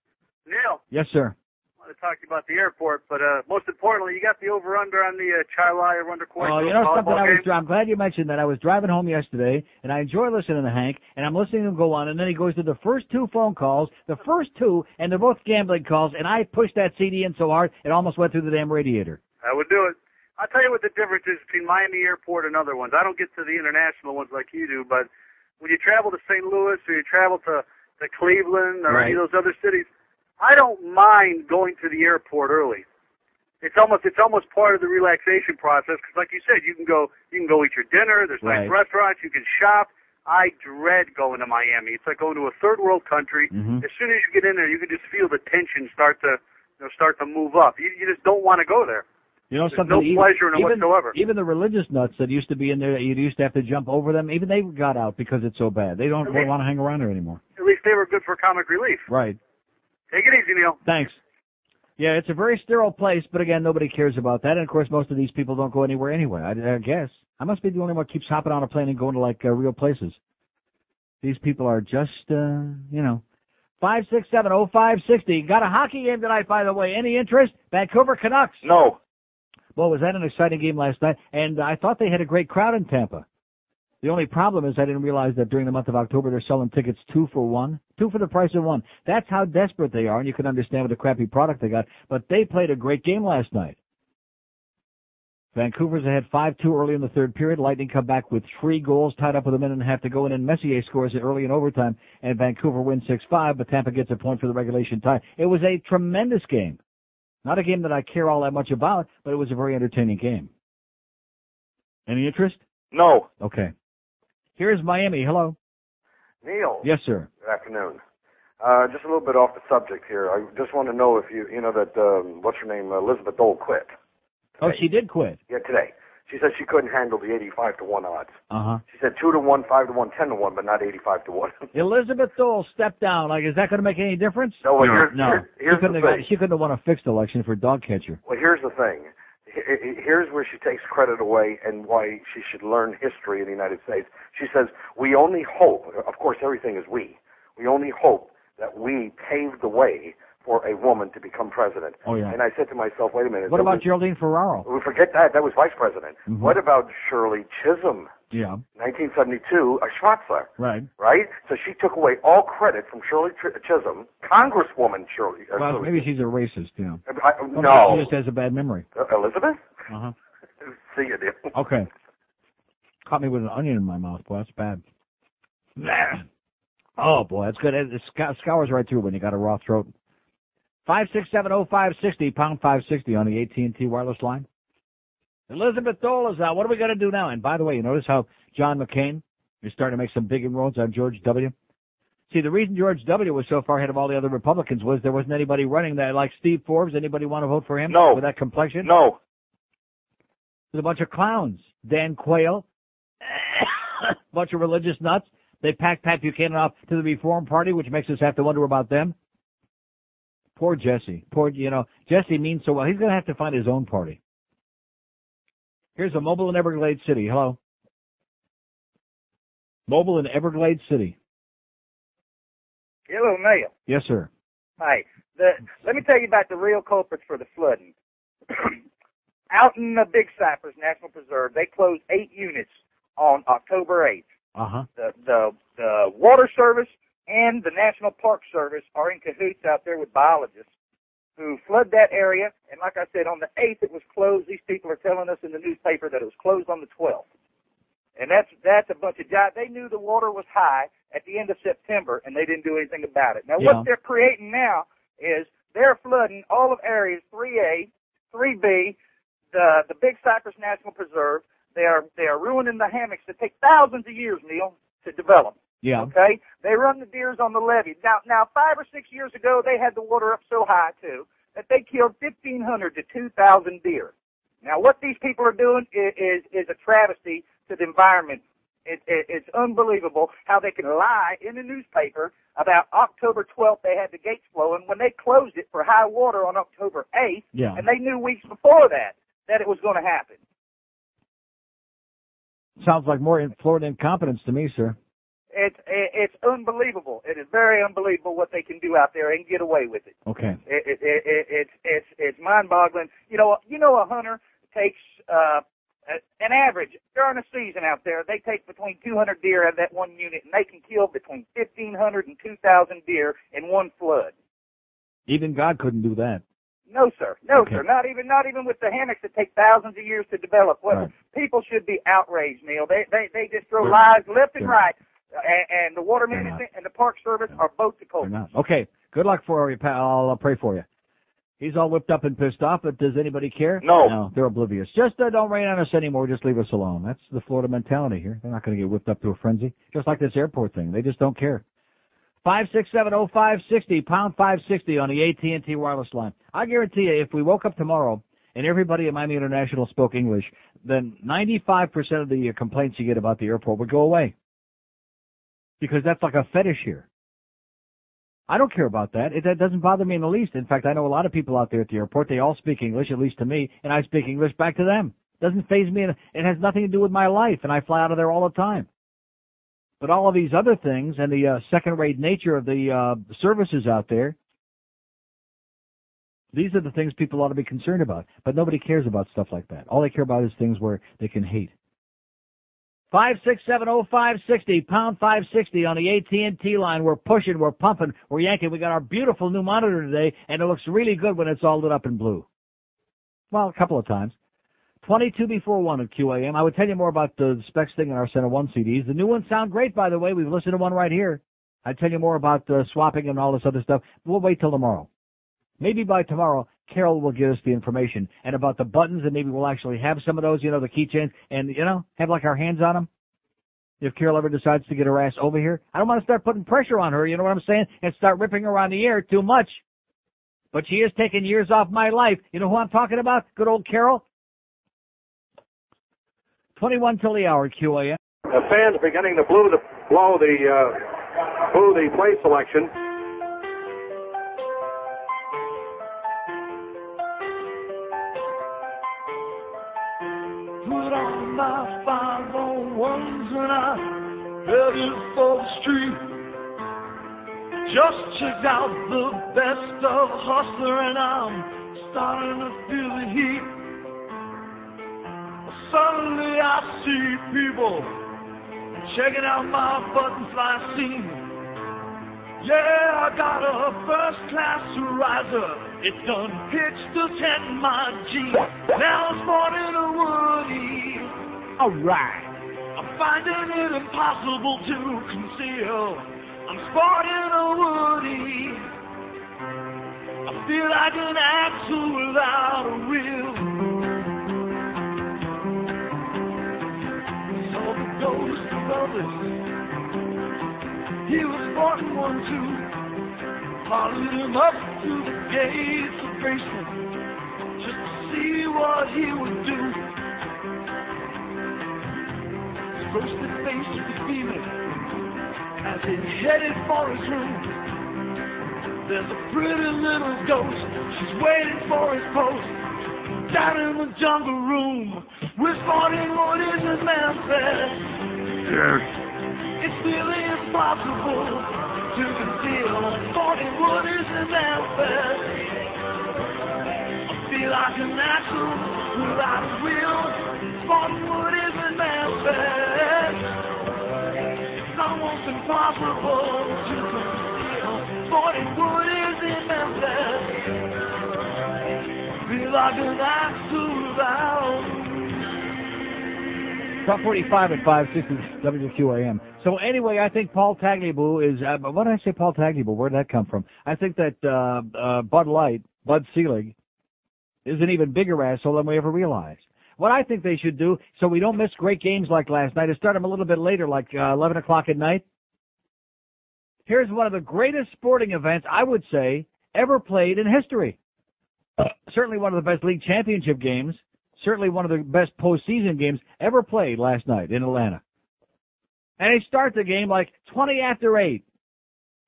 Neil, Yes, sir. I want to talk to you about the airport, but most importantly, you got the over-under on the Chilai or under-court Oh, you know something? game? I'm glad you mentioned that. I was driving home yesterday, and I enjoy listening to Hank, and I'm listening to him go on, and then he goes to the first 2 phone calls, and they're both gambling calls, and I pushed that CD in so hard, it almost went through the damn radiator. I would do it. I'll tell you what the difference is between Miami Airport and other ones. I don't get to the international ones like you do, but when you travel to St. Louis or you travel to Cleveland or any of those other cities, I don't mind going to the airport early. It's almost part of the relaxation process because, like you said, you can go eat your dinner. There's nice restaurants. You can shop. I dread going to Miami. It's like going to a third world country. Mm-hmm. As soon as you get in there, you can just feel the tension start to move up. You just don't want to go there. You know There's something? no pleasure in it whatsoever. Even the religious nuts that used to be in there, you used to have to jump over them. Even they got out because it's so bad. They don't want to hang around there anymore. At least they were good for comic relief. Right. Take it easy, Neil. Thanks. Yeah, it's a very sterile place, but again, nobody cares about that. And of course, most of these people don't go anywhere anyway. I guess I must be the only one who keeps hopping on a plane and going to real places. These people are just, 5670560. Got a hockey game tonight, by the way. Any interest? Vancouver Canucks. No. Well, was that an exciting game last night? And I thought they had a great crowd in Tampa. The only problem is I didn't realize that during the month of October they're selling tickets 2 for 1. 2 for the price of 1. That's how desperate they are, and you can understand with the crappy product they got. But they played a great game last night. Vancouver's ahead 5-2 early in the third period. Lightning come back with 3 goals, tied up with a minute and a half to go, and then Messier scores it early in overtime, and Vancouver wins 6-5, but Tampa gets a point for the regulation tie. It was a tremendous game. Not a game that I care all that much about, but it was a very entertaining game. Any interest? No. Okay. Here's Miami. Hello. Neil. Yes, sir. Good afternoon. Just a little bit off the subject here. I just want to know if you know that, what's her name, Elizabeth Dole quit. Oh, she did quit. Yeah, today. She said she couldn't handle the 85-1 odds. Uh-huh. She said 2-1, 5-1, 10-1, but not 85-1. Elizabeth Dole stepped down. Is that going to make any difference? No, well, She here's couldn't the thing. she couldn't have won a fixed election for dog catcher. Well, here's the thing. Here's where she takes credit away and why she should learn history in the United States. She says, we only hope, of course everything is we only hope that we paved the way for a woman to become president. Oh, yeah. And I said to myself, wait a minute. What about Geraldine Ferraro? We forget that. That was vice president. Mm-hmm. What about Shirley Chisholm? Yeah. 1972, a Schwarzler. Right. Right? So she took away all credit from Shirley Chisholm, Congresswoman Shirley. Well, maybe she's a racist, you know. No. She just has a bad memory. Elizabeth? Uh-huh. See you, dear. Okay. Caught me with an onion in my mouth. Boy, that's bad. Oh, boy, that's good. It scours right through when you got a raw throat. 5670560, pound 560 on the AT&T wireless line. Elizabeth Dole is out. What are we going to do now? And by the way, you notice how John McCain is starting to make some big inroads on George W.? See, the reason George W. was so far ahead of all the other Republicans was there wasn't anybody running that like Steve Forbes. Anybody want to vote for him? No. With that complexion? No. There's a bunch of clowns. Dan Quayle, a bunch of religious nuts. They packed Pat Buchanan off to the Reform Party, which makes us have to wonder about them. Poor Jesse. Jesse means so well. He's going to have to find his own party. Here's a mobile in Everglades City. Hello. Mobile in Everglades City. Hello, Neil. Yes, sir. Hi. Let me tell you about the real culprits for the flooding. Out in the Big Cypress National Preserve, they closed 8 units on October 8th. Uh-huh. The Water Service and the National Park Service are in cahoots out there with biologists who flood that area. And like I said, on the 8th it was closed. These people are telling us in the newspaper that it was closed on the 12th. And that's a bunch of jive. They knew the water was high at the end of September, and they didn't do anything about it. Now, what they're creating now is they're flooding all of areas 3A, 3B, the Big Cypress National Preserve. They are ruining the hammocks that take thousands of years, Neil, to develop. Yeah. Okay? They run the deers on the levee. Now 5 or 6 years ago, they had the water up so high, too, that they killed 1,500 to 2,000 deer. Now, what these people are doing is a travesty to the environment. It's unbelievable how they can lie in the newspaper about October 12th they had the gates flowing when they closed it for high water on October 8th, and they knew weeks before that it was going to happen. Sounds like more Florida incompetence to me, sir. It's unbelievable. It is very unbelievable what they can do out there and get away with it. Okay. It's mind-boggling. You know, a hunter takes an average during a season out there. They take between 200 deer out of that one unit, and they can kill between 1,500 and 2,000 deer in one flood. Even God couldn't do that. No, sir. No, sir. Not even with the hammocks that take thousands of years to develop. Well, people should be outraged, Neil. They just throw lies left and right. And the Water Management and the Park Service are both the culprits. Okay. Good luck for you, pal. I'll pray for you. He's all whipped up and pissed off, but does anybody care? No, they're oblivious. Just don't rain on us anymore. Just leave us alone. That's the Florida mentality here. They're not going to get whipped up to a frenzy. Just like this airport thing. They just don't care. 5670560, pound 560 on the AT&T wireless line. I guarantee you, if we woke up tomorrow and everybody at Miami International spoke English, then 95% of the complaints you get about the airport would go away. Because that's like a fetish here. I don't care about that. That doesn't bother me in the least. In fact, I know a lot of people out there at the airport. They all speak English, at least to me, and I speak English back to them. It doesn't faze me. It has nothing to do with my life, and I fly out of there all the time. But all of these other things and the second-rate nature of the services out there, these are the things people ought to be concerned about. But nobody cares about stuff like that. All they care about is things where they can hate. 5670560, pound 560 on the AT&T line. We're pushing, we're pumping, we're yanking. We got our beautiful new monitor today, and it looks really good when it's all lit up in blue. Well, a couple of times. 22 before 1 at QAM. I would tell you more about the specs thing in our Center 1 CDs. The new ones sound great, by the way. We've listened to one right here. I'd tell you more about swapping and all this other stuff. We'll wait till tomorrow. Maybe by tomorrow, Carol will give us the information. And about the buttons, and maybe we'll actually have some of those, the keychains, and, have like our hands on them. If Carol ever decides to get her ass over here. I don't want to start putting pressure on her, you know what I'm saying, and start ripping her on the air too much. But she is taking years off my life. You know who I'm talking about? Good old Carol. 21 till the hour at QAM. The fans beginning to blow the play selection. Put on my 501s and I headed for the street. Just checked out the best of Hustler and I'm starting to feel the heat. Suddenly I see people checking out my buttonfly scene. Yeah, I got a first-class riser. It's done pitched to tent my G. Now I'm sporting a Woody. All right. I'm finding it impossible to conceal. I'm sporting a Woody. I feel like an axle without a wheel. Ghost brothers, he was sporting one too. Followed him up to the gates of Graceland just to see what he would do. His roasted face was beaming as he headed for his room. There's a pretty little ghost, she's waiting for his post. Down in the jungle room, with 41 is in Memphis. Yes. It's really impossible to conceal. 41 is in Memphis. I feel like a natural without a will. 41 is in Memphis. It's almost impossible to conceal. 41 is in Memphis. Feel like an absolute. Top 45 at 560 WQAM. So anyway, I think Paul Tagliabue is, what did I say Paul Tagliabue? Where did that come from? I think that Bud Selig, is an even bigger asshole than we ever realized. What I think they should do, so we don't miss great games like last night, is start them a little bit later, like 11 o'clock at night. Here's one of the greatest sporting events, I would say, ever played in history. Certainly one of the best league championship games. Certainly one of the best postseason games ever played last night in Atlanta. And they start the game like 20 after 8.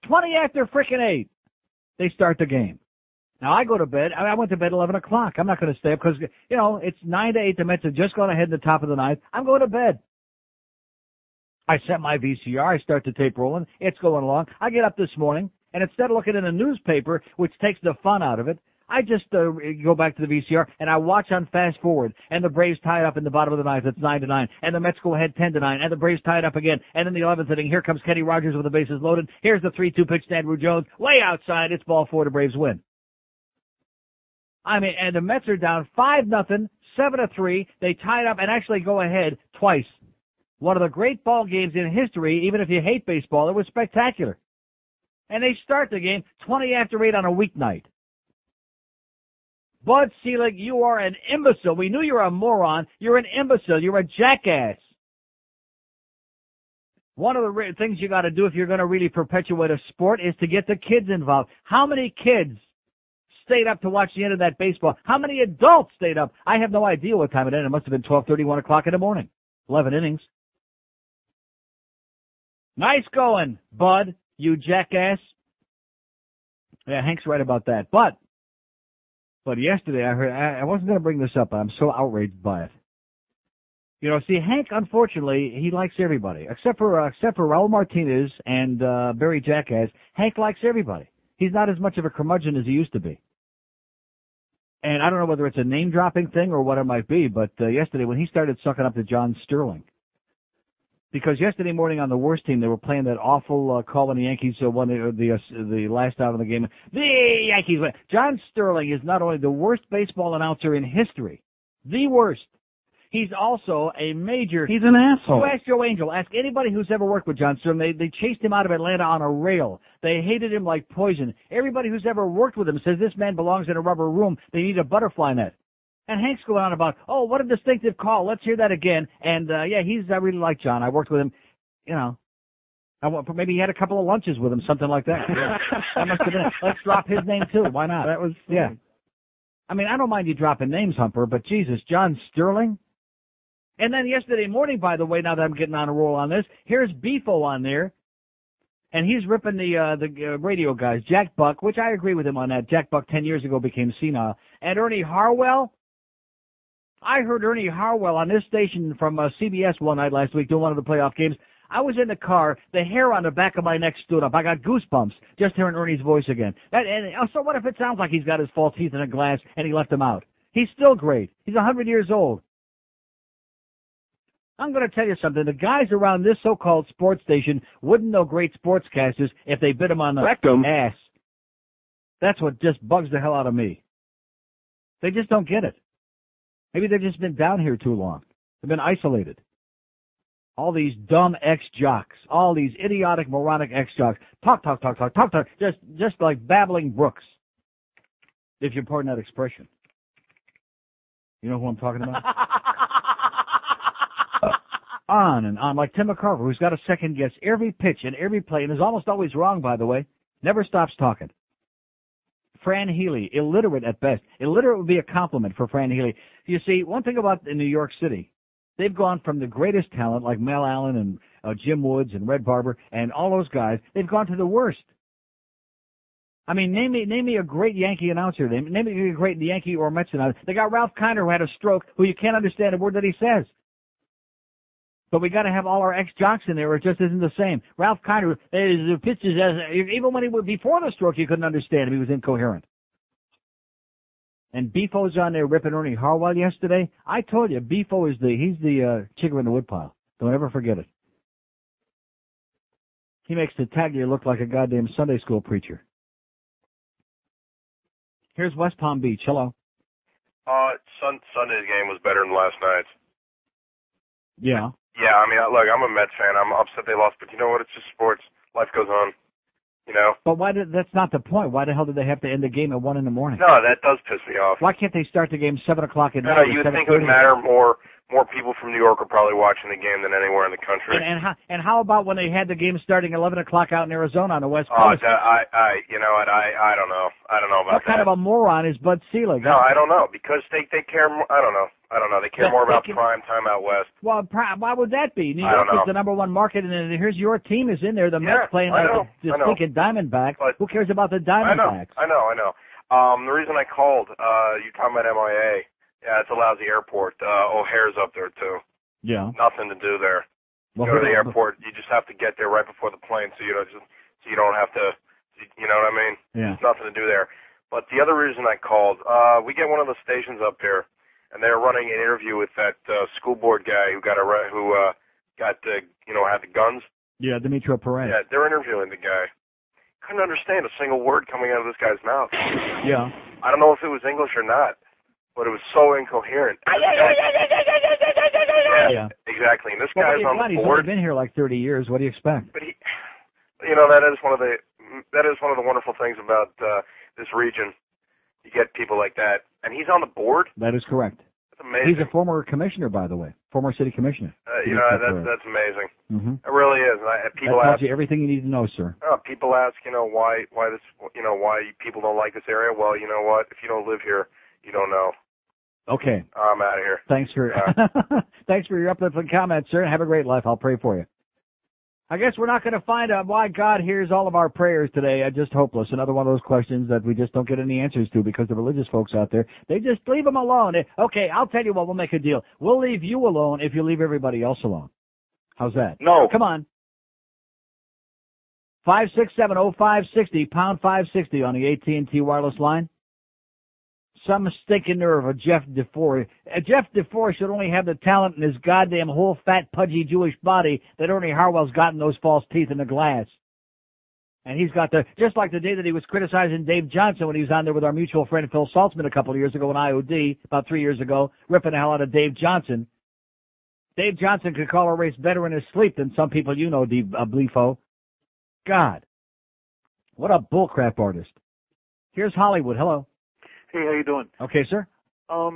20 after frickin' 8. They start the game. Now, I go to bed. I went to bed 11 o'clock. I'm not going to stay up because, you know, it's 9 to 8. The Mets have just gone ahead in the top of the ninth. I'm going to bed. I set my VCR. I start the tape rolling. It's going along. I get up this morning, and instead of looking in a newspaper, which takes the fun out of it, I just go back to the VCR and I watch on fast forward, and the Braves tie it up in the bottom of the ninth. It's 9-9, and the Mets go ahead 10-9, and the Braves tie it up again. And in the 11th inning, here comes Kenny Rogers with the bases loaded. Here's the 3-2 pitch to Andrew Jones, way outside. It's ball 4. The Braves win. I mean, and the Mets are down 5-0, 7-3. They tie it up and actually go ahead twice. One of the great ball games in history. Even if you hate baseball, it was spectacular. And they start the game 20 after 8 on a weeknight. Bud Selig, you are an imbecile. We knew you were a moron. You're an imbecile. You're a jackass. One of the things you got to do if you're going to really perpetuate a sport is to get the kids involved. How many kids stayed up to watch the end of that baseball? How many adults stayed up? I have no idea what time it ended. It must have been 12:30, 1 o'clock in the morning. 11 innings. Nice going, Bud, you jackass. Yeah, Hank's right about that. But yesterday I heard, I wasn't going to bring this up, but I'm so outraged by it. You know, see, Hank, unfortunately, he likes everybody. Except for Raul Martinez and Barry Jackass, Hank likes everybody. He's not as much of a curmudgeon as he used to be. And I don't know whether it's a name-dropping thing or what it might be, but yesterday when he started sucking up to John Sterling, because yesterday morning on the worst team, they were playing that awful call when the Yankees won the last out of the game. The Yankees win. John Sterling is not only the worst baseball announcer in history, the worst. He's also a major... He's an asshole. You ask Joe Angel. Ask anybody who's ever worked with John Sterling. They chased him out of Atlanta on a rail. They hated him like poison. Everybody who's ever worked with him says this man belongs in a rubber room. They need a butterfly net. And Hank's going on about, oh, what a distinctive call. Let's hear that again. And, yeah, I really like John. I worked with him, you know. Maybe he had a couple of lunches with him, something like that. Yeah. That must have been it. Let's drop his name, too. Why not? That was, yeah. I mean, I don't mind you dropping names, Humper, but Jesus, John Sterling? And then yesterday morning, by the way, now that I'm getting on a roll on this, here's Beefo on there. And he's ripping the radio guys. Jack Buck, which I agree with him on that. Jack Buck 10 years ago became senile. And Ernie Harwell. I heard Ernie Harwell on this station from CBS one night last week doing one of the playoff games. I was in the car. The hair on the back of my neck stood up. I got goosebumps just hearing Ernie's voice again. So what if it sounds like he's got his false teeth in a glass and he left them out? He's still great. He's 100 years old. I'm going to tell you something. The guys around this so-called sports station wouldn't know great sportscasters if they bit them on the ass. That's what just bugs the hell out of me. They just don't get it. Maybe they've just been down here too long. They've been isolated. All these dumb ex-jocks, all these idiotic, moronic ex-jocks, talk, just like babbling brooks, if you pardon that expression. You know who I'm talking about? On and on, like Tim McCarver, who's got to second guess every pitch and every play, and is almost always wrong, by the way. Never stops talking. Fran Healy, illiterate at best. Illiterate would be a compliment for Fran Healy. You see, one thing about in New York City, they've gone from the greatest talent like Mel Allen and Jim Woods and Red Barber and all those guys, they've gone to the worst. I mean, name me a great Yankee announcer. Name me a great Yankee or Mets announcer. They got Ralph Kiner, who had a stroke, who you can't understand a word that he says. But we got to have all our ex-jocks in there, or it just isn't the same. Ralph Kiner, his pitches, even when he was before the stroke, you couldn't understand him. He was incoherent. And Beefo's on there ripping Ernie Harwell yesterday. I told you, Beefo is he's the chigger in the woodpile. Don't ever forget it. He makes the Taglier look like a goddamn Sunday school preacher. Here's West Palm Beach. Hello. Sunday's game was better than last night's. Yeah. Yeah, I mean, look, I'm a Mets fan. I'm upset they lost, but you know what? It's just sports. Life goes on. You know? But that's not the point. Why the hell did they have to end the game at 1 in the morning? No, that does piss me off. Why can't they start the game 7 o'clock at night? No, you would think it would matter more. More people from New York are probably watching the game than anywhere in the country. And how about when they had the game starting 11 o'clock out in Arizona on the West Oh, Coast? you know what? I don't know. I don't know about What kind of a moron is Bud Selig? No, I don't know, because they care more. I don't know. They care more about prime time out west. Well, why would that be? New I York don't know. is the number one market, and here's your team is in there. The Mets playing like the stinking Diamondbacks. But who cares about the Diamondbacks? I know. The reason I called, you talking about MIA. Yeah, it's a lousy airport. O'Hare's up there too. Yeah. Nothing to do there. Well, Go to the airport. You just have to get there right before the plane, so you don't have to. You know what I mean? Yeah. There's nothing to do there. But the other reason I called, we get one of the stations up here, and they're running an interview with that school board guy who had the guns. Yeah, Demetrio Perez. Yeah, they're interviewing the guy. Couldn't understand a single word coming out of this guy's mouth. Yeah. I don't know if it was English or not, but it was so incoherent. Yeah. Exactly. And this Well, guy's on the he's board. only been here like 30 years. What do you expect? But that is one of the wonderful things about this region. You get people like that, and he's on the board. That is correct. That's amazing. He's a former commissioner, by the way, former city commissioner. That's amazing. Mm-hmm. It really is. And people that tells ask you everything you need to know, sir. People ask, why people don't like this area. Well, you know what? If you don't live here, you don't know. Okay. I'm out of here. Thanks for your uplifting comments, sir. Have a great life. I'll pray for you. I guess we're not going to find out why God hears all of our prayers today. Just hopeless. Another one of those questions that we just don't get any answers to because the religious folks out there, they just leave them alone. Okay, I'll tell you what, we'll make a deal. We'll leave you alone if you leave everybody else alone. How's that? No. Come on. 567-0560, pound 560 on the AT&T wireless line. Some stinking nerve of Jeff DeFore. Jeff DeFore should only have the talent in his goddamn whole fat, pudgy Jewish body that Ernie Harwell's got in those false teeth in the glass. And he's got just like the day that he was criticizing Dave Johnson when he was on there with our mutual friend Phil Saltzman a couple of years ago in IOD, about 3 years ago, ripping the hell out of Dave Johnson. Dave Johnson could call a race better in his sleep than some people you know, Bleefo. God. What a bullcrap artist. Here's Hollywood. Hello. Hey, how you doing? Okay, sir. I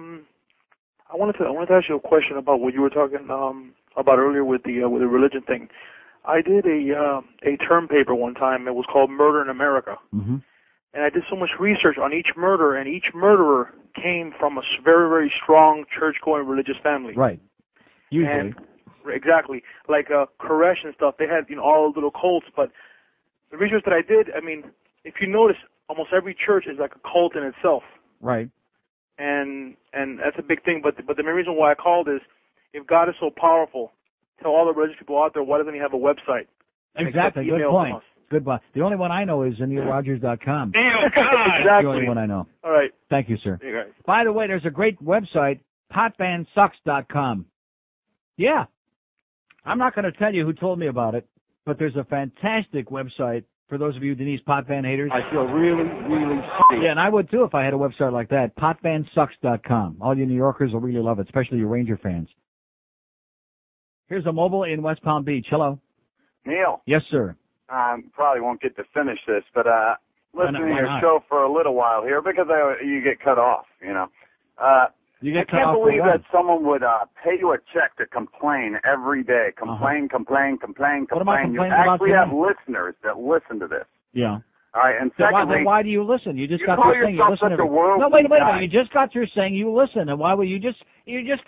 wanted to ask you a question about what you were talking about earlier with the religion thing. I did a term paper one time. It was called Murder in America, mm-hmm. and I did so much research on each murder, and each murderer came from a very, very strong church-going religious family. Right. Usually. And, exactly. Like Koresh and stuff. They had all little cults, but the research that I did, I mean, if you notice, almost every church is like a cult in itself. Right. And that's a big thing. But the main reason why I called is, if God is so powerful, tell all the religious people out there, why doesn't he have a website? Exactly. Good point. Good point. The only one I know is NeilRogers.com. Exactly. The only one I know. All right. Thank you, sir. Hey, guys. By the way, there's a great website, potbansucks.com. Yeah. I'm not going to tell you who told me about it, but there's a fantastic website for those of you Denise Potvin haters. I feel really, really shitty. Yeah, and I would too if I had a website like that. Potbansucks.com. All you New Yorkers will really love it, especially you Ranger fans. Here's a mobile in West Palm Beach. Hello. Neil. Yes, sir. I probably won't get to finish this, but listening to your not? show for a little while here because you get cut off, You get I cut can't off for believe what? that someone would pay you a check to complain every day. Complain. What am I You complaining about actually today? have listeners that listen to this. Yeah. All right, and Then secondly, why do you listen? You just you got call through saying you yourself listen such every... a worldly No, wait a guy. minute. You just got through saying you listen, and why would you're just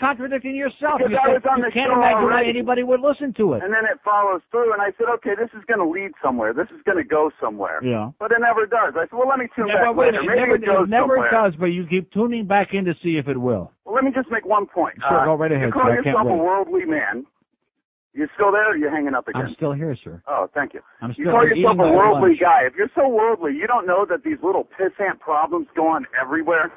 contradicting yourself. Because You I was on you the can't show imagine why already. anybody would listen to it. And then it follows through, and I said, okay, this is going to lead somewhere. This is going to go somewhere. Yeah. But it never does. I said, well, let me tune Yeah, back but wait later. a minute. Maybe it goes It never somewhere. does, but you keep tuning back in to see if it will. Well, let me just make one point. Sure, go right ahead, You call sir. I can't yourself a wait. worldly man. You still there, or are you hanging up again? I'm still here, sir. Oh, thank you. I'm You still call eating yourself a my worldly lunch. guy. If you're so worldly, you don't know that these little pissant problems go on everywhere?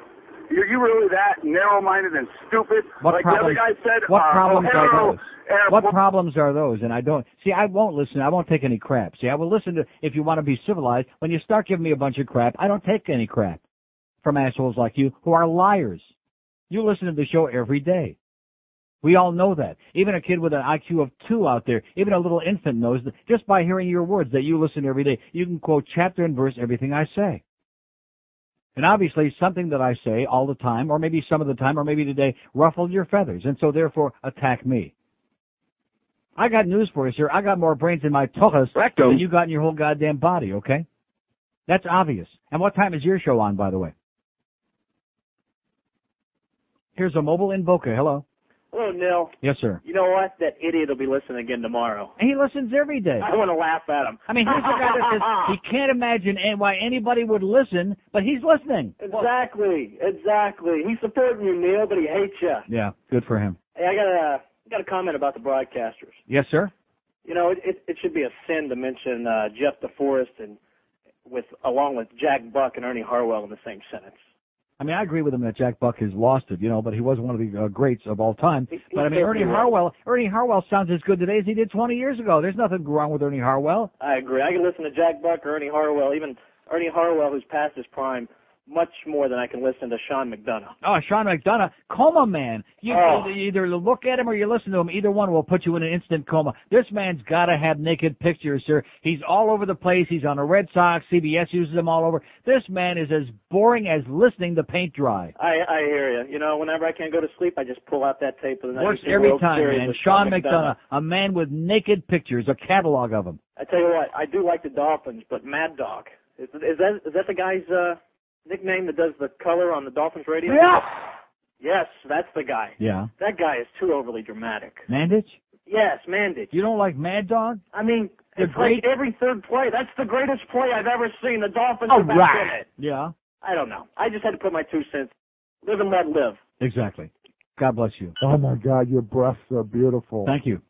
Are you really that narrow-minded and stupid? What like problems, the other guy said, what problems are O'Hara those? What problems are those? And I don't, see, I won't listen. I won't take any crap. See, I will listen to, if you want to be civilized, when you start giving me a bunch of crap, I don't take any crap from assholes like you who are liars. You listen to the show every day. We all know that. Even a kid with an IQ of 2 out there, even a little infant knows that just by hearing your words that you listen every day. You can quote chapter and verse everything I say. And obviously something that I say all the time, or maybe some of the time, or maybe today, ruffled your feathers, and so therefore attack me. I got news for you, sir. I got more brains in my tuchus than you got in your whole goddamn body, okay? That's obvious. And what time is your show on, by the way? Here's a mobile in Boca. Hello. Hello, Neil. Yes, sir. You know what? That idiot will be listening again tomorrow. And he listens every day. I want to laugh at him. I mean, here's the guy that says he can't imagine why anybody would listen, but he's listening. Exactly. He's supporting you, Neil, but he hates you. Yeah, good for him. Hey, I got a comment about the broadcasters. Yes, sir. You know, it should be a sin to mention Jeff DeForest and along with Jack Buck and Ernie Harwell in the same sentence. I mean, I agree with him that Jack Buck has lost it, but he was one of the greats of all time. But I mean, Ernie Harwell sounds as good today as he did 20 years ago. There's nothing wrong with Ernie Harwell. I agree. I can listen to Jack Buck or Ernie Harwell, even Ernie Harwell, who's past his prime, much more than I can listen to Sean McDonough. Oh, Sean McDonough, coma man. You either look at him or you listen to him. Either one will put you in an instant coma. This man's got to have naked pictures, sir. He's all over the place. He's on the Red Sox. CBS uses him all over. This man is as boring as listening to paint dry. I hear you. You know, whenever I can't go to sleep, I just pull out that tape of the Works 92 every World time, Series man. with Sean McDonough, a man with naked pictures, a catalog of them. I tell you what, I do like the Dolphins, but Mad Dog, is that the guy's nickname that does the color on the Dolphins radio? Yeah. Yes, that's the guy. Yeah. That guy is too overly dramatic. Mandich? Yes, Mandich. You don't like Mad Dog? I mean, The it's great- like every third play. That's the greatest play I've ever seen. The Dolphins Oh, are back right. in it. Yeah. I don't know. I just had to put my 2 cents. Live and let live. Exactly. God bless you. Oh, my God, your breasts are beautiful. Thank you.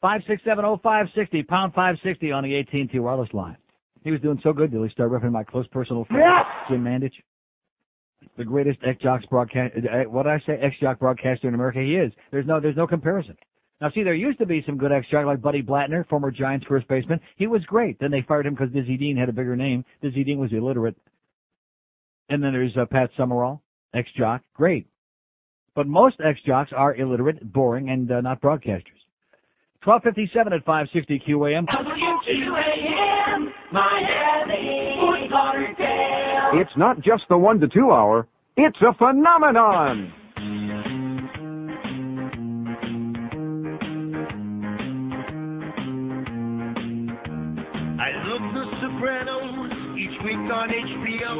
5670560, pound 560 on the AT&T wireless line. He was doing so good till he started referring to my close personal friend, Jim Mandich. The greatest ex-Jock broadcaster in America. He is. There's no comparison. Now, see, there used to be some good ex-Jock like Buddy Blattner, former Giants first baseman. He was great. Then they fired him because Dizzy Dean had a bigger name. Dizzy Dean was illiterate. And then there's Pat Summerall, ex-Jock. Great. But most ex-Jocks are illiterate, boring, and not broadcasters. 1257 at 560 QAM. WQAM, Miami, Fort Lauderdale. It's not just the 1 to 2 hour, it's a phenomenon. I love The Sopranos each week on HBO.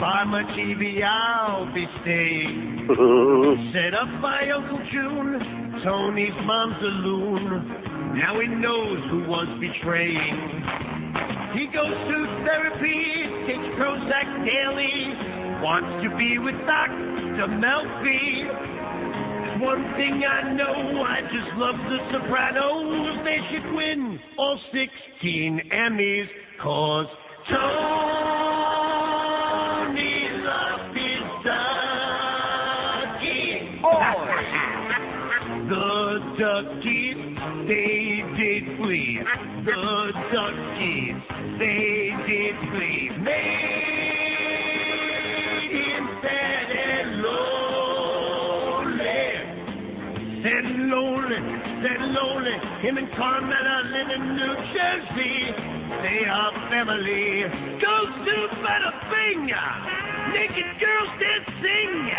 By my TV I'll be staying. Set up by Uncle June. Tony's mom's a loon. Now he knows who was betraying. He goes to therapy, takes Prozac daily. Wants to be with Dr. Melfi. One thing I know, I just love The Sopranos. They should win all 16 Emmys, 'cause Tony loves his ducky. The duckies, they did flee. The duckies, they did flee. Made him sad and lonely. Sad and lonely. Him and Carmela live in New Jersey. They are family. Goes to Bada Bing. Naked girls that sing.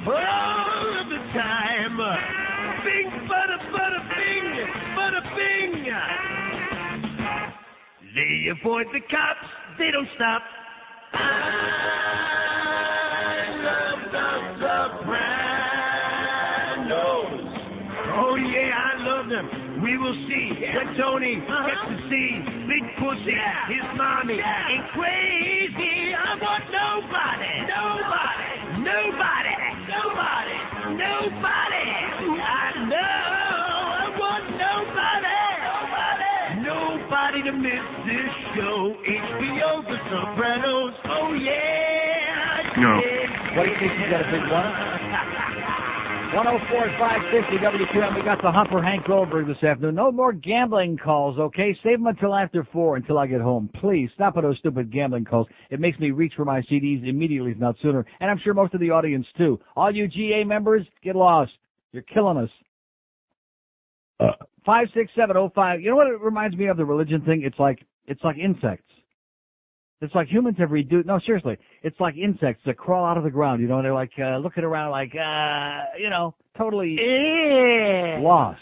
All of the time. Bing, bada, bada, bing, bada, bing. Lay They avoid the cops, they don't stop. I love the Sopranos. Oh yeah, I love them. We will see when Tony gets to see Big Pussy, his mommy, and crazy. I want nobody. I know I want nobody to miss this show. HBO, The Sopranos. Oh yeah. No. What do you think? You got a big one? 104-550 WQM. We got the Humper Hank Goldberg this afternoon. No more gambling calls, okay? Save them until after 4 until I get home. Please, stop with those stupid gambling calls. It makes me reach for my CDs immediately, if not sooner. And I'm sure most of the audience, too. All you GA members, get lost. You're killing us. 56705. You know what it reminds me of, the religion thing? It's like insects. It's like humans have reduced. No, seriously. It's like insects that crawl out of the ground. You know, they're like looking around like, totally lost.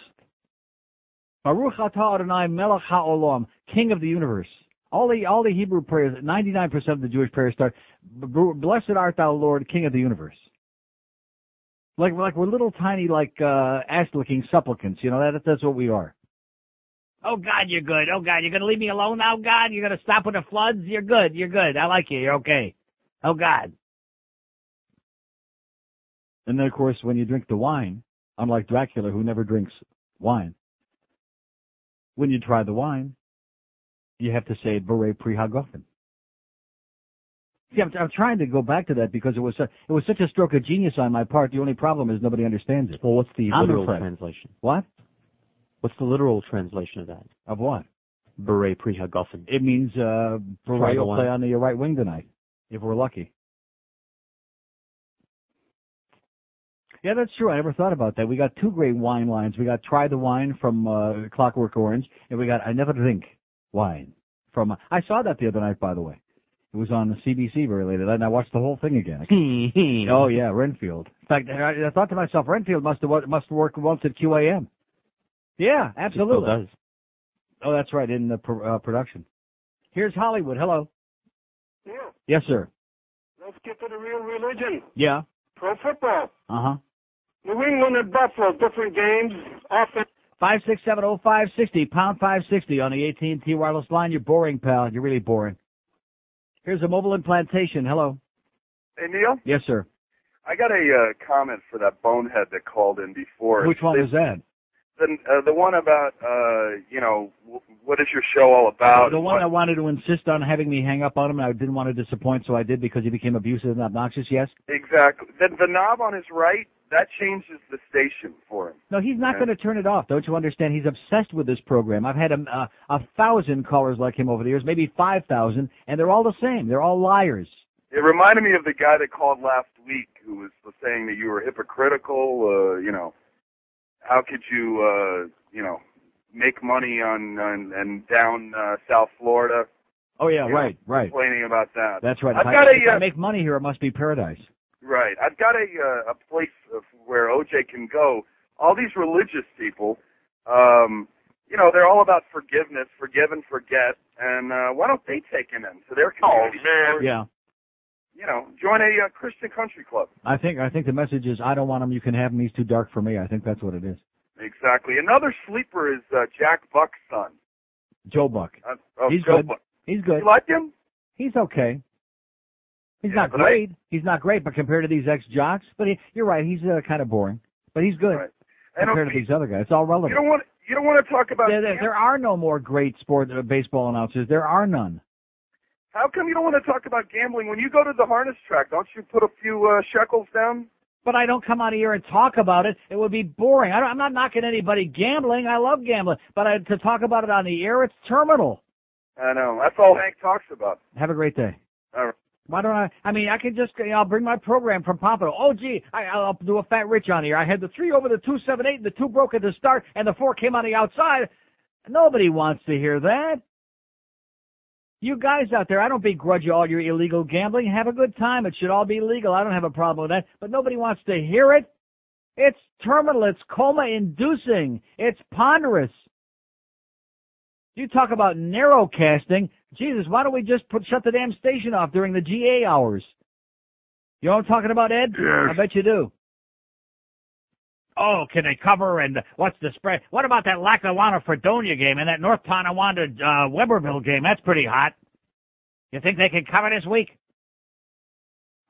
Baruch atah Adonai melech ha'olam, King of the universe. All the Hebrew prayers, 99% of the Jewish prayers start, Blessed art thou, Lord, King of the universe. Like we're little tiny, ass-licking supplicants. You know, that's what we are. Oh, God, you're good. Oh, God, you're going to leave me alone now, God? You're going to stop with the floods? You're good. I like you. You're okay. Oh, God. And then, of course, when you drink the wine, unlike Dracula, who never drinks wine, when you try the wine, you have to say, Bore Pri Hagofen. See, I'm trying to go back to that because it was such a stroke of genius on my part. The only problem is nobody understands it. Well, what's the literal translation? What? What's the literal translation of that? Of what? Beret Pri Hagofen. It means Beret will play on the right wing tonight, if we're lucky. Yeah, that's true. I never thought about that. We got two great wine lines. We got Try the Wine from Clockwork Orange, and we got I Never Drink Wine from... I saw that the other night, by the way. It was on the CBC very late at night, and I watched the whole thing again. Oh, yeah, Renfield. In fact, I thought to myself, Renfield must work once at QAM. Yeah, absolutely. It still does. Oh, that's right, in the production. Here's Hollywood. Hello. Yeah. Yes, sir. Let's get to the real religion. Yeah. Pro football. Uh-huh. New England and Buffalo, different games. Offense. 5670560, pound 560 on the AT&T wireless line. You're boring, pal. You're really boring. Here's a mobile implantation. Hello. Hey, Neil? Yes, sir. I got a comment for that bonehead that called in before. Which one was that? The one about, what is your show all about? The one that wanted to insist on having me hang up on him, and I didn't want to disappoint, so I did because he became abusive and obnoxious, yes? Exactly. The knob on his right, that changes the station for him. No, he's not going to turn it off. Don't you understand? He's obsessed with this program. I've had 1,000 callers like him over the years, maybe 5,000, and they're all the same. They're all liars. It reminded me of the guy that called last week who was saying that you were hypocritical, how could you, make money on down South Florida? Oh, yeah, right. Complaining about that. That's right. If If I make money here, it must be paradise. Right. I've got a place where OJ can go. All these religious people, they're all about forgiveness, forgive and forget, and why don't they take him in? So they're community sport. Yeah. Join a Christian country club. I think the message is, I don't want him, you can have him, he's too dark for me. I think that's what it is. Exactly. Another sleeper is Jack Buck's son. Joe Buck. He's Joe good. Buck. He's good. You like him? He's okay. He's not great. He's not great, but compared to these ex-jocks, but you're right, he's kind of boring. But he's good compared to these other guys. It's all relevant. You don't want to talk about... There are no more great baseball announcers. There are none. How come you don't want to talk about gambling? When you go to the harness track, don't you put a few shekels down? But I don't come out of here and talk about it. It would be boring. I'm not knocking anybody gambling. I love gambling. But to talk about it on the air, it's terminal. I know. That's all Hank talks about. Have a great day. All right. Why don't I can just, I'll bring my program from Pompano. Oh, gee, I'll do a Fat Rich on here. I had the 3 over the 278, and the 2 broke at the start, and the 4 came on the outside. Nobody wants to hear that. You guys out there, I don't begrudge you all your illegal gambling. Have a good time. It should all be legal. I don't have a problem with that. But nobody wants to hear it. It's terminal. It's coma-inducing. It's ponderous. You talk about narrowcasting. Jesus, why don't we just shut the damn station off during the GA hours? You know what I'm talking about, Ed? Yes. I bet you do. Oh, can they cover and what's the spread? What about that Lackawanna-Fredonia game and that North Tonawanda Weberville game? That's pretty hot. You think they can cover this week?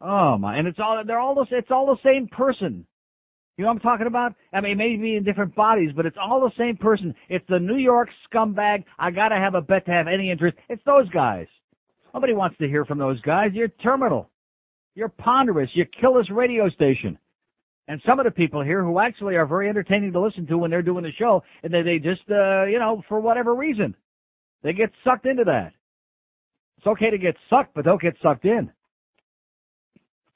Oh my! And it's all the same person. You know what I'm talking about? I mean, maybe in different bodies, but it's all the same person. It's the New York scumbag. I gotta have a bet to have any interest. It's those guys. Nobody wants to hear from those guys. You're terminal. You're ponderous. You kill this radio station. And some of the people here who actually are very entertaining to listen to when they're doing the show, and they just, for whatever reason, they get sucked into that. It's okay to get sucked, but don't get sucked in.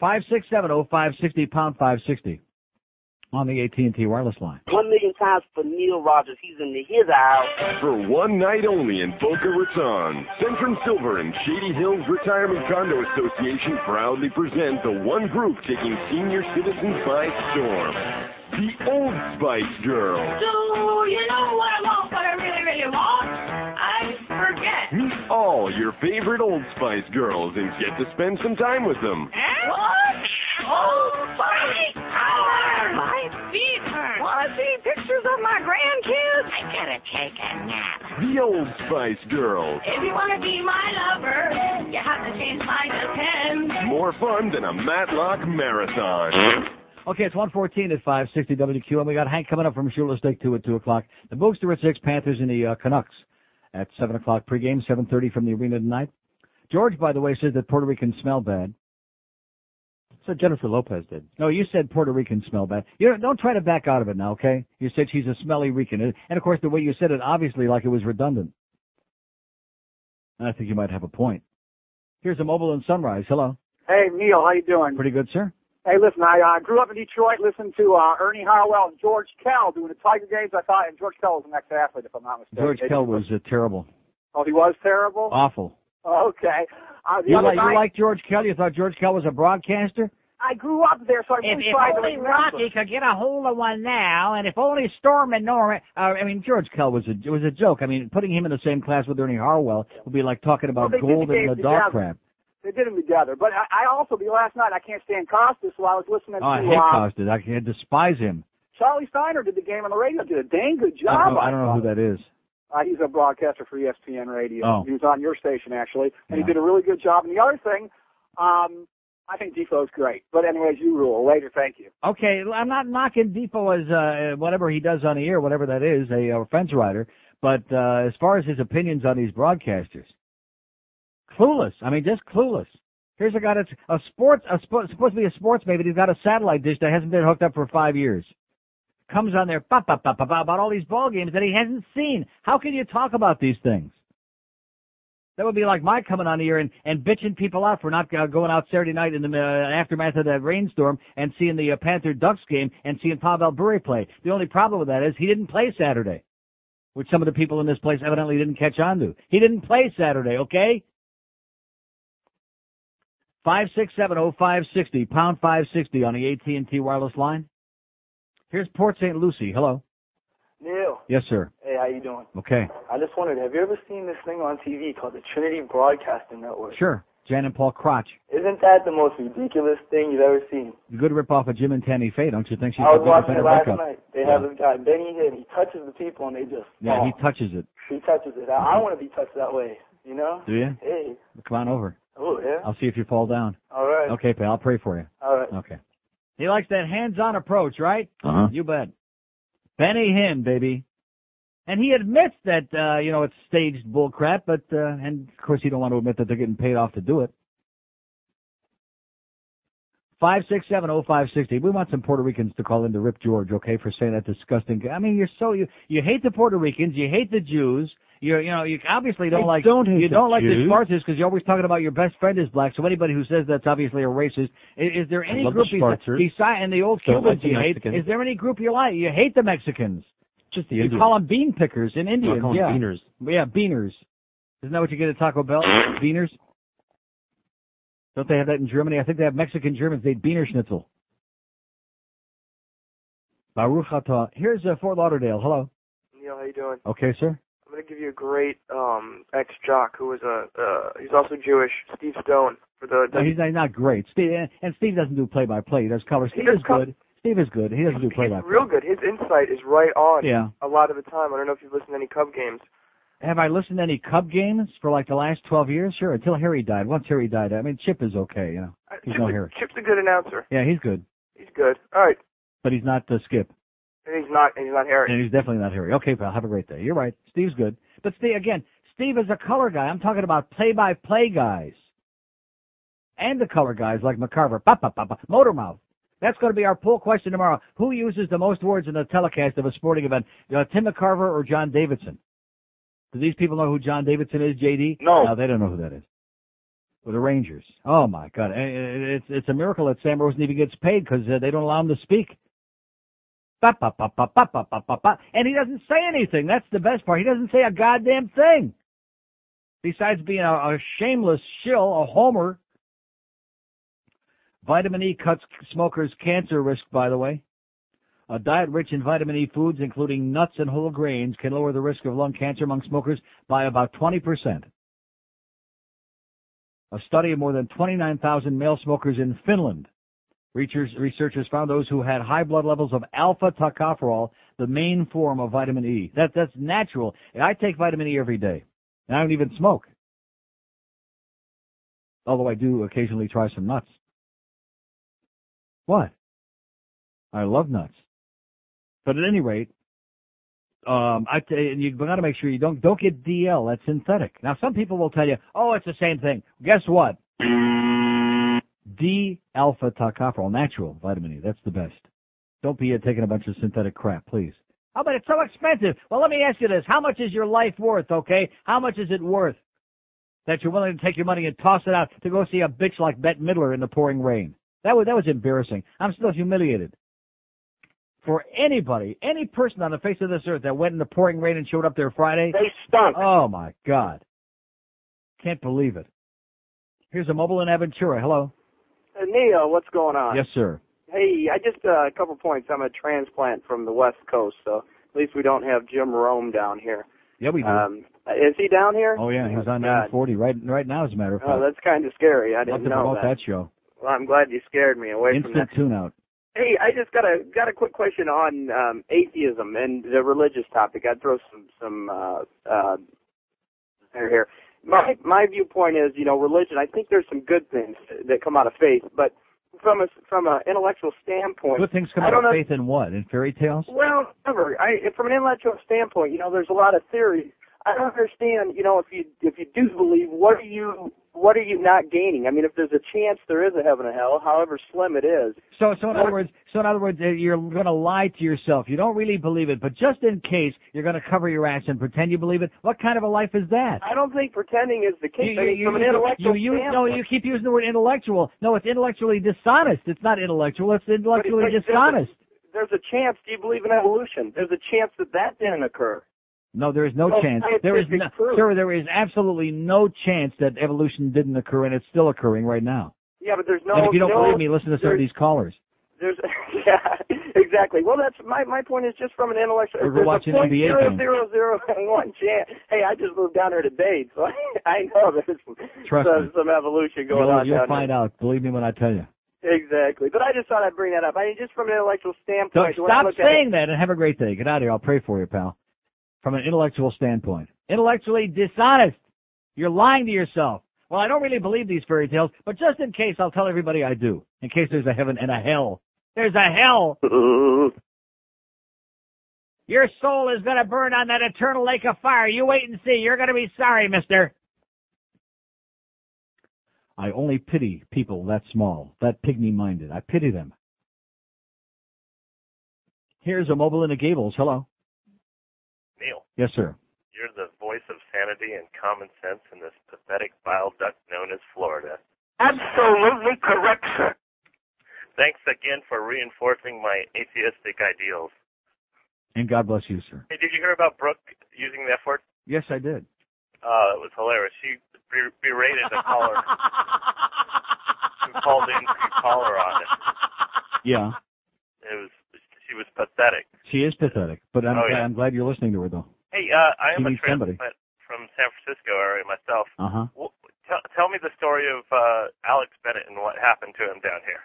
5670560 pound 560 on the AT&T wireless line. 1 million times for Neil Rogers. He's in his house. For one night only in Boca Raton, Centrum Silver and Shady Hills Retirement Condo Association proudly present the one group taking senior citizens by storm. The Old Spice Girls. Do you know what I want, what I really, really want? I forget. Meet all your favorite Old Spice Girls and get to spend some time with them. What? Old Spice Power! My feet hurt. Want to see pictures of my grandkids? I gotta take a nap. The Old Spice Girls. If you want to be my lover, you have to change my depends. More fun than a Matlock marathon. Okay, it's 1:14 at 560 WQ, and we got Hank coming up from Schuler Steak 2 at 2 o'clock. The Bookster at 6, Panthers and the Canucks at 7 o'clock pregame, 7:30 from the arena tonight. George, by the way, says that Puerto Ricans smell bad. So Jennifer Lopez did. No, you said Puerto Ricans smell bad. You don't try to back out of it now, okay? You said she's a smelly Rican. And, of course, the way you said it, obviously, like it was redundant. And I think you might have a point. Here's a Mobile and Sunrise. Hello. Hey, Neil, how you doing? Pretty good, sir. Hey, listen, I grew up in Detroit, listened to Ernie Harwell and George Kell doing the Tiger games. I thought, and George Kell was an ex-athlete, if I'm not mistaken. George Kell was terrible. Oh, he was terrible? Awful. Okay. You like George Kell? You thought George Kell was a broadcaster? I grew up there, so I really tried to only remember. Rocky could get a hold of one now, and if only Storm and Norman... George Kell was a joke. I mean, putting him in the same class with Ernie Harwell would be like talking about gold and the dog crap. They did them together. But I also, last night, I can't stand Costas, so I was listening to... I hate Costas. I despise him. Charlie Steiner did the game on the radio, did a dang good job. I don't know who that is. He's a broadcaster for ESPN Radio. Oh. He was on your station, actually, and he did a really good job. And the other thing, I think Defoe's great. But anyways, you rule. Later, thank you. Okay, I'm not knocking Defoe as whatever he does on the air, whatever that is, a fence rider. But as far as his opinions on these broadcasters, clueless. I mean, just clueless. Here's a guy that's supposed to be a sportsman, but he's got a satellite dish that hasn't been hooked up for 5 years. Comes on there about all these ball games that he hasn't seen. How can you talk about these things? That would be like my coming on here and bitching people out for not going out Saturday night in the aftermath of that rainstorm and seeing the Panther-Ducks game and seeing Pavel Bure play. The only problem with that is he didn't play Saturday, which some of the people in this place evidently didn't catch on to. He didn't play Saturday, okay? 5670560, pound 560 on the AT&T wireless line. Here's Port St. Lucie. Hello. Neil. Yes, sir. Hey, how you doing? Okay. I just wondered, have you ever seen this thing on TV called the Trinity Broadcasting Network? Sure. Jan and Paul Crotch. Isn't that the most ridiculous thing you've ever seen? Good rip-off of Jim and Tammy Faye, don't you think? I was watching it last night. They have this guy, Benny Hill, he touches the people and they just fall. He touches it. He touches it. I want to be touched that way, you know? Do you? Hey. Come on over. Oh, yeah? I'll see if you fall down. All right. Okay, pal, I'll pray for you. All right. Okay. He likes that hands-on approach, right? Uh-huh. You bet. Benny Hinn, baby. And he admits that, it's staged bullcrap, but, and of course he don't want to admit that they're getting paid off to do it. 5670560. We want some Puerto Ricans to call in to rip George, okay, for saying that disgusting. I mean, you hate the Puerto Ricans, you hate the Jews. You obviously don't like the Spartans because you're always talking about your best friend is black. So anybody who says that's obviously a racist. Is there any group besides and the old Cubans you hate? Is there any group you like? You hate the Mexicans. Just the Indians. You call them bean pickers in India. No, Yeah, beaners. Yeah, beaners. Isn't that what you get at Taco Bell? Beaners. Don't they have that in Germany? I think they have Mexican Germans. They eat Beaner Schnitzel. Baruch atah. Here's Fort Lauderdale. Hello. Neil, how you doing? Okay, sir. I'm going to give you a great ex-jock who was he's also Jewish, Steve Stone. No, he's not great. Steve doesn't do play-by-play. He does color. Steve is good. Steve is good. He doesn't do play-by-play. He's real good. His insight is right on. Yeah. A lot of the time. I don't know if you've listened to any Cub games. Have I listened to any Cub games for like the last 12 years? Sure, until Harry died. Once Harry died, I mean, Chip is okay, you know. He's no Harry. Chip's a good announcer. Yeah, he's good. He's good. All right. But he's not Skip. And he's not Harry. And he's definitely not Harry. Okay, pal, have a great day. You're right. Steve's good. But Steve is a color guy. I'm talking about play-by-play guys. And the color guys like McCarver. Motormouth. That's going to be our poll question tomorrow. Who uses the most words in the telecast of a sporting event? Tim McCarver or John Davidson? Do these people know who John Davidson is, JD? No. They don't know who that is. With the Rangers. Oh, my God. It's a miracle that Sam Rosen even gets paid because they don't allow him to speak. And he doesn't say anything. That's the best part. He doesn't say a goddamn thing. Besides being a shameless shill, a homer. Vitamin E cuts smokers' cancer risk, by the way. A diet rich in vitamin E foods, including nuts and whole grains, can lower the risk of lung cancer among smokers by about 20%. A study of more than 29,000 male smokers in Finland. Researchers found those who had high blood levels of alpha-tocopherol, the main form of vitamin E. That's natural. I take vitamin E every day, and I don't even smoke. Although I do occasionally try some nuts. What? I love nuts. But at any rate, you've got to make sure you don't get DL. That's synthetic. Now, some people will tell you, oh, it's the same thing. Guess what? D-alpha-tocopherol, natural vitamin E. That's the best. Don't be taking a bunch of synthetic crap, please. Oh, but it's so expensive. Well, let me ask you this. How much is your life worth, okay? How much is it worth that you're willing to take your money and toss it out to go see a bitch like Bette Midler in the pouring rain? That was embarrassing. I'm still humiliated. For anybody, any person on the face of this earth that went in the pouring rain and showed up there Friday. They stunk. Oh, my God. Can't believe it. Here's a mobile in Aventura. Hello. Neil, what's going on? Yes, sir. Hey, I just a couple points. I'm a transplant from the West Coast, so at least we don't have Jim Rome down here. Yeah, we do. Is he down here? Oh, yeah, he's on 940 right now, as a matter of fact. Oh, that's kind of scary. I didn't Love to know promote that show. Well, I'm glad you scared me away from that. Instant tune-out. Hey, I just got a quick question on atheism and the religious topic. I'd throw some here. My viewpoint is, religion. I think there's some good things that come out of faith, but from an intellectual standpoint, good things come out of faith in what? In fairy tales? Well, never. From an intellectual standpoint, there's a lot of theories. I don't understand. If you do believe, what are you not gaining? I mean, if there's a chance there is a heaven and hell, however slim it is. So in other words, you're going to lie to yourself. You don't really believe it, but just in case, you're going to cover your ass and pretend you believe it. What kind of a life is that? I don't think pretending is the case. From an intellectual standpoint. No, you keep using the word intellectual. No, it's intellectually dishonest. It's not intellectual. It's intellectually dishonest. There's a chance. Do you believe in evolution? There's a chance that didn't occur. No, there is no chance. There is absolutely no chance that evolution didn't occur, and it's still occurring right now. Yeah, but there's no. And if you don't believe me, listen to some of these callers. Yeah, exactly. Well, that's my point is just from an intellectual. We're watching NBA games. 0.0001 chance. Hey, I just moved down here today, so I know there's some evolution going on. You'll find out. Believe me when I tell you. Exactly. But I just thought I'd bring that up. I mean, just from an intellectual standpoint. Stop saying that and have a great day. Get out of here. I'll pray for you, pal. From an intellectual standpoint. Intellectually dishonest. You're lying to yourself. Well, I don't really believe these fairy tales, but just in case, I'll tell everybody I do. In case there's a heaven and a hell. There's a hell. Your soul is going to burn on that eternal lake of fire. You wait and see. You're going to be sorry, mister. I only pity people that small, that pygmy-minded. I pity them. Here's a mobile in the Gables. Hello. Neil. Yes, sir. You're the voice of sanity and common sense in this pathetic bile duct known as Florida. Absolutely correct, sir. Thanks again for reinforcing my atheistic ideals. And God bless you, sir. Hey, did you hear about Brooke using the F word? Yes, I did. It was hilarious. She berated the caller who called in to call her on it. Yeah. She was pathetic. She is pathetic, but I'm glad you're listening to her, though. Hey, I am a somebody. transplant from San Francisco area myself. Uh-huh. Well, tell me the story of Alex Bennett and what happened to him down here.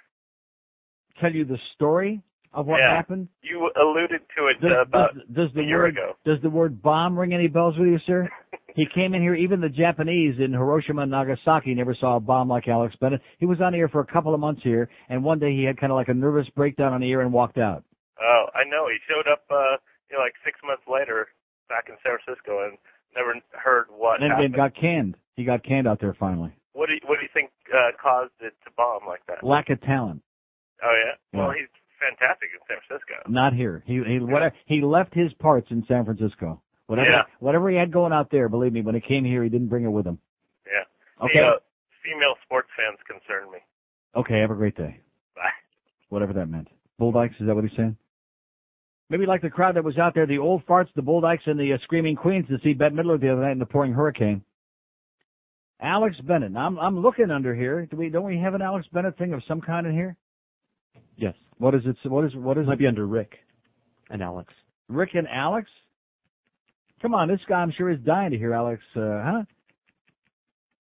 Tell you the story of what happened? You alluded to it about a year ago. Does the word bomb ring any bells with you, sir? He came in here, even the Japanese in Hiroshima and Nagasaki never saw a bomb like Alex Bennett. He was on the air for a couple of months here, and one day he had kind of like a nervous breakdown on the air and walked out. Oh, I know. He showed up like 6 months later back in San Francisco and never heard what happened. And got canned. He got canned out there finally. What do you think caused it to bomb like that? Lack of talent. Oh, yeah? Yeah. Well, he's fantastic in San Francisco. Not here. He left his parts in San Francisco. Whatever he had going out there, believe me, when he came here, he didn't bring it with him. Yeah. Okay. The female sports fans concern me. Okay, have a great day. Bye. Whatever that meant. Bull Dykes, is that what he's saying? Maybe like the crowd that was out there, the old farts, the Bull Dykes, and the Screaming Queens to see Bette Midler the other night in the pouring hurricane. Alex Bennett. I'm looking under here. Don't we have an Alex Bennett thing of some kind in here? Yes. What is it? What is it? Might be under Rick and Alex. Rick and Alex? Come on, this guy I'm sure is dying to hear Alex, huh?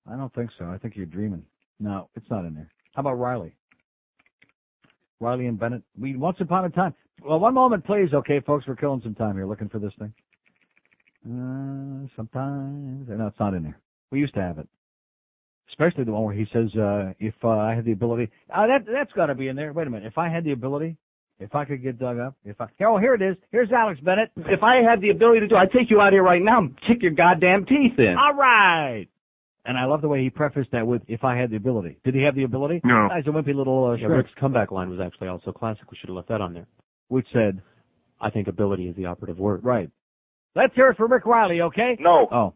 I don't think so. I think you're dreaming. No, it's not in there. How about Riley? Riley and Bennett. Once upon a time. Well, one moment, please. Okay, folks, we're killing some time here looking for this thing. Sometimes. No, it's not in there. We used to have it. Especially the one where he says, if I had the ability. That's got to be in there. Wait a minute. If I had the ability, if I could get dug up, here it is. Here's Alex Bennett. If I had the ability to do, I'd take you out here right now and kick your goddamn teeth in. All right. And I love the way he prefaced that with, if I had the ability. Did he have the ability? No. He's a wimpy little Rick's comeback line was actually also classic. We should have left that on there. Which said? I think ability is the operative word. Right. Let's hear it for Rick Riley, okay? No. Oh.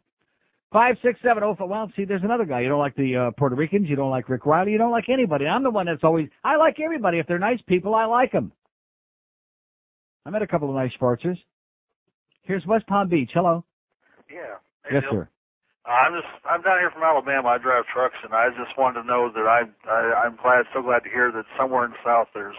56705. Well, see, there's another guy. You don't like the Puerto Ricans. You don't like Rick Riley. You don't like anybody. I'm the one that's always, I like everybody. If they're nice people, I like them. I met a couple of nice Schwarzers. Here's West Palm Beach. Hello. Yeah. Yes, sir. I'm down here from Alabama. I drive trucks, and I just wanted to know that I'm so glad to hear that somewhere in the South there's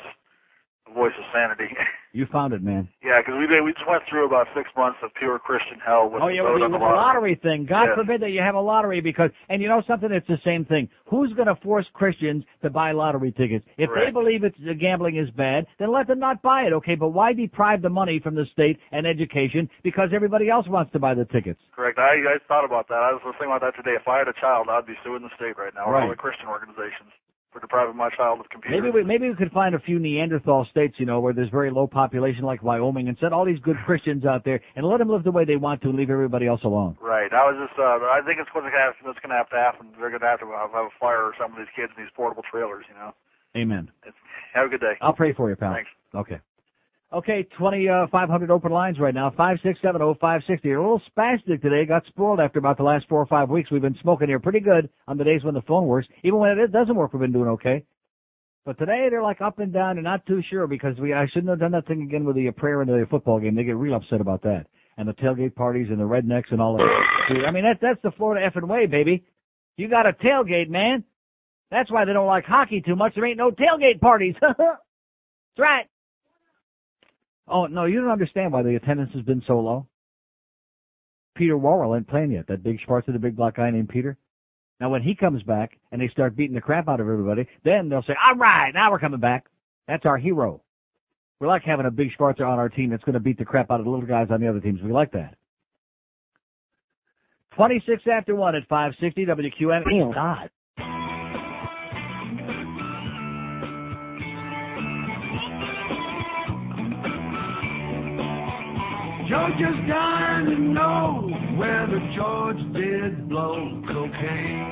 a voice of sanity. You found it, man. Yeah, because we just went through about 6 months of pure Christian hell with the vote on the lottery thing. God forbid that you have a lottery and you know something? It's the same thing. Who's going to force Christians to buy lottery tickets? If they believe gambling is bad, then let them not buy it, okay? But why deprive the money from the state and education because everybody else wants to buy the tickets? Correct. I thought about that. I was thinking about that today. If I had a child, I'd be suing the state right now, or all the Christian organizations, for depriving my child of computers. Maybe we could find a few Neanderthal states, where there's very low population like Wyoming, and send all these good Christians out there and let them live the way they want to and leave everybody else alone. Right. I was just, I think it's going to have to happen. They're going to have a fire or some of these kids in these portable trailers, Amen. Have a good day. I'll pray for you, pal. Thanks. Okay. Okay, 2,500 open lines right now, 5670560. You're a little spastic today. Got spoiled after about the last 4 or 5 weeks. We've been smoking here pretty good on the days when the phone works. Even when it doesn't work, we've been doing okay. But today they're like up and down and not too sure because I shouldn't have done that thing again with the prayer in the football game. They get real upset about that. And the tailgate parties and the rednecks and all that. I mean, that's the Florida effing way, baby. You got a tailgate, man. That's why they don't like hockey too much. There ain't no tailgate parties. That's right. Oh, no, you don't understand why the attendance has been so low. Peter Warrick ain't playing yet, that big Schwartz, the big black guy named Peter. Now, when he comes back and they start beating the crap out of everybody, then they'll say, all right, now we're coming back. That's our hero. We like having a big Schwarzer on our team that's going to beat the crap out of the little guys on the other teams. We like that. 26 after 1 at 560 WQM. Oh, God. Georgia's dying to know whether George did blow cocaine.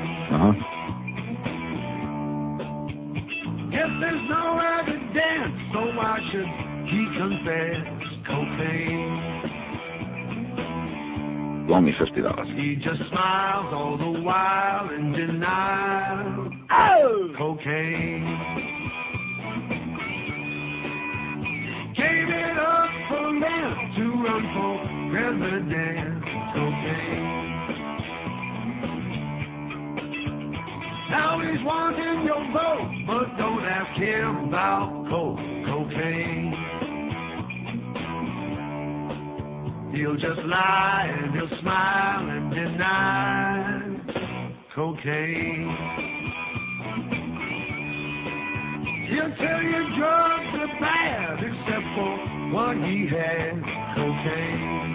Guess there's no evidence, so why should he confess cocaine? Loan me $50. He just smiles all the while in denial. Oh! Cocaine. Gave it up for them to run for president. Cocaine. Now he's wanting your vote, but don't ask him about cocaine. He'll just lie and he'll smile and deny cocaine. He'll tell you drugs are bad except for one he had, cocaine.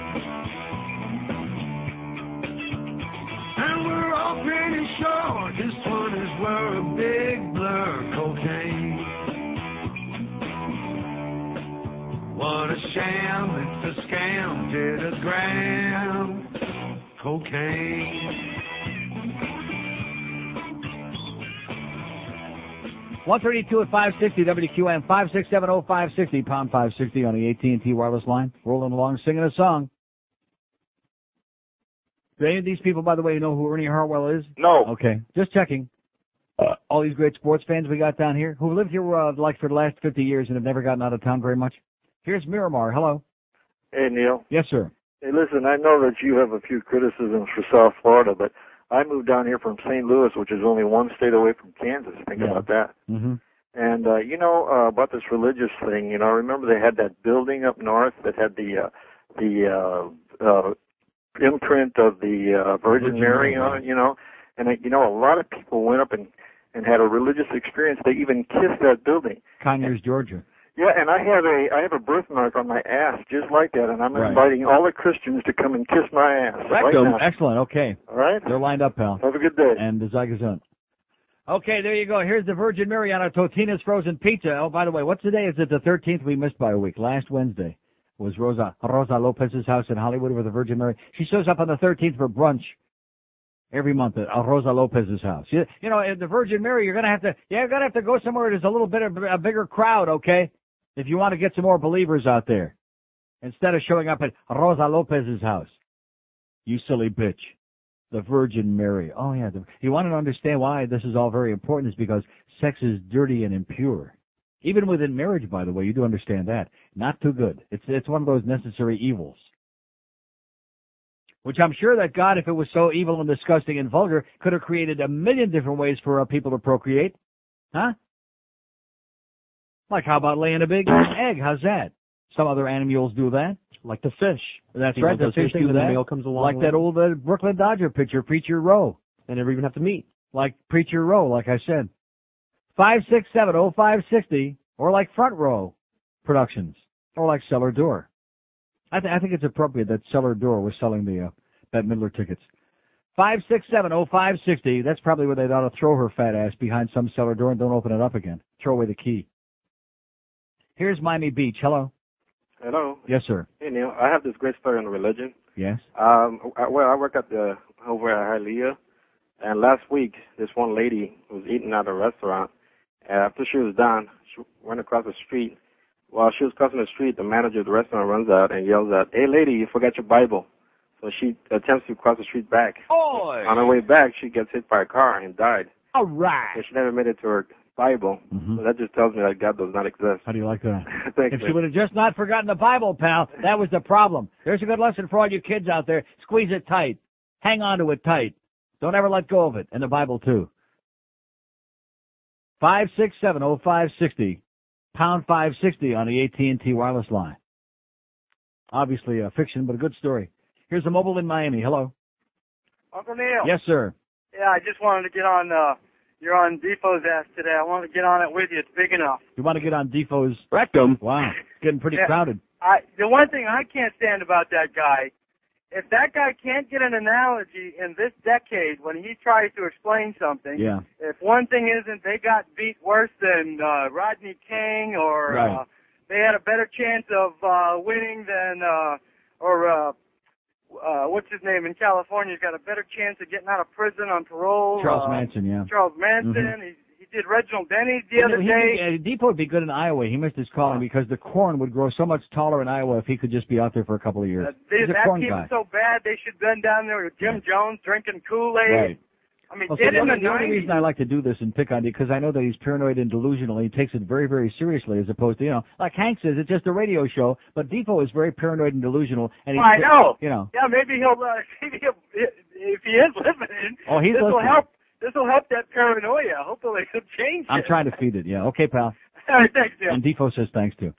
And we're all pretty sure his 20s were a big blur, cocaine. What a sham, it's a scam, did a gram, cocaine. 132 at 560 WQM, 5670560, pound 560 on the AT&T wireless line. Rolling along, singing a song. Do any of these people, by the way, know who Ernie Hartwell is? No. Okay, just checking. All these great sports fans we got down here who lived here like for the last 50 years and have never gotten out of town very much. Here's Miramar. Hello. Hey, Neil. Yes, sir. Hey, listen, I know that you have a few criticisms for South Florida, but I moved down here from St. Louis, which is only one state away from Kansas. Think about that. Mm-hmm. And, about this religious thing, I remember they had that building up north that had the imprint of the Virgin Mary on it, And, a lot of people went up and had a religious experience. They even kissed that building. Conyers, Georgia. Yeah, and I have a birthmark on my ass just like that, and I'm inviting all the Christians to come and kiss my ass. Right now. Excellent. Okay. All right. They're lined up, pal. Have a good day. And the Zygazun. Okay, there you go. Here's the Virgin Mary on a Totino's frozen pizza. Oh, by the way, what's today? Is it the 13th? We missed by a week. Last Wednesday was Rosa Lopez's house in Hollywood with the Virgin Mary. She shows up on the 13th for brunch every month at Rosa Lopez's house. At the Virgin Mary, you're gonna have to go somewhere there's a little bit of a bigger crowd, okay? If you want to get some more believers out there, instead of showing up at Rosa Lopez's house. You silly bitch. The Virgin Mary. Oh, yeah. You want to understand why this is all very important is because sex is dirty and impure. Even within marriage, by the way, you do understand that. Not too good. It's one of those necessary evils. Which I'm sure that God, if it was so evil and disgusting and vulgar, could have created a million different ways for people to procreate. Huh? Like, how about laying a big egg? How's that? Some other animals do that. Like the fish. That's right, the fish do that. The male comes along like that old Brooklyn Dodger pitcher, Preacher Rowe. They never even have to meet. Like Preacher Rowe, like I said. 5670560, or like Front Row Productions, or like Cellar Door. I think it's appropriate that Cellar Door was selling the Bette Midler tickets. 5670560, that's probably where they ought to throw her fat ass behind some cellar door and don't open it up again. Throw away the key. Here's Miami Beach. Hello. Hello. Yes, sir. Hey, Neil. I have this great story on religion. Yes. I work at over at Hialeah, and last week this one lady was eating at a restaurant. And after she was done, she went across the street. While she was crossing the street, the manager of the restaurant runs out and yells out, "Hey, lady, you forgot your Bible." So she attempts to cross the street back. Boy. On her way back, she gets hit by a car and died. All right. So she never made it to her Bible. Mm-hmm. So that just tells me that God does not exist. How do you like that? Thanks, if she would have just not forgotten the Bible, pal, that was the problem. There's a good lesson for all you kids out there. Squeeze it tight. Hang on to it tight. Don't ever let go of it. And the Bible, too. 5670560, pound 560 on the AT&T wireless line. Obviously a fiction, but a good story. Here's a mobile in Miami. Hello. Uncle Neil. Yes, sir. Yeah, I just wanted to get on, you're on Defoe's ass today. I wanted to get on it with you. It's big enough. You want to get on Defoe's rectum? Wow. Getting pretty Yeah. crowded. The one thing I can't stand about that guy, if that guy can't get an analogy in this decade when he tries to explain something, Yeah. if one thing isn't they got beat worse than Rodney King or Right. they had a better chance of winning than what's his name in California? He's got a better chance of getting out of prison on parole. Charles Manson, yeah. Charles Manson. Mhm. He did Reginald Denny the other day. Depot would be good in Iowa. He missed his calling because the corn would grow so much taller in Iowa if he could just be out there for a couple of years. He's a That corn team guy. is so bad they should been down there with Jim Jones drinking Kool-Aid. Right. I mean, Well, so get the in the only 90s. reason I like to do this and pick on you because I know that he's paranoid and delusional. And he takes it very, very seriously as opposed to, like Hank says, it's just a radio show. But Depot is very paranoid and delusional. And I know. Yeah, maybe he'll if he is listening. Oh, he's this will listening. help. This will help that paranoia. Hopefully, it'll change. I'm trying to feed it. Yeah. Okay, pal. All right, thanks, Jim. And Defoe says thanks too.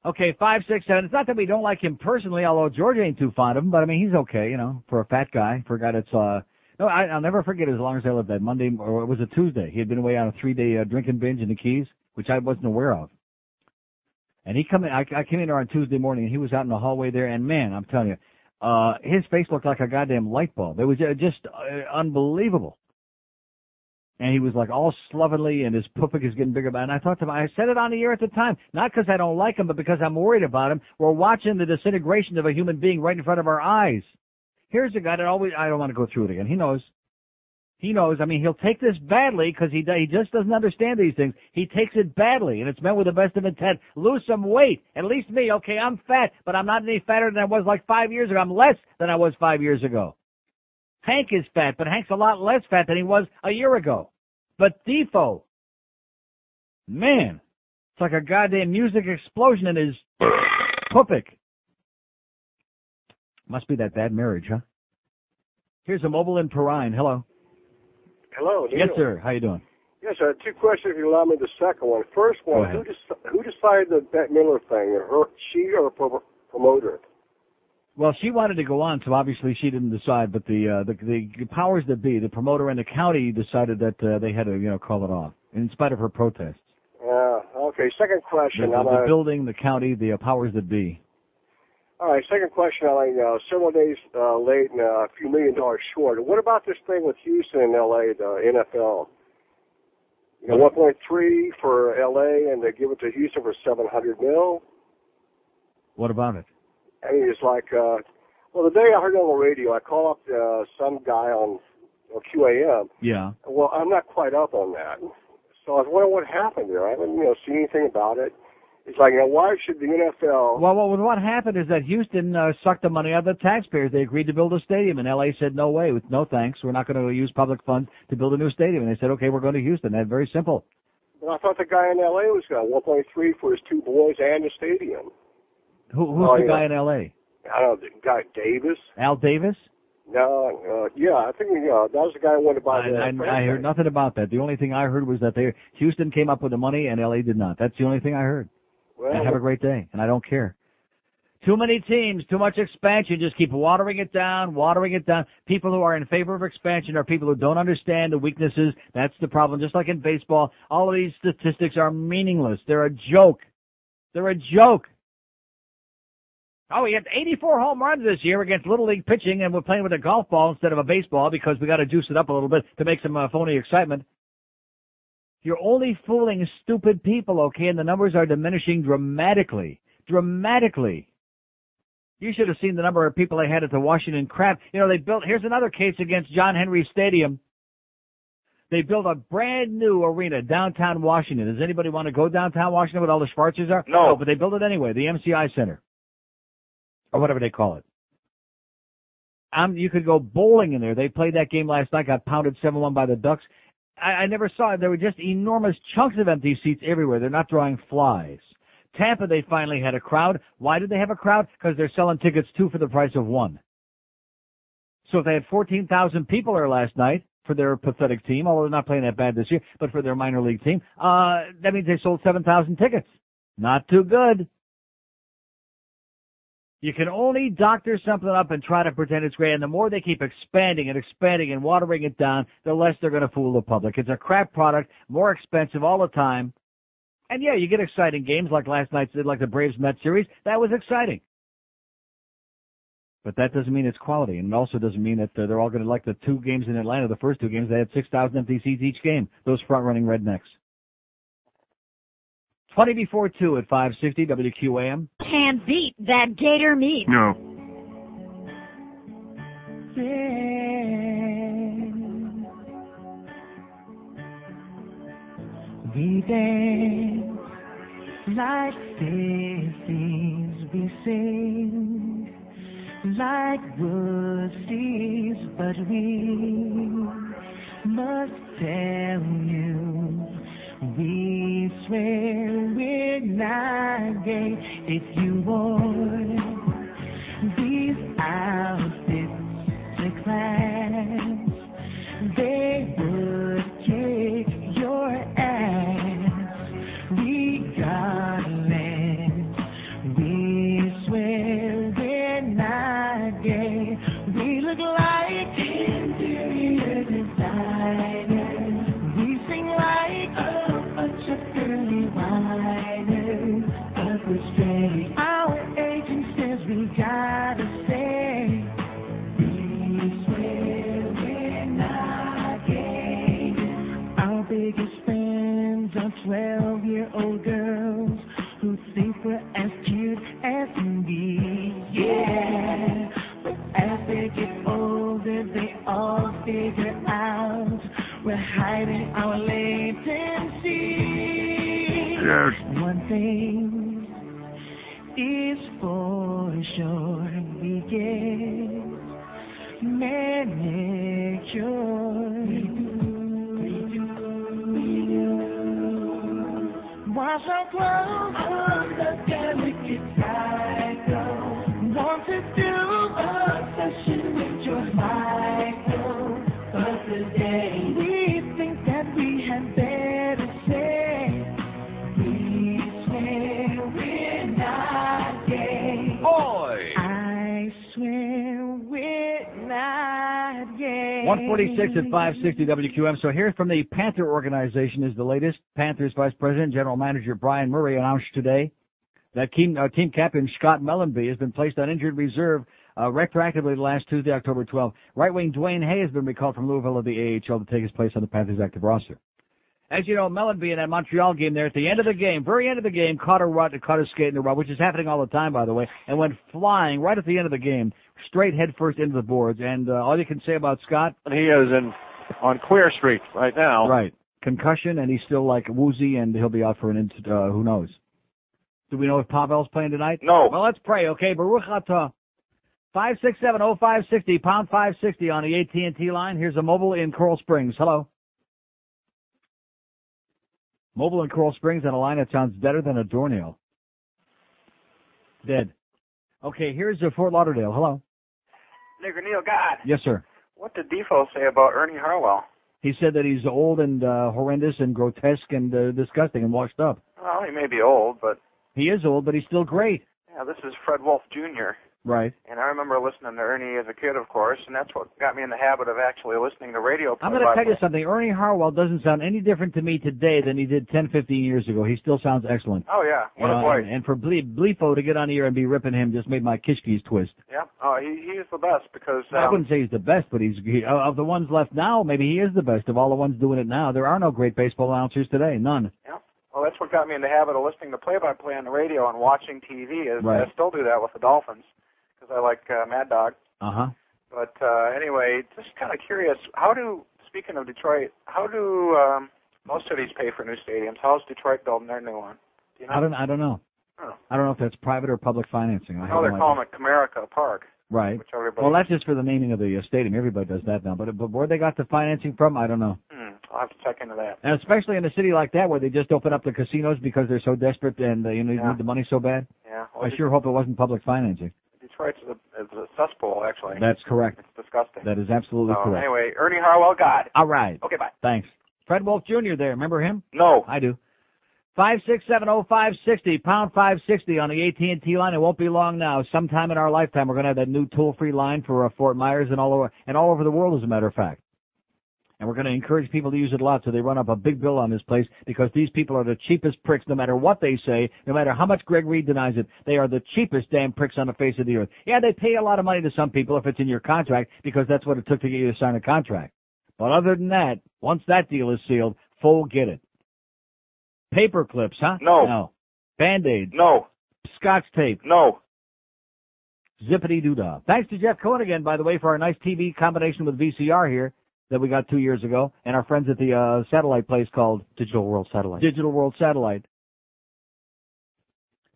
Okay, 5'6", It's not that we don't like him personally, although George ain't too fond of him, but I mean, he's okay, for a fat guy, for a guy that's, no, I'll never forget it as long as I lived that Monday, or it was a Tuesday. He had been away on a 3-day drinking binge in the Keys, which I wasn't aware of. And he come in, I came in there on Tuesday morning, and he was out in the hallway there, and man, I'm telling you, his face looked like a goddamn light bulb. It was just unbelievable. And he was like all slovenly, and his puppet is getting bigger. And I thought to him, I said it on the air at the time, not because I don't like him, but because I'm worried about him. We're watching the disintegration of a human being right in front of our eyes. Here's a guy that always, I don't want to go through it again. He knows. I mean, he'll take this badly because he just doesn't understand these things. He takes it badly, and it's meant with the best of intent. Lose some weight. At least me. Okay, I'm fat, but I'm not any fatter than I was like 5 years ago. I'm less than I was 5 years ago. Hank is fat, but Hank's a lot less fat than he was a year ago. But Defoe, man, it's like a goddamn music explosion in his puppet. Must be that bad marriage, huh? Here's a mobile in Perrine. Hello. Hello, Neil. Yes, sir. How you doing? Yes, sir. 2 questions if you allow me. The second one. First one, who decided the Bette Midler thing? She or the promoter? Well, she wanted to go on, so obviously she didn't decide. But the powers that be, the promoter and the county, decided that they had to, call it off, in spite of her protests. Okay. Second question. The building, the county, the powers that be. All right. Second question. I'm several days late and a few $1 million short. What about this thing with Houston and L.A., the NFL? 1.3 for L.A. and they give it to Houston for $700 million. What about it? I mean, it's like, the day I heard it on the radio, I called up some guy on QAM. Yeah. Well, I'm not quite up on that. So I was wondering what happened there. I haven't, seen anything about it. It's like, why should the NFL... Well, what happened is that Houston sucked the money out of the taxpayers. They agreed to build a stadium, and L.A. said, no way, with no thanks. We're not going to use public funds to build a new stadium. And they said, okay, we're going to Houston. That's very simple. But I thought the guy in L.A. was got 1.3 for his 2 boys and the stadium. Who's the guy in L.A.? I don't know, the guy Davis. Al Davis? No, I think that was the guy who wanted to buy I heard nothing about that. The only thing I heard was that Houston came up with the money and L.A. did not. That's the only thing I heard. Well, and have a great day, and I don't care. Too many teams, too much expansion, just keep watering it down. People who are in favor of expansion are people who don't understand the weaknesses. That's the problem. Just like in baseball, all of these statistics are meaningless. They're a joke. Oh, he had 84 home runs this year against Little League pitching, and we're playing with a golf ball instead of a baseball because we got to juice it up a little bit to make some phony excitement. You're only fooling stupid people, okay? And the numbers are diminishing dramatically. You should have seen the number of people they had at the Washington Crab. Here's another case against John Henry Stadium. They built a brand new arena downtown Washington. Does anybody want to go downtown Washington where all the Schwarzers are? No, but they built it anyway, the MCI Center. Or whatever they call it. You could go bowling in there. They played that game last night, got pounded 7-1 by the Ducks. I never saw it. There were just enormous chunks of empty seats everywhere. They're not drawing flies. Tampa, they finally had a crowd. Why did they have a crowd? Because they're selling tickets 2 for the price of 1. So if they had 14,000 people there last night for their pathetic team, although they're not playing that bad this year, but for their minor league team, that means they sold 7,000 tickets. Not too good. You can only doctor something up and try to pretend it's great, and the more they keep expanding and watering it down, the less they're going to fool the public. It's a crap product, more expensive all the time. And yeah, you get exciting games like last night's, like the Braves-Mets series. That was exciting. But that doesn't mean it's quality, and it also doesn't mean that they're all going to like the 2 games in Atlanta. The first 2 games, they had 6,000 empty seats each game, those front-running rednecks. 20 before 2 at 560 WQAM. Can't beat that gator meat. No. We dance like sissies, we sing like wussies, but we must tell you, we swear we're not gay. If you wore these outfits to class, they would kick your ass regardless. 12-year-old girls who think we're as cute as can be. Yeah, but as they get older, they all figure out we're hiding our latency. Yes. One thing is for sure, we get manicures. Wash our clothes on the delicate cycle. Want to do a session with your Michael, but today we think that we had better say we swear we're not gay. Boy! I swear we're not gay. 146 at 560 WQM. So here from the Panther organization is the latest. Panthers Vice President, General Manager Brian Murray announced today that team captain Scott Mellenby has been placed on injured reserve retroactively last Tuesday, October 12th. Right-wing Dwayne Hay has been recalled from Louisville of the AHL to take his place on the Panthers active roster. As you know, Mellenby in that Montreal game there at the end of the game, very end of the game, caught a skate in the rut, which is happening all the time, by the way, and went flying right at the end of the game, straight head first into the boards. And all you can say about Scott? He is on Queer Street right now. Right. Concussion, and he's still like woozy, and he'll be out for who knows. Do we know if Pavel's playing tonight? No. Well, let's pray, okay? Baruch atah. 567-0560, pound 560 on the AT&T line. Here's a mobile in Coral Springs. Hello. Mobile in Coral Springs on a line that sounds better than a doornail. Dead. Okay, here's Fort Lauderdale. Hello. Nigger Neil, God. Yes, sir. What did Defoe say about Ernie Harwell? He said that he's old and horrendous and grotesque and disgusting and washed up. Well, he may be old, but... He is old, but he's still great. Yeah, this is Fred Wolf Jr. Right. And I remember listening to Ernie as a kid, of course, and that's what got me in the habit of actually listening to radio. I'm going to tell you something. Ernie Harwell doesn't sound any different to me today than he did 10, 15 years ago. He still sounds excellent. Oh, yeah. What a voice. And for Bleefo to get on the air and be ripping him just made my kishkis twist. Yeah. Oh, he's the best because... I wouldn't say he's the best, but of the ones left now, maybe he is the best. Of all the ones doing it now, there are no great baseball announcers today. None. Yeah. Well, that's what got me in the habit of listening to play-by-play on the radio and watching TV. Right. I still do that with the Dolphins because I like Mad Dog. Uh-huh. But anyway, just kind of curious, speaking of Detroit, how do most cities pay for new stadiums? How's Detroit building their new one? Do you know? I don't know. Oh. I don't know if that's private or public financing. I know they're calling it Comerica Park. Right. Which everybody... Well, that's just for the naming of the stadium. Everybody does that now. But where they got the financing from, I don't know. I'll have to check into that. And especially in a city like that where they just open up the casinos because they're so desperate and they need the money so bad. Yeah. Well, I sure hope it wasn't public financing. Detroit's a cesspool, actually. That's correct. It's disgusting. That is absolutely correct. Anyway, Ernie Harwell, God. All right. Okay, bye. Thanks. Fred Wolf Jr. there. Remember him? No. I do. 567-0560, pound 560 on the AT&T line. It won't be long now. Sometime in our lifetime, we're going to have that new toll-free line for Fort Myers and all over the world, as a matter of fact. And we're going to encourage people to use it a lot so they run up a big bill on this place because these people are the cheapest pricks no matter what they say, no matter how much Greg Reed denies it. They are the cheapest damn pricks on the face of the earth. Yeah, they pay a lot of money to some people if it's in your contract because that's what it took to get you to sign a contract. But other than that, once that deal is sealed, forget it. Paper clips, huh? No. No. Band-Aids? No. Scotch tape? No. Zippity-doo-dah. Thanks to Jeff Cohen again, by the way, for our nice TV combination with VCR here that we got 2 years ago, and our friends at the satellite place called Digital World Satellite. Digital World Satellite.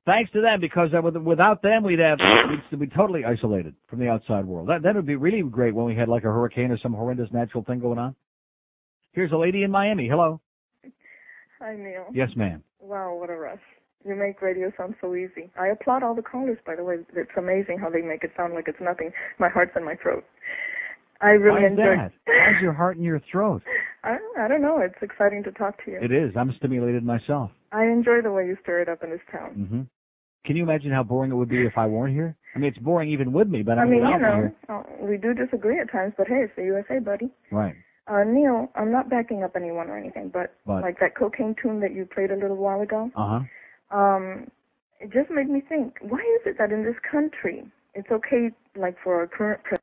Thanks to them, because without them, we'd be totally isolated from the outside world. That would be really great when we had like a hurricane or some horrendous natural thing going on. Here's a lady in Miami. Hello. Hi, Neil. Yes, ma'am. Wow, what a rush. You make radio sound so easy. I applaud all the callers, by the way. It's amazing how they make it sound like it's nothing. My heart's in my throat. I really enjoyed that? How's your heart in your throat? I don't know. It's exciting to talk to you. It is. I'm stimulated myself. I enjoy the way you stir it up in this town. Mm-hmm. Can you imagine how boring it would be if I weren't here? I mean, it's boring even with me, but I mean, you know, here. We do disagree at times, but hey, it's the USA, buddy. Right. Neil, I'm not backing up anyone or anything, but like that cocaine tune that you played a little while ago, it just made me think, why is it that in this country it's okay, like for our current president,